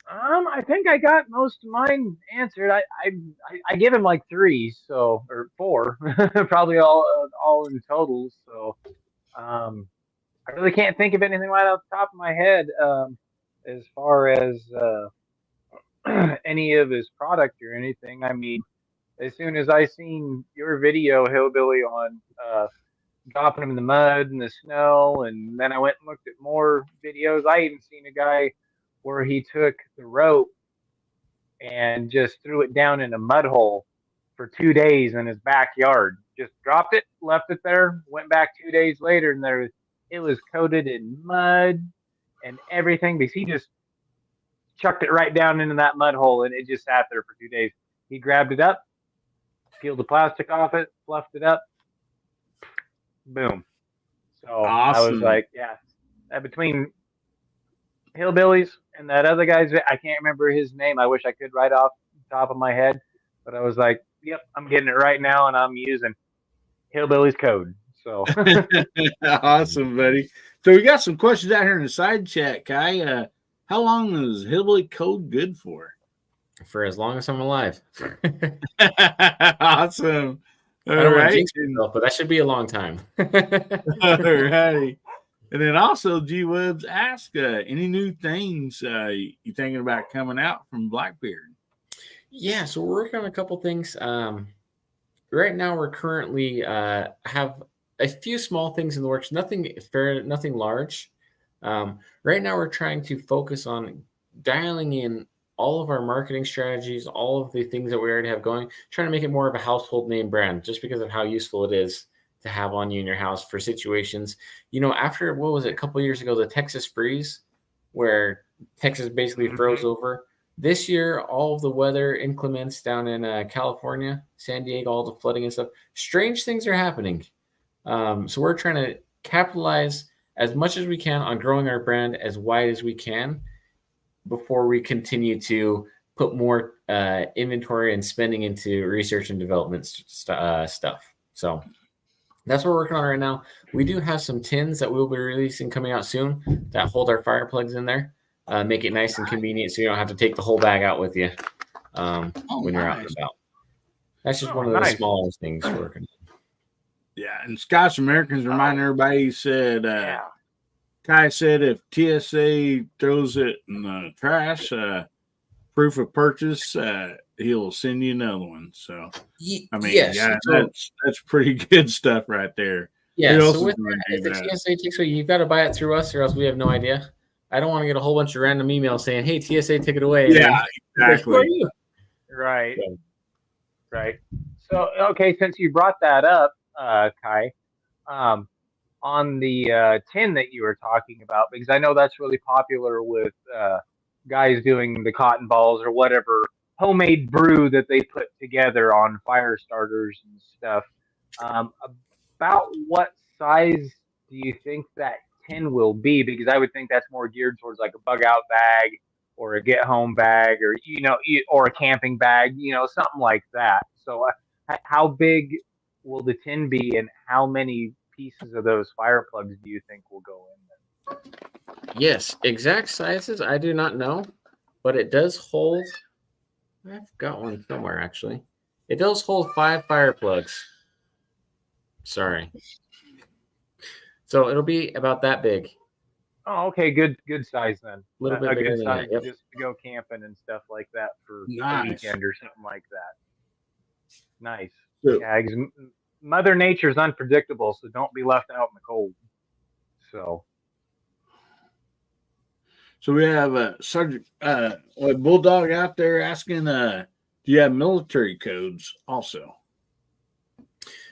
[SPEAKER 5] I think I got most of mine answered. I give him like 3, or 4, probably all in total. So I really can't think of anything right off the top of my head as far as any of his product or anything. I mean, as soon as I seen your video, Hillbilly, on dropping them in the mud and the snow, and then I went and looked at more videos. I even seen a guy where he took the rope and just threw it down in a mud hole for 2 days in his backyard. Just dropped it, left it there, went back 2 days later, and it was coated in mud and everything, because he just chucked it right down into that mud hole, and it just sat there for 2 days. He grabbed it up, peeled the plastic off it, fluffed it up, boom. So awesome. I was like, yeah, between Hillbillies and that other guy's, I can't remember his name. I wish I could right off the top of my head, but I was like, yep, I'm getting it right now, and I'm using Hillbilly's code. So
[SPEAKER 1] awesome, buddy. So we got some questions out here in the side chat, Kai. How long is Hillbilly code good for?
[SPEAKER 9] For as long as I'm alive.
[SPEAKER 1] Awesome.
[SPEAKER 9] I don't want to jinx myself, but that should be a long time.
[SPEAKER 1] All righty. And then also, G Webs ask, any new things you thinking about coming out from Blackbeard?
[SPEAKER 9] Yeah, so we're working on a couple things. We're right now we're currently have a few small things in the works. Nothing large. Right now we're trying to focus on dialing in all of our marketing strategies, all of the things that we already have going, trying to make it more of a household name brand, just because of how useful it is to have on you in your house for situations. After, what was it, a couple of years ago, the Texas freeze, where Texas basically froze over. This year, all of the weather inclements down in California, San Diego, all the flooding and stuff, strange things are happening. So we're trying to capitalize as much as we can on growing our brand as wide as we can before we continue to put more inventory and spending into research and development stuff. So that's what we're working on right now. We do have some tins that we'll be releasing coming out soon that hold our fire plugs in there. Make it nice and convenient so you don't have to take the whole bag out with you when you're out and about. That's just one of the smallest things we're working on.
[SPEAKER 1] Yeah, and Scotch Americans remind everybody, he said, Kai said if TSA throws it in the trash, proof of purchase, he'll send you another one. So, I mean,
[SPEAKER 9] yes,
[SPEAKER 1] yeah,
[SPEAKER 9] so,
[SPEAKER 1] that's pretty good stuff right there.
[SPEAKER 9] Yeah,
[SPEAKER 1] Who else
[SPEAKER 9] so
[SPEAKER 1] is
[SPEAKER 9] with
[SPEAKER 1] gonna
[SPEAKER 9] that,
[SPEAKER 1] do
[SPEAKER 9] if the
[SPEAKER 1] that?
[SPEAKER 9] TSA takes away, you've got to buy it through us or else we have no idea. I don't want to get a whole bunch of random emails saying, hey, TSA, take it away.
[SPEAKER 1] Yeah, exactly.
[SPEAKER 5] Right. Right. So, okay, since you brought that up, Kai, on the tin that you were talking about, because I know that's really popular with guys doing the cotton balls or whatever homemade brew that they put together on fire starters and stuff. About what size do you think that tin will be? Because I would think that's more geared towards like a bug out bag or a get home bag, or or a camping bag, something like that. So how big will the tin be, and how many pieces of those fire plugs do you think will go in there?
[SPEAKER 9] Yes, exact sizes I do not know, but it does hold. I've got one somewhere actually. It does hold 5 fire plugs. Sorry. So it'll be about that big.
[SPEAKER 5] Oh, okay, good size then.
[SPEAKER 9] A little bit
[SPEAKER 5] a
[SPEAKER 9] bigger
[SPEAKER 5] good
[SPEAKER 9] than
[SPEAKER 5] size
[SPEAKER 9] that. Yep.
[SPEAKER 5] just to go camping and stuff like that for
[SPEAKER 1] Nice.
[SPEAKER 5] a weekend or something like that. Nice.
[SPEAKER 1] So,
[SPEAKER 5] Yeah, 'cause Mother Nature's unpredictable, so don't be left out in the cold. So
[SPEAKER 1] we have Sergeant Bulldog out there asking, do you have military codes also?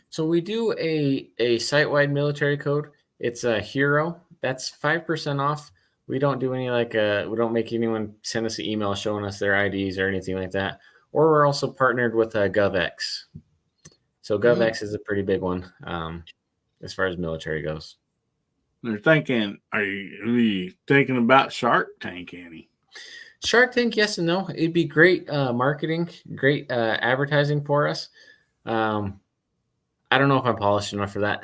[SPEAKER 9] So we do a site-wide military code. It's a hero. That's 5% off. We don't do any we don't make anyone send us an email showing us their IDs or anything like that. Or we're also partnered with GovX. So GovX is a pretty big one as far as military goes.
[SPEAKER 1] They're thinking, are you thinking about Shark Tank, Annie?
[SPEAKER 9] Shark Tank, yes and no. It'd be great marketing, great advertising for us. I don't know if I'm polished enough for that.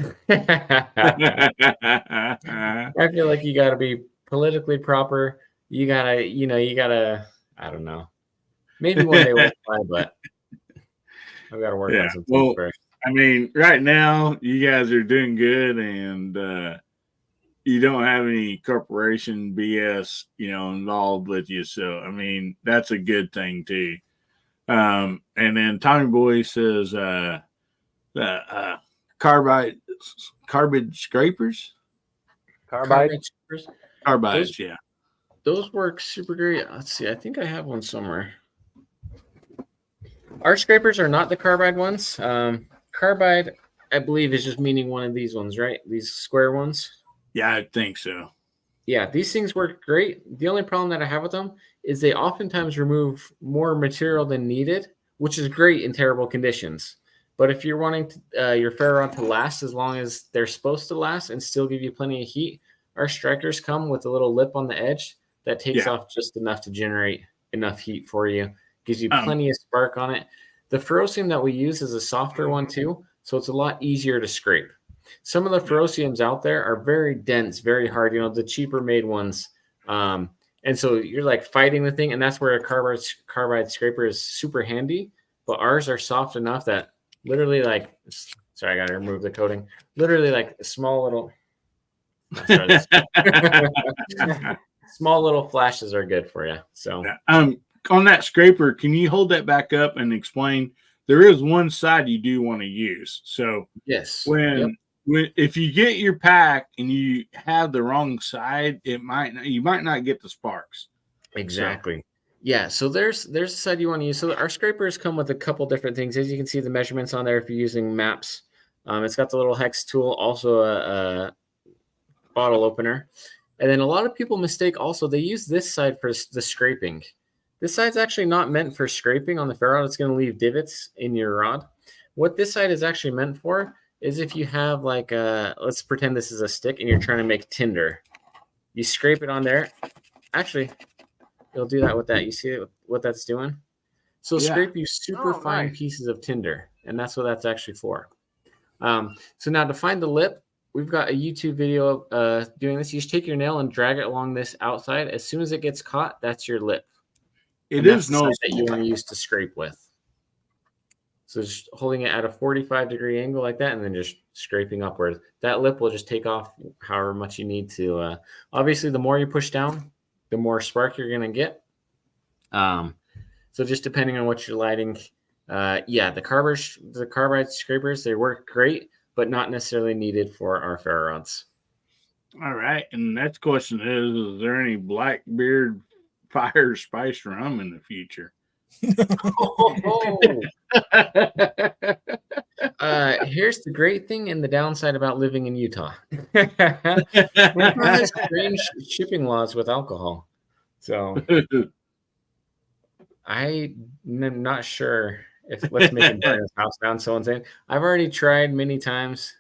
[SPEAKER 9] I feel like you got to be politically proper. You gotta, I don't know. Maybe one day we'll try, but I've got to work on some things first.
[SPEAKER 1] I mean, right now, you guys are doing good, and you don't have any corporation BS, involved with you. So, I mean, that's a good thing, too. And then Tommy Boy says, carbide scrapers. Carbides, yeah.
[SPEAKER 9] Those work super great. Let's see. I think I have one somewhere. Our scrapers are not the carbide ones. Carbide, I believe, is just meaning one of these ones, right? These square ones.
[SPEAKER 1] Yeah, I think so.
[SPEAKER 9] Yeah, these things work great. The only problem that I have with them is they oftentimes remove more material than needed, which is great in terrible conditions. But if you're wanting your ferro rod to last as long as they're supposed to last and still give you plenty of heat, our strikers come with a little lip on the edge that takes off just enough to generate enough heat for you. Gives you plenty of spark on it. The ferrocium that we use is a softer one too, so it's a lot easier to scrape. Some of the ferrociums out there are very dense, very hard, the cheaper made ones. And so you're like fighting the thing, and that's where a carbide scraper is super handy. But ours are soft enough that literally I got to remove the coating. Literally like a small little small little flashes are good for you. So
[SPEAKER 1] on that scraper, can you hold that back up and explain there is one side you do want to use. So
[SPEAKER 9] Yes.
[SPEAKER 1] when if you get your pack and you have the wrong side, you might not get the sparks.
[SPEAKER 9] Exactly. Yeah, so there's a side you want to use. So our scrapers come with a couple different things. As you can see, the measurements on there if you're using maps. It's got the little hex tool, also a bottle opener. And then a lot of people mistake also, they use this side for the scraping. This side's actually not meant for scraping on the ferro rod. It's going to leave divots in your rod. What this side is actually meant for is if you have like let's pretend this is a stick and you're trying to make tinder. You scrape it on there. Actually, it'll do that with that. You see what that's doing? So scrape you super fine pieces of tinder, and that's what that's actually for. So now to find the lip, we've got a YouTube video doing this. You just take your nail and drag it along this outside. As soon as it gets caught, that's your lip.
[SPEAKER 1] It is no
[SPEAKER 9] that you want to use to scrape with. So just holding it at a 45-degree angle like that, and then just scraping upwards. That lip will just take off however much you need to. Obviously, the more you push down, the more spark you're going to get. So just depending on what you're lighting, the carbide scrapers, they work great, but not necessarily needed for our ferro rods.
[SPEAKER 1] All right. And the next question is there any Blackbeard Fire Spice rum in the future?
[SPEAKER 9] Here's the great thing and the downside about living in Utah. Utah has strange shipping laws with alcohol. So I'm not sure if let's make him burn his house down. So insane. I've already tried many times.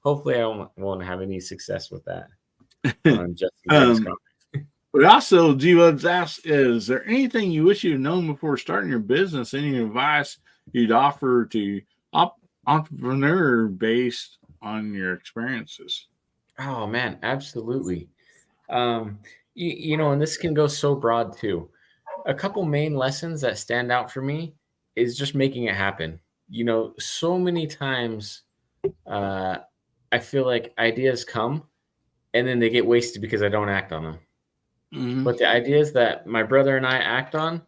[SPEAKER 9] Hopefully I won't have any success with that.
[SPEAKER 1] But also, G-Wubs asks, is there anything you wish you'd known before starting your business? Any advice you'd offer to entrepreneur based on your experiences?
[SPEAKER 9] Oh, man, absolutely. You know, and this can go so broad too. A couple main lessons that stand out for me is just making it happen. You know, so many times I feel like ideas come and then they get wasted because I don't act on them. Mm-hmm. But the ideas that my brother and I act on,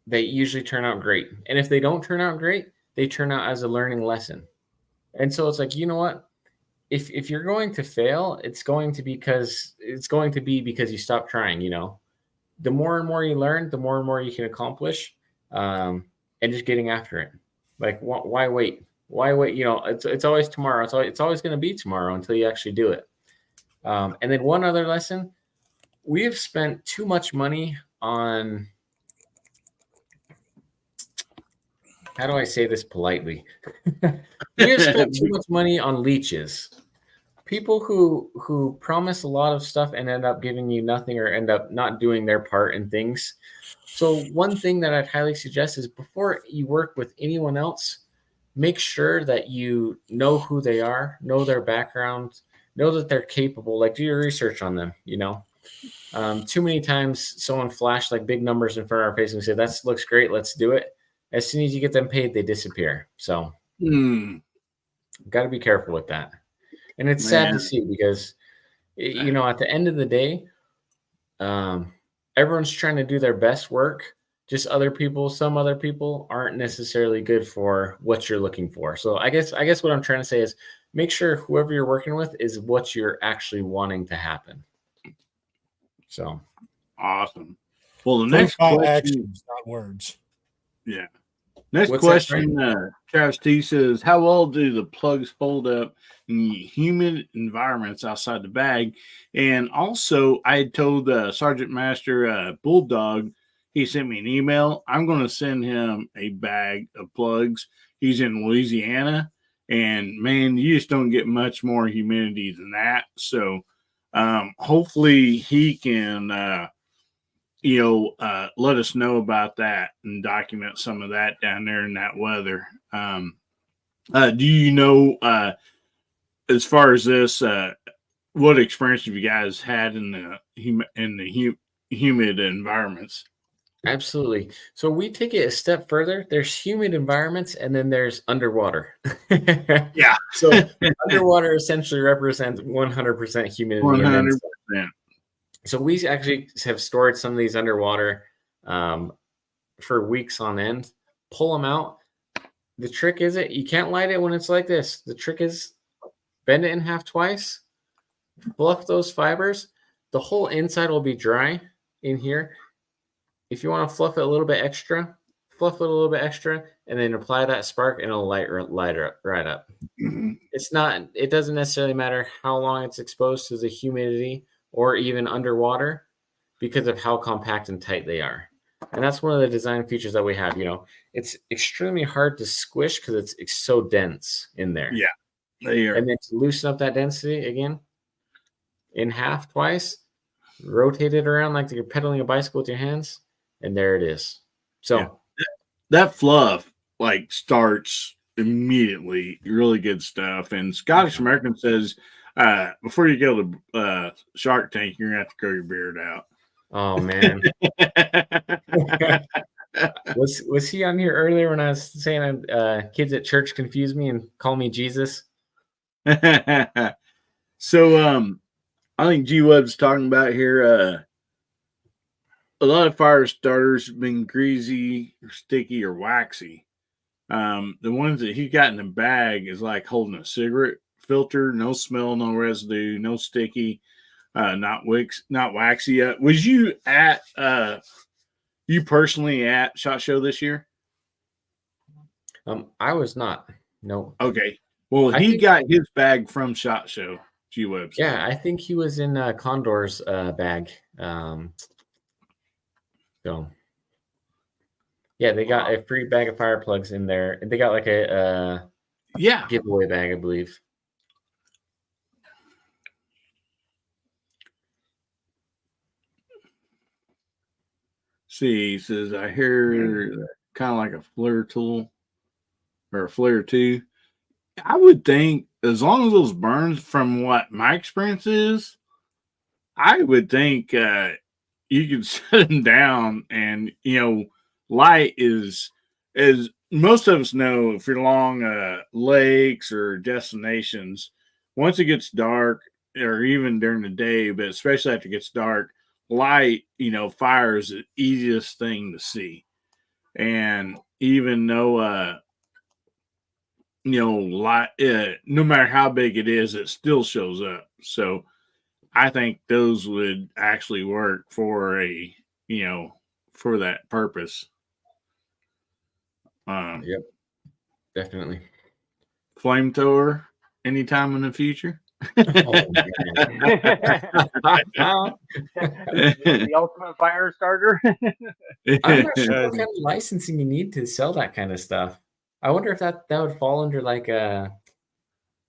[SPEAKER 9] they usually turn out great. And if they don't turn out great, they turn out as a learning lesson. And so it's like, you know what? If you're going to fail, it's going to be because you stop trying, you know. The more and more you learn, the more and more you can accomplish, and just getting after it. Like, why wait? Why wait? You know, it's always tomorrow. It's always going to be tomorrow until you actually do it. And then one other lesson. We have spent too much money on, how do I say this politely? We have spent too much money on leeches. People who promise a lot of stuff and end up giving you nothing or end up not doing their part in things. So one thing that I'd highly suggest is before you work with anyone else, make sure that you know who they are, know their background, know that they're capable. Like, do your research on them, you know. Too many times someone flashed like big numbers in front of our face and we say, that looks great, let's do it. As soon as you get them paid, they disappear. So got to be careful with that. And it's sad to see because, you know, at the end of the day, everyone's trying to do their best work. Just some other people aren't necessarily good for what you're looking for. So I guess what I'm trying to say is make sure whoever you're working with is what you're actually wanting to happen. So
[SPEAKER 1] awesome. Well, the next question,
[SPEAKER 2] actions, not words.
[SPEAKER 1] Yeah. Next question, Travis T says, how well do the plugs hold up in humid environments outside the bag? And also, I told Sergeant Master Bulldog, he sent me an email. I'm going to send him a bag of plugs. He's in Louisiana, and man, you just don't get much more humidity than that. So hopefully he can let us know about that and document some of that down there in that weather. Do you know, as far as this, what experience have you guys had in the humid environments?
[SPEAKER 9] Absolutely. So we take it a step further. There's humid environments and then there's underwater.
[SPEAKER 1] Yeah.
[SPEAKER 9] So underwater essentially represents 100% humidity.
[SPEAKER 1] 100%.
[SPEAKER 9] So we actually have stored some of these underwater for weeks on end. pull them out. The trick is you can't light it when it's like this. The trick is bend it in half twice, fluff those fibers. The whole inside will be dry in here. If you want to fluff it a little bit extra, fluff it a little bit extra, and then apply that spark, and it'll light right up. It doesn't necessarily matter how long it's exposed to the humidity or even underwater because of how compact and tight they are. And that's one of the design features that we have. It's extremely hard to squish because it's so dense in there.
[SPEAKER 1] Yeah, they are.
[SPEAKER 9] And then to loosen up that density again, in half twice, rotate it around like you're pedaling a bicycle with your hands, and there it is. So
[SPEAKER 1] that fluff starts immediately. Really good stuff. And Scottish American says, before you go to Shark Tank, you're gonna have to grow your beard out.
[SPEAKER 9] Oh man. Was he on here earlier when I was saying kids at church confuse me and call me Jesus?
[SPEAKER 1] So I think G Web's talking about here a lot of fire starters have been greasy or sticky or waxy. The ones that he got in the bag is like holding a cigarette filter, no smell, no residue, no sticky, not waxy. Was you personally at SHOT Show this year?
[SPEAKER 9] I was not. No.
[SPEAKER 1] Okay. Well, he got his bag from SHOT Show. G Web.
[SPEAKER 9] Yeah, I think he was in Condor's bag. So yeah, they got a free bag of fire plugs in there, and they got like a giveaway bag, I believe.
[SPEAKER 1] See, he says, I hear kind of like a flare tool or a flare too. I would think as long as those burns, from what my experience is, I would think you could set them down, and light is, as most of us know, if you're along lakes or destinations, once it gets dark, or even during the day, but especially after it gets dark, light, fire is the easiest thing to see. And even though light, no matter how big it is, it still shows up. So I think those would actually work for for that purpose.
[SPEAKER 9] Yep, definitely.
[SPEAKER 1] Flamethrower anytime in the future.
[SPEAKER 5] The ultimate fire starter.
[SPEAKER 9] I'm not sure what kind of licensing you need to sell that kind of stuff. I wonder if that would fall under like a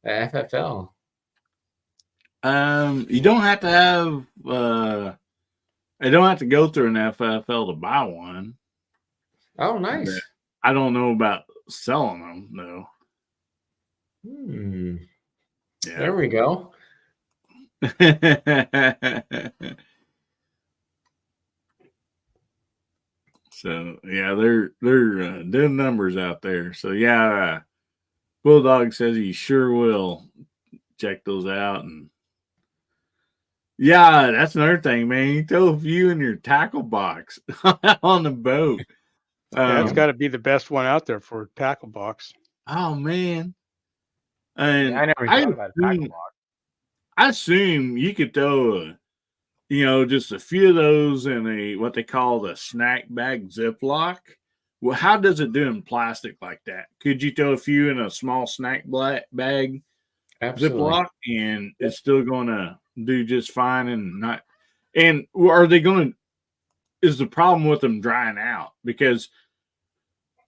[SPEAKER 9] FFL.
[SPEAKER 1] You don't have to have. I don't have to go through an FFL to buy one.
[SPEAKER 9] Oh, nice.
[SPEAKER 1] But I don't know about selling them though. Yeah.
[SPEAKER 9] There we go.
[SPEAKER 1] So yeah, they're doing numbers out there. So yeah, Bulldog says he sure will check those out. And yeah, that's another thing, man. You throw a few in your tackle box on the boat.
[SPEAKER 6] That's got to be the best one out there for tackle box.
[SPEAKER 1] Oh man. And
[SPEAKER 5] I never thought about a tackle box.
[SPEAKER 1] I assume you could throw just a few of those in what they call the snack bag Ziploc. Well, how does it do in plastic like that? Could you throw a few in a small snack bag Ziploc, and it's still going to do just fine? And are they going to? Is the problem with them drying out? Because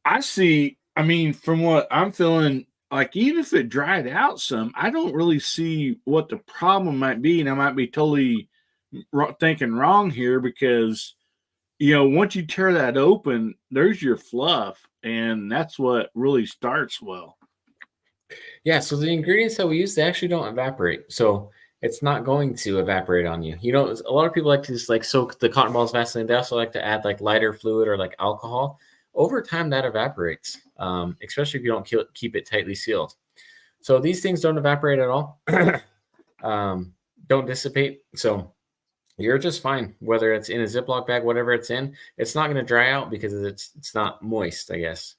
[SPEAKER 1] from what I'm feeling, like even if it dried out some, I don't really see what the problem might be, and I might be totally thinking wrong here, because once you tear that open, there's your fluff, and that's what really starts well.
[SPEAKER 9] Yeah, so the ingredients that we use, they actually don't evaporate, so it's not going to evaporate on you. A lot of people like to just soak the cotton balls Vaseline. They also like to add lighter fluid or alcohol. Over time, that evaporates, especially if you don't keep it tightly sealed. So these things don't evaporate at all, don't dissipate. So you're just fine, whether it's in a Ziploc bag, whatever it's in. It's not going to dry out because it's not moist, I guess.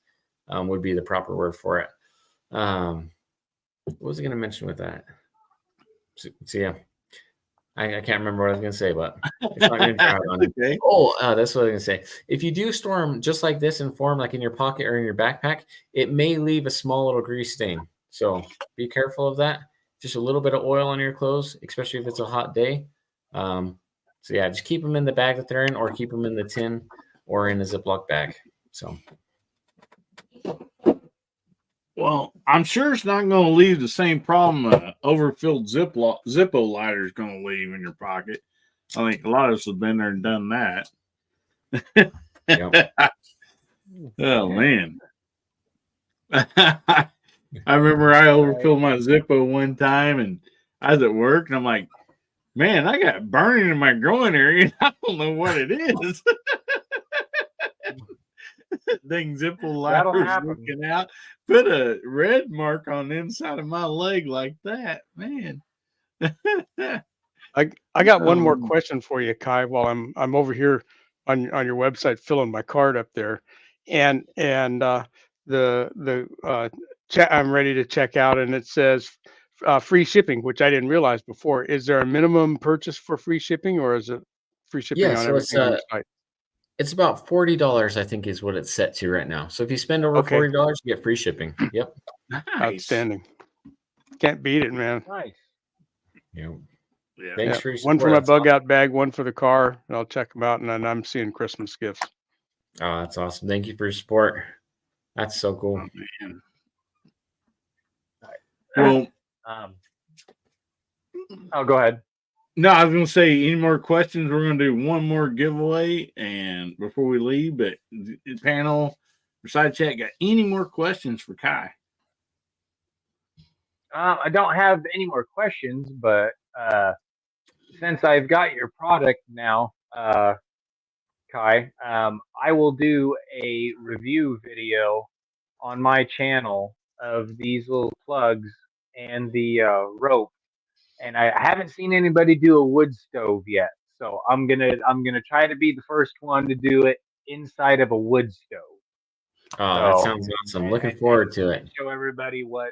[SPEAKER 9] would be the proper word for it. What was I going to mention with that? So yeah, I can't remember what I was going to say, but it's not going to drive on.
[SPEAKER 1] Okay.
[SPEAKER 9] Oh, that's what I was going to say. If you do store them just like this in form, like in your pocket or in your backpack, it may leave a small little grease stain. So be careful of that. Just a little bit of oil on your clothes, especially if it's a hot day. So yeah, just keep them in the bag that they're in, or keep them in the tin or in a Ziploc bag. So.
[SPEAKER 1] Well, I'm sure it's not going to leave the same problem overfilled Zippo lighter is going to leave in your pocket. I think a lot of us have been there and done that.
[SPEAKER 9] Yep.
[SPEAKER 1] Oh, man. I remember I overfilled my Zippo one time, and I was at work, and I'm like, man, I got burning in my groin area. I don't know what it is. Dang Zippo lighter was looking out. Put a red mark on the inside of my leg like that, man.
[SPEAKER 6] I got one more question for you, Kai, while I'm over here on your website filling my card up there, and the chat I'm ready to check out, and it says free shipping, which I didn't realize before. Is there a minimum purchase for free shipping, or is it free shipping on everything on your site?
[SPEAKER 9] It's about $40, I think, is what it's set to right now. So if you spend over $40, you get free shipping. Yep.
[SPEAKER 1] Nice.
[SPEAKER 6] Outstanding. Can't beat it, man.
[SPEAKER 5] Nice.
[SPEAKER 9] Yeah.
[SPEAKER 1] Yeah.
[SPEAKER 9] Thanks for your
[SPEAKER 6] one for
[SPEAKER 9] support.
[SPEAKER 6] my
[SPEAKER 9] That's
[SPEAKER 6] bug out bag, one for the car, and I'll check them out, and then I'm seeing Christmas gifts.
[SPEAKER 9] Oh, that's awesome. Thank you for your support. That's so cool.
[SPEAKER 1] Oh, man. Well,
[SPEAKER 5] go ahead.
[SPEAKER 1] No, I was going to say, any more questions? We're going to do one more giveaway, and before we leave, but the panel or side chat got any more questions for Kai?
[SPEAKER 5] I don't have any more questions, but since I've got your product now, Kai, I will do a review video on my channel of these little plugs and the rope. And I haven't seen anybody do a wood stove yet, so I'm gonna try to be the first one to do it inside of a wood stove.
[SPEAKER 9] Oh, that sounds awesome! Looking forward to it.
[SPEAKER 5] Show everybody what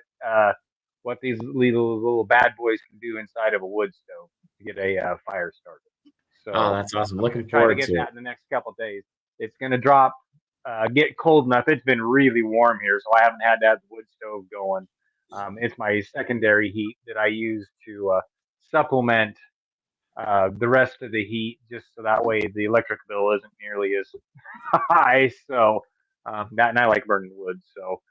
[SPEAKER 5] these little bad boys can do inside of a wood stove to get a fire started. So
[SPEAKER 9] that's awesome! Looking
[SPEAKER 5] forward
[SPEAKER 9] forward
[SPEAKER 5] to
[SPEAKER 9] to
[SPEAKER 5] get that in the next couple of days. It's gonna drop, get cold enough. It's been really warm here, so I haven't had to have the wood stove going. It's my secondary heat that I use to supplement the rest of the heat, just so that way the electric bill isn't nearly as high. So and I like burning wood. So,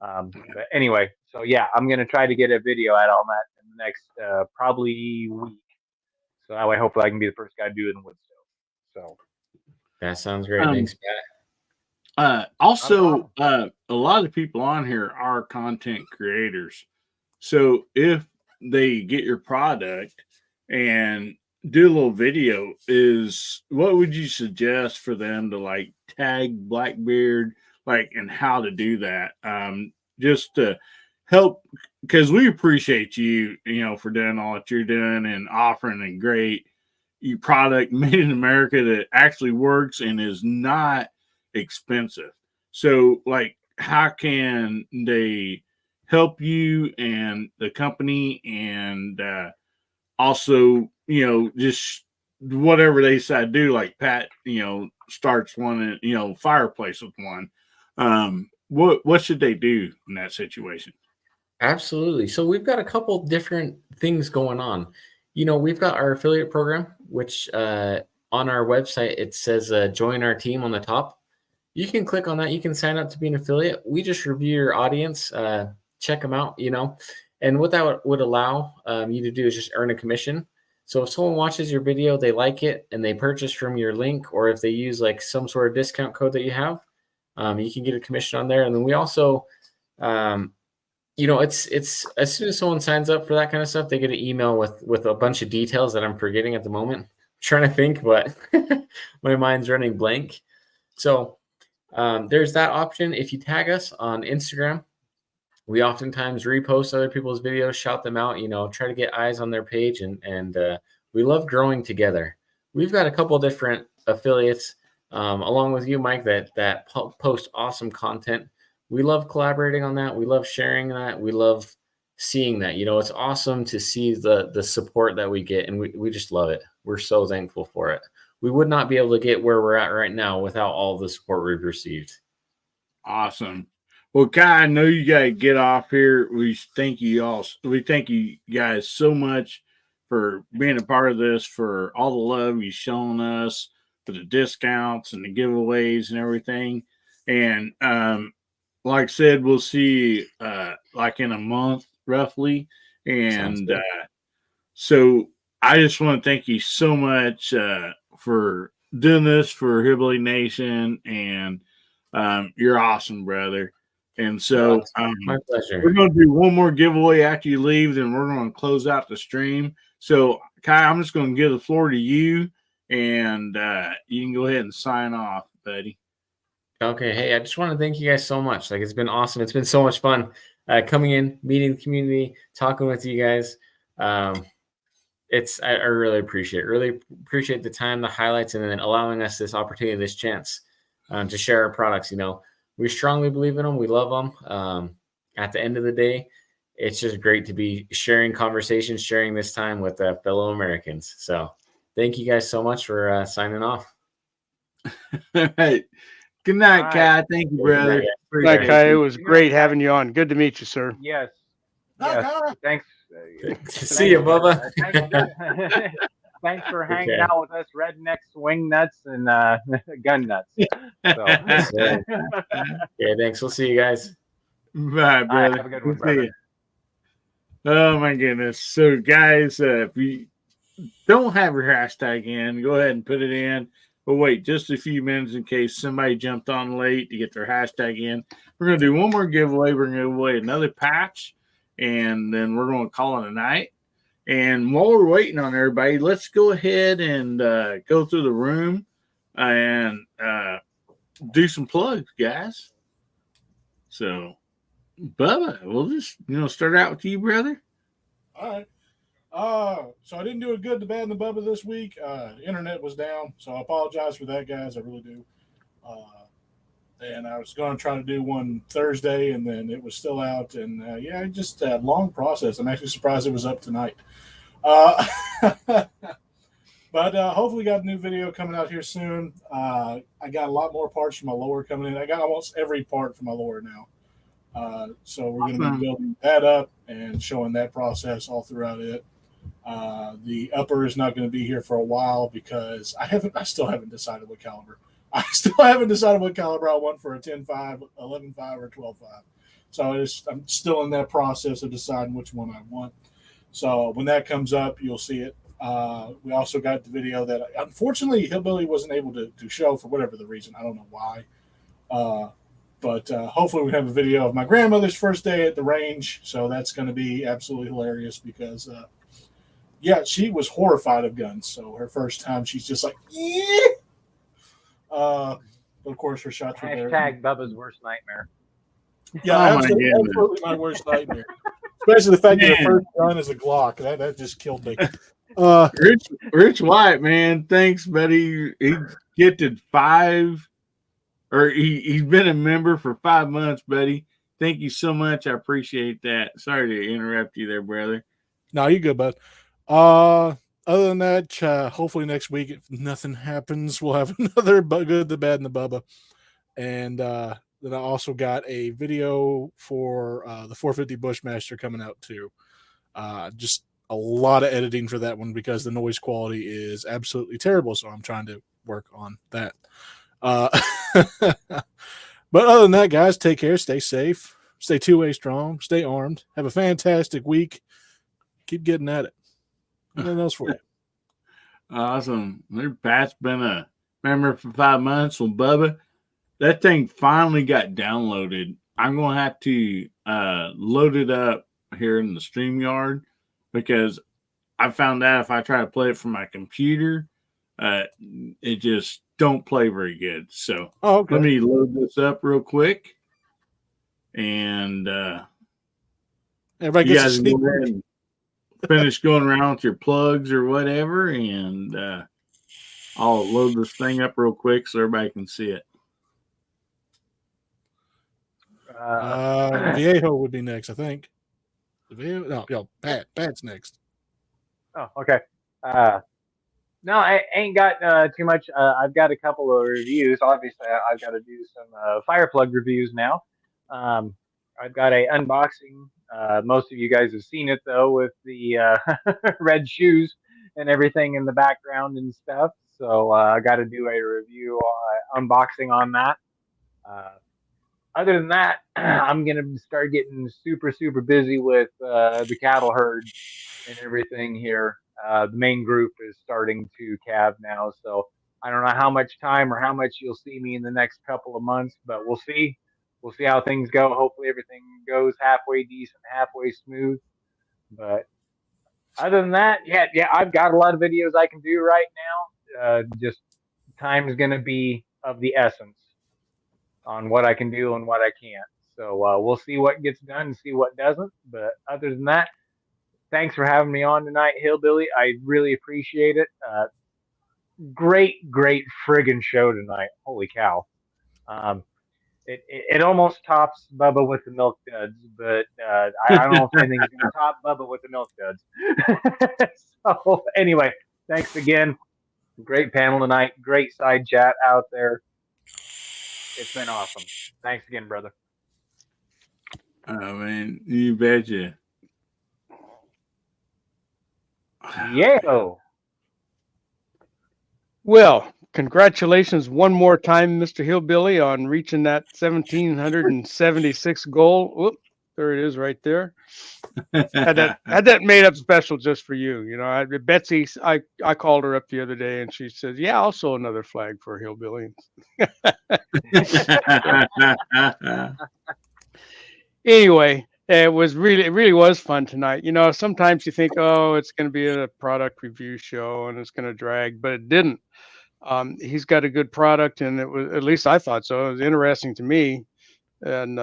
[SPEAKER 5] but anyway, so yeah, I'm gonna try to get a video out on that in the next probably week. So that way, hopefully, I can be the first guy to do it in wood stove. So
[SPEAKER 9] that sounds great. Thanks, Pat.
[SPEAKER 1] Also, a lot of people on here are content creators. So if they get your product and do a little video, what would you suggest for them to like tag Blackbeard, like, and how to do that? Just to help, because we appreciate you, for doing all that you're doing and offering a great product made in America that actually works and is not expensive. So, like, how can they help you and the company, and also, just whatever they decide to do, like Pat, starts one, fireplace with one. What should they do in that situation?
[SPEAKER 9] Absolutely. So we've got a couple different things going on. We've got our affiliate program, which on our website, it says join our team on the top. You can click on that. You can sign up to be an affiliate. We just review your audience, check them out, and what that would allow you to do is just earn a commission. So if someone watches your video, they like it, and they purchase from your link, or if they use like some sort of discount code that you have, you can get a commission on there. And then we also, it's as soon as someone signs up for that kind of stuff, they get an email with a bunch of details that I'm forgetting at the moment. I'm trying to think, but my mind's running blank. So there's that option. If you tag us on Instagram, we oftentimes repost other people's videos, shout them out, try to get eyes on their page, and we love growing together. We've got a couple different affiliates, along with you, Mike, that post awesome content. we love collaborating on that. We love sharing that. We love seeing that. It's awesome to see the support that we get, and we just love it. We're so thankful for it. We would not be able to get where we're at right now without all the support we've received.
[SPEAKER 1] Awesome. Well, Kai, I know you got to get off here. We thank you guys so much for being a part of this, for all the love you've shown us, for the discounts and the giveaways and everything. And like I said, we'll see you like in a month roughly. And so I just want to thank you so much for doing this for Hillbilly Nation, and you're awesome, brother. And so
[SPEAKER 9] my pleasure.
[SPEAKER 1] We're going to do one more giveaway after you leave, then we're going to close out the stream. So, Kai, I'm just going to give the floor to you, and you can go ahead and sign off, buddy.
[SPEAKER 9] Okay. Hey, I just want to thank you guys so much. Like, it's been awesome. It's been so much fun coming in, meeting the community, talking with you guys. I really appreciate the time, the highlights, and then allowing us this opportunity, this chance to share our products. We strongly believe in them. We love them. At the end of the day, it's just great to be sharing conversations, sharing this time with fellow Americans. So thank you guys so much for signing off.
[SPEAKER 1] All right. Good night, Kai. Thank you, brother.
[SPEAKER 6] Good night, Kai. It was great having you on. Good to meet you, sir.
[SPEAKER 5] Yes.
[SPEAKER 2] Hi,
[SPEAKER 5] Thanks.
[SPEAKER 9] See you, Bubba.
[SPEAKER 5] Thanks for hanging out with us, redneck swing nuts and gun nuts. So.
[SPEAKER 9] Yeah, thanks. We'll see you guys.
[SPEAKER 1] Bye, brother.
[SPEAKER 5] Have a good one, brother.
[SPEAKER 1] Oh my goodness. So guys, if you don't have your hashtag in, go ahead and put it in. But wait just a few minutes in case somebody jumped on late to get their hashtag in. We're going to do one more giveaway. We're going to give away another patch, and then we're going to call it a night. And while we're waiting on everybody, let's go ahead and go through the room and do some plugs, guys. So, Bubba, we'll just start out with you, brother.
[SPEAKER 2] All right. So I didn't do a good, the bad, and the Bubba this week. The internet was down, so I apologize for that, guys. I really do. And I was going to try to do one Thursday, and then it was still out. And just a long process. I'm actually surprised it was up tonight. But hopefully, got a new video coming out here soon. I got a lot more parts for my lower coming in. I got almost every part for my lower now. So we're going to be building that up and showing that process all throughout it. The upper is not going to be here for a while because I still haven't decided what caliber. I still haven't decided what caliber I want for a 10.5, 11.5, or 12.5. So I'm still in that process of deciding which one I want. So when that comes up, you'll see it. We also got the video that unfortunately Hillbilly wasn't able to show for whatever the reason. I don't know why. But hopefully we have a video of my grandmother's first day at the range. So that's going to be absolutely hilarious because, she was horrified of guns. So her first time, she's just like, yeah. But of course, her shots were there.
[SPEAKER 5] Hashtag Bubba's worst nightmare.
[SPEAKER 2] Yeah, absolutely my worst nightmare. Especially the fact that her first gun is a Glock. That just killed me.
[SPEAKER 1] Rich White, man, thanks, buddy. He gifted 5, or he's been a member for 5 months, buddy. Thank you so much. I appreciate that. Sorry to interrupt you there, brother.
[SPEAKER 2] No, you're good, bud. Other than that, hopefully next week, if nothing happens, we'll have another good, the bad, and the Bubba. And then I also got a video for the 450 Bushmaster coming out too. Just a lot of editing for that one because the noise quality is absolutely terrible. So I'm trying to work on that. But other than that, guys, take care, stay safe, stay two-way strong, stay armed, have a fantastic week. Keep getting at it. Nothing else for you.
[SPEAKER 1] Awesome. Pat's been a member for 5 months. Well, Bubba, that thing finally got downloaded. I'm going to have to load it up here in the StreamYard because I found out if I try to play it from my computer, it just don't play very good. So let me load this up real quick. And
[SPEAKER 2] everybody gets a sneak peek.
[SPEAKER 1] Finish going around with your plugs or whatever, and I'll load this thing up real quick so everybody can see it.
[SPEAKER 2] Viejo would be next, I think. No, Pat's next.
[SPEAKER 5] Oh, okay. No, I ain't got too much. I've got a couple of reviews. Obviously, I've got to do some fire plug reviews now. I've got a unboxing. Most of you guys have seen it though, with the red shoes and everything in the background and stuff. So I got to do a review unboxing on that. Other than that, I'm gonna start getting super busy with the cattle herd and everything here. The main group is starting to calve now, so I don't know how much time or how much you'll see me in the next couple of months, but we'll see. We'll see how things go. Hopefully everything goes halfway decent, halfway smooth. But other than that, yeah, I've got a lot of videos I can do right now. Just time is going to be of the essence on what I can do and what I can't. So we'll see what gets done and see what doesn't. But other than that, thanks for having me on tonight, Hillbilly. I really appreciate it. Great friggin' show tonight. Holy cow. It almost tops Bubba with the Milk Duds, but I don't know if anything's going to top Bubba with the Milk Duds. So anyway, thanks again. Great panel tonight. Great side chat out there. It's been awesome. Thanks again, brother.
[SPEAKER 1] Oh, man, you betcha.
[SPEAKER 5] Yeah.
[SPEAKER 6] Well, congratulations one more time, Mr. Hillbilly, on reaching that 1,776 goal. Whoop, there it is right there. Had that made up special just for you. You know, Betsy, I called her up the other day and she says, yeah, I'll sew another flag for Hillbilly. Anyway, it really was fun tonight. You know, sometimes you think, oh, it's going to be a product review show and it's going to drag, but it didn't. He's got a good product, and it was, at least I thought so. It was interesting to me, and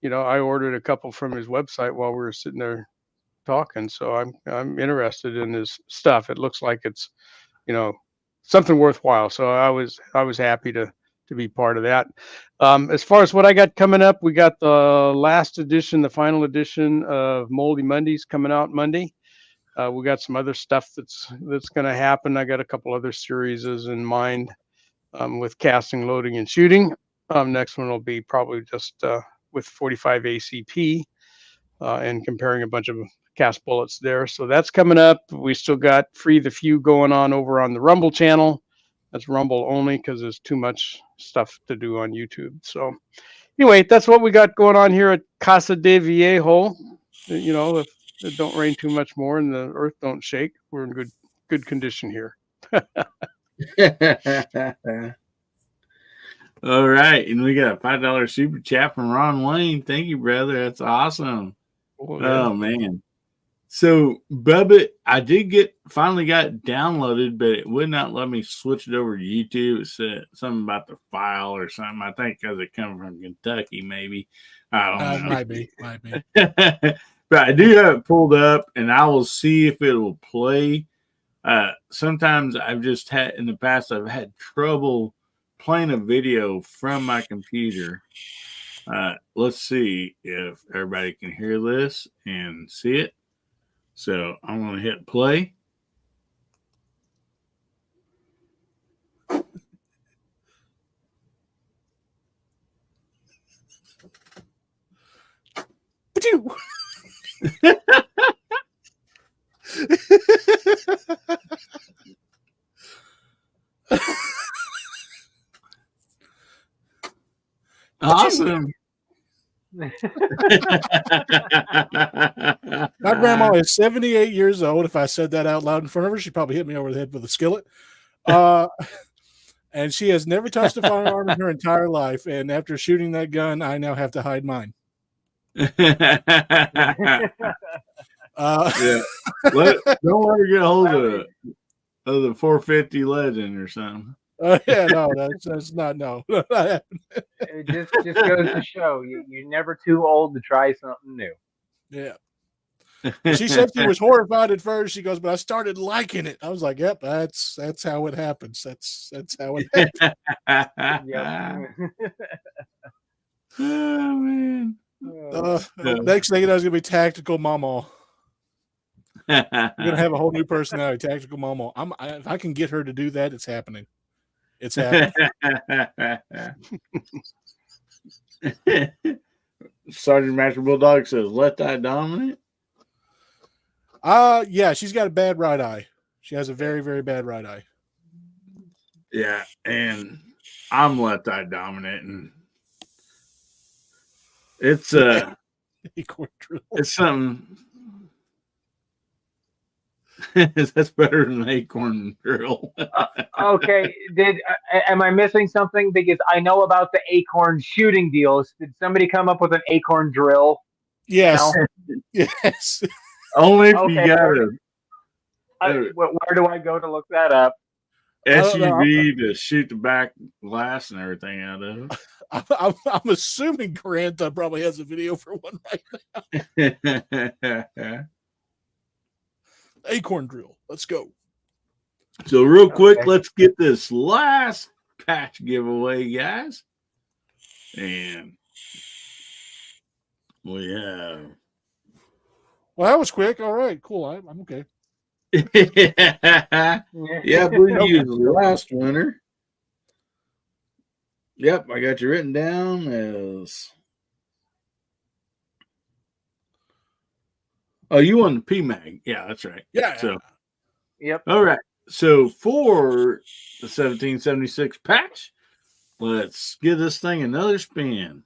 [SPEAKER 6] you know, I ordered a couple from his website while we were sitting there talking. So I'm interested in his stuff. It looks like it's, you know, something worthwhile. So I was happy to be part of that. As far as what I got coming up, we got the last edition, the final edition of Moldy Mondays coming out Monday. We got some other stuff that's going to happen. I got a couple other series in mind with casting, loading, and shooting. Next one will be probably just with 45 ACP and comparing a bunch of cast bullets there. So that's coming up. We still got Free the Few going on over on the Rumble channel. That's Rumble only because there's too much stuff to do on YouTube. So anyway, that's what we got going on here at Casa de Viejo. You know, if it don't rain too much more and the earth don't shake, we're in good condition here.
[SPEAKER 1] All right, and we got a $5 super chat from Ron Wayne. Thank you, brother. That's awesome. Oh man. So Bubba, I did finally got downloaded, but it would not let me switch it over to YouTube. It said something about the file or something. I think because it comes from Kentucky, maybe. I don't know.
[SPEAKER 2] Might be.
[SPEAKER 1] But I do have it pulled up, and I will see if it will play. Sometimes I've just had, in the past, I've had trouble playing a video from my computer. Let's see if everybody can hear this and see it. So I'm going to hit play. Awesome.
[SPEAKER 2] My grandma is 78 years old. If I said that out loud in front of her, she'd probably hit me over the head with a skillet. And she has never touched a firearm in her entire life. And after shooting that gun, I now have to hide mine.
[SPEAKER 1] Yeah. Don't let her get a hold of the 450 Legend or something.
[SPEAKER 2] Yeah, no, that's not no.
[SPEAKER 5] It just goes to show you're never too old to try something new.
[SPEAKER 2] Yeah. She said she was horrified at first. She goes, but I started liking it. I was like, yep, that's how it happens. That's how it happens.
[SPEAKER 1] Oh man.
[SPEAKER 2] Next thing you know, it's gonna be Tactical Mama. We're gonna have a whole new personality, Tactical Mama. If I can get her to do that, it's happening. It's happening.
[SPEAKER 1] Sergeant Master Bulldog says, "Let that dominate."
[SPEAKER 2] Yeah, she's got a bad right eye. She has a very, very bad right eye.
[SPEAKER 1] Yeah, and I'm let that dominant, and it's
[SPEAKER 2] Acorn drill.
[SPEAKER 1] it's something that's better than an acorn drill.
[SPEAKER 5] Okay, am I missing something? Because I know about the acorn shooting deals. Did somebody come up with an acorn drill?
[SPEAKER 2] Yes.
[SPEAKER 5] now?
[SPEAKER 2] Yes.
[SPEAKER 1] Only if
[SPEAKER 5] Okay,
[SPEAKER 1] you got
[SPEAKER 5] where do I go to look that up?
[SPEAKER 1] a
[SPEAKER 2] don't know.
[SPEAKER 1] SUV to shoot the back glass and everything out of
[SPEAKER 2] I'm assuming Granta probably has a video for one right
[SPEAKER 1] it.
[SPEAKER 2] Acorn drill. Let's go.
[SPEAKER 1] So real quick,
[SPEAKER 5] Okay.
[SPEAKER 1] let's get this last patch giveaway, guys. And we have
[SPEAKER 2] Well, that was quick. All right, cool. I'm okay.
[SPEAKER 1] yeah, I believe you was the last winner. Yep, I got you written down as. Oh, you won the PMAG. Yeah, that's right.
[SPEAKER 2] Yeah.
[SPEAKER 1] So,
[SPEAKER 5] Yep.
[SPEAKER 1] all right. So for the 1776 patch, let's give this thing another spin.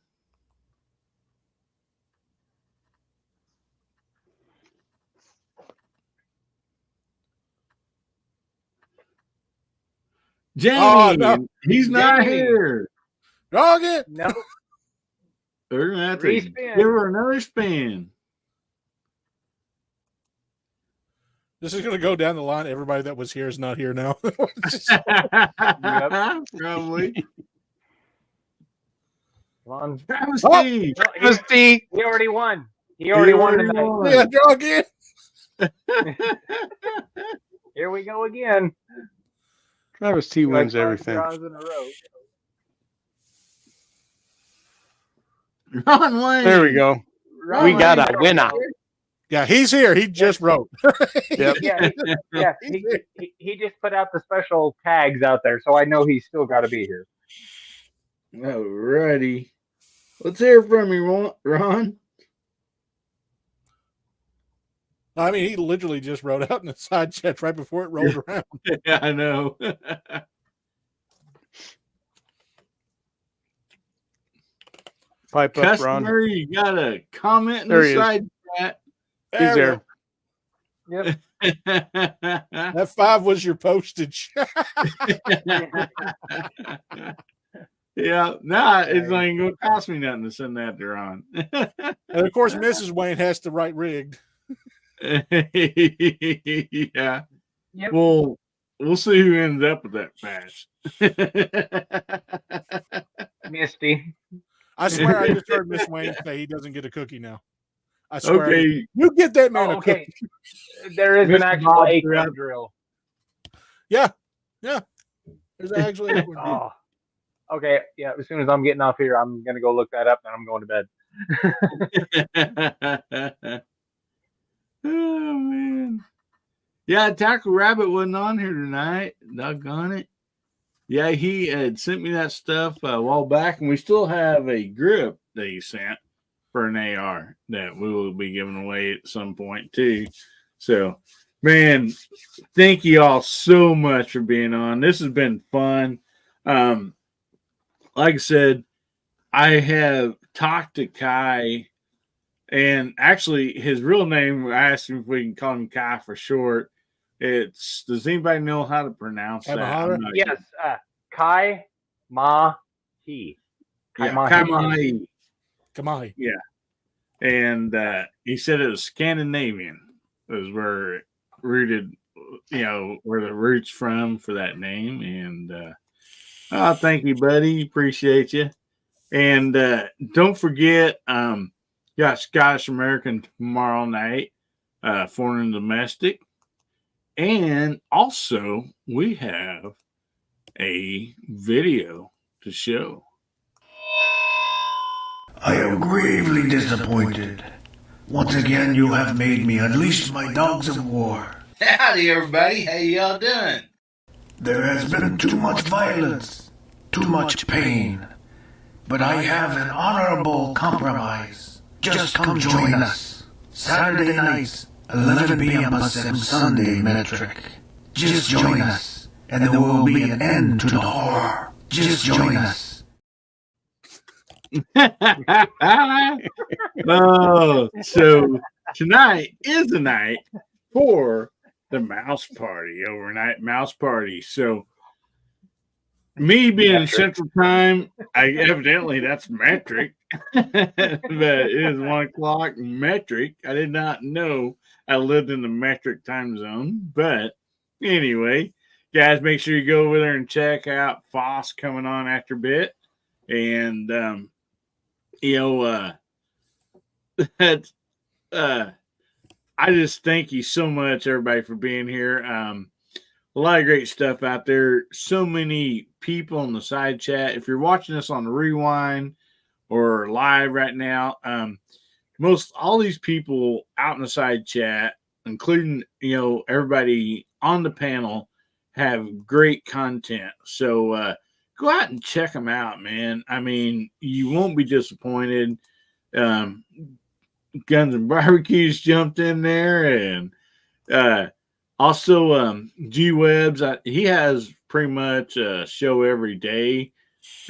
[SPEAKER 1] Jamie,
[SPEAKER 2] Oh, no.
[SPEAKER 1] he's not
[SPEAKER 5] Jamie.
[SPEAKER 1] here.
[SPEAKER 2] Dog it.
[SPEAKER 5] No.
[SPEAKER 1] We're gonna have to
[SPEAKER 5] Respin.
[SPEAKER 1] give her another spin.
[SPEAKER 2] This is going to go down the line. Everybody that was here is not here now.
[SPEAKER 1] Probably.
[SPEAKER 5] Come on.
[SPEAKER 1] Travis
[SPEAKER 2] Oh.
[SPEAKER 1] T.
[SPEAKER 5] No,
[SPEAKER 6] Steve.
[SPEAKER 5] he already won. He already won tonight.
[SPEAKER 2] Yeah, dog it.
[SPEAKER 5] Here we go again.
[SPEAKER 6] Travis T wins
[SPEAKER 5] Like 5
[SPEAKER 6] everything.
[SPEAKER 5] draws in a row.
[SPEAKER 1] Ron Lane.
[SPEAKER 6] There we go. We got a winner.
[SPEAKER 2] Yeah, he's here. He just wrote.
[SPEAKER 6] Yep.
[SPEAKER 5] Yeah, he just put out the special tags out there, so I know he's still got to be here.
[SPEAKER 1] Alrighty. Let's hear from you, Ron.
[SPEAKER 2] I mean, he literally just wrote out in the side chat right before it rolled around.
[SPEAKER 1] Yeah, I know.
[SPEAKER 6] Pipe up, Ron.
[SPEAKER 1] Customer, you got a comment in
[SPEAKER 6] There
[SPEAKER 1] the
[SPEAKER 6] he is.
[SPEAKER 1] side chat.
[SPEAKER 6] He's there.
[SPEAKER 5] Yep.
[SPEAKER 2] That 5 was your postage.
[SPEAKER 1] Yeah, nah, it's not even going to cost me nothing to send that to Ron.
[SPEAKER 2] And of course, Mrs. Wayne has to write rigged.
[SPEAKER 1] Yeah.
[SPEAKER 5] Yep.
[SPEAKER 1] Well, we'll see who ends up with that patch.
[SPEAKER 5] Misty.
[SPEAKER 2] I swear I just heard Miss Wayne say he doesn't get a cookie now. I swear.
[SPEAKER 1] Okay.
[SPEAKER 2] You get that man
[SPEAKER 5] Oh,
[SPEAKER 2] a
[SPEAKER 5] okay.
[SPEAKER 2] cookie.
[SPEAKER 5] There is
[SPEAKER 1] Mr.
[SPEAKER 5] an actual
[SPEAKER 1] Bob
[SPEAKER 5] acorn
[SPEAKER 1] throughout-
[SPEAKER 5] drill.
[SPEAKER 2] Yeah. There's actually a
[SPEAKER 5] Oh. Okay. Yeah. As soon as I'm getting off here, I'm gonna go look that up, and I'm going to bed.
[SPEAKER 1] Oh man. Yeah, Tackle Rabbit wasn't on here tonight. Doggone it. Yeah, he had sent me that stuff a while back, and we still have a grip that he sent for an AR that we will be giving away at some point too. So, man, thank you all so much for being on. This has been fun. Like I said, I have talked to Kai, and actually his real name, I asked him if we can call him Kai for short. Does anybody know how to pronounce that?
[SPEAKER 2] Kamahara?
[SPEAKER 1] I'm not
[SPEAKER 5] Yes. Kai Ma He.
[SPEAKER 1] sure. Yeah,
[SPEAKER 5] Kai
[SPEAKER 1] Kai.
[SPEAKER 2] Come on.
[SPEAKER 1] Yeah. And he said it was Scandinavian, is where it rooted, where the roots from for that name. And thank you, buddy. Appreciate you. And don't forget, got Scottish American tomorrow night, foreign and domestic. And also, we have a video to show.
[SPEAKER 10] I am gravely disappointed. Once again, you have made me unleash my dogs of war.
[SPEAKER 1] Howdy, everybody. How y'all doing?
[SPEAKER 10] There has been too much violence, too much pain. But I have an honorable compromise. Just come join us. Saturday nights, 11 p.m. Pacific Sunday metric. Just join us, and there will be an end to the horror. Just join us.
[SPEAKER 1] Oh, so tonight is the night for the mouse party, overnight mouse party. So me being Central Time, evidently that's metric, but it is 1 o'clock metric. I did not know I lived in the metric time zone, but anyway, guys, make sure you go over there and check out Foss coming on after a bit, and that's I just thank you so much, everybody, for being here. A lot of great stuff out there. So many people in the side chat. If you're watching this on the rewind or live right now, most all these people out in the side chat, including everybody on the panel, have great content. So go out and check them out, man. I mean, you won't be disappointed. Guns and Barbecues jumped in there, and also G Webs. He has pretty much a show every day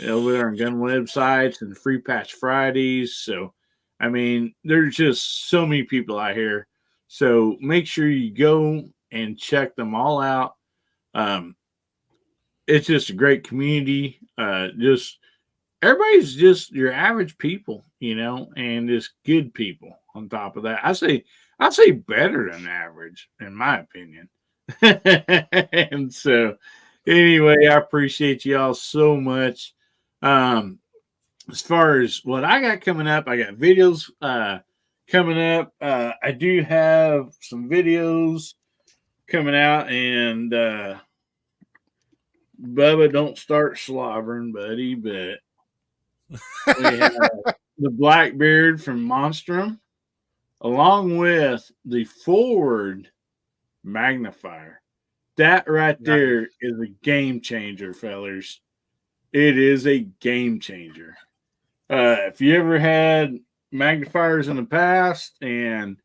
[SPEAKER 1] over there on gun websites and Free Patch Fridays. So I mean, there's just so many people out here. So make sure you go and check them all out. It's just a great community. Just everybody's just your average people, and just good people on top of that. I'd say better than average, in my opinion. And so anyway, I appreciate y'all so much. As far as what I got coming up, I got videos coming up. I do have some videos coming out, and Bubba, don't start slobbering, buddy, but we have the Blackbeard from Monstrum, along with the forward magnifier. That right there is a game changer, fellers. It is a game changer. If you ever had magnifiers in the past and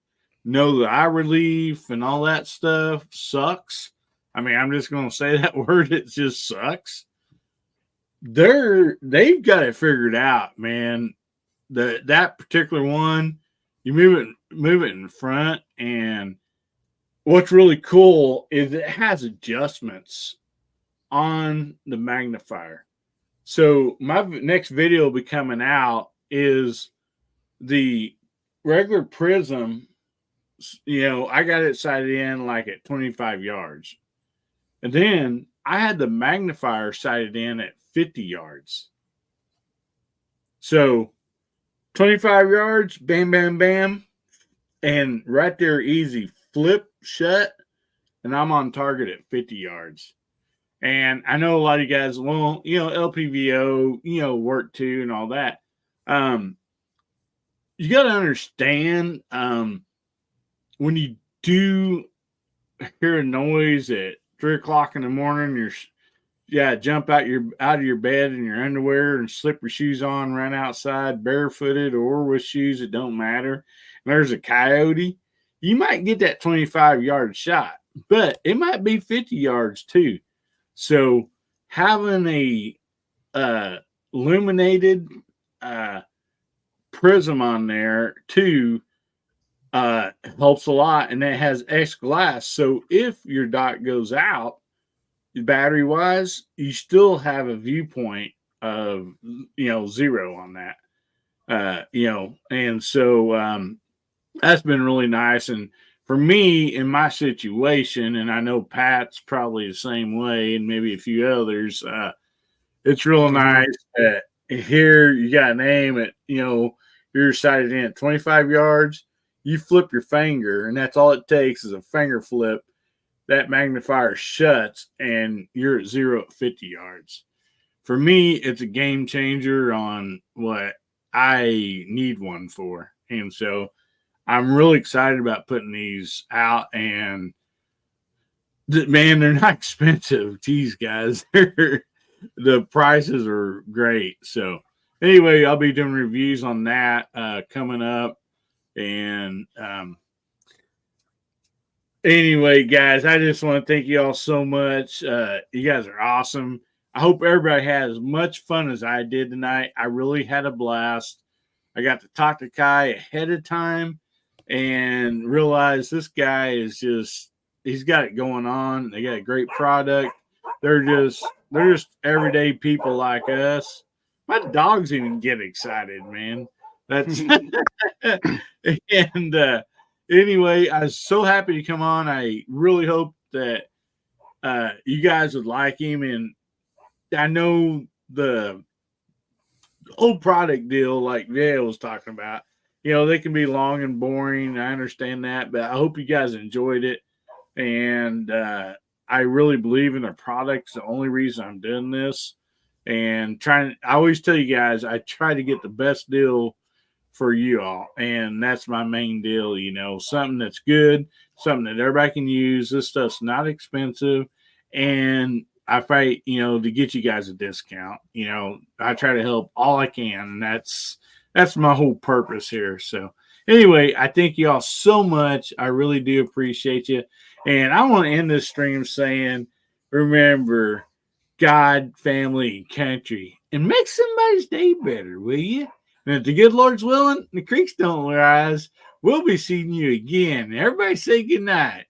[SPEAKER 1] know the eye relief and all that stuff sucks, I mean, I'm just going to say that word. It just sucks. They've got it figured out, man. That particular one, you move it in front, and what's really cool is it has adjustments on the magnifier. So my next video will be coming out is the regular prism. I got it sighted in like at 25 yards. And then I had the magnifier sighted in at 50 yards. So 25 yards, bam, bam, bam. And right there, easy, flip, shut. And I'm on target at 50 yards. And I know a lot of you guys, well, LPVO, work too and all that. You got to understand when you do hear a noise at 3 o'clock in the morning, jump out of your bed in your underwear and slip your shoes on, run outside barefooted or with shoes, it don't matter. And there's a coyote, you might get that 25-yard shot, but it might be 50 yards too. So having a illuminated prism on there too helps a lot, and it has X glass. So if your dot goes out, battery wise, you still have a viewpoint of 0 on that. And so that's been really nice. And for me, in my situation, and I know Pat's probably the same way, and maybe a few others, it's real nice that here you got an aim at, you're sighted in at 25 yards, you flip your finger, and that's all it takes is a finger flip. That magnifier shuts, and you're at 0 at 50 yards. For me, it's a game changer on what I need one for. And so I'm really excited about putting these out. And man, they're not expensive. Geez, guys, the prices are great. So anyway, I'll be doing reviews on that coming up. And anyway, guys, I just want to thank you all so much. You guys are awesome. I hope everybody had as much fun as I did tonight. I really had a blast. I got to talk to Kai ahead of time and realize this guy is just, he's got it going on. They got a great product. They're just everyday people like us. My dogs even get excited, man. That's and anyway, I was so happy to come on. I really hope that you guys would like him. And I know the whole product deal, like Vale was talking about, they can be long and boring. I understand that, but I hope you guys enjoyed it. And I really believe in the products. The only reason I'm doing this and I always tell you guys, I try to get the best deal for you all. And that's my main deal, something that's good, something that everybody can use. This stuff's not expensive. And I fight, to get you guys a discount. I try to help all I can. And that's my whole purpose here. So anyway, I thank you all so much. I really do appreciate you. And I want to end this stream saying, remember God, family, and country, and make somebody's day better, will you? And if the good Lord's willing, the creeks don't rise, we'll be seeing you again. Everybody say good night.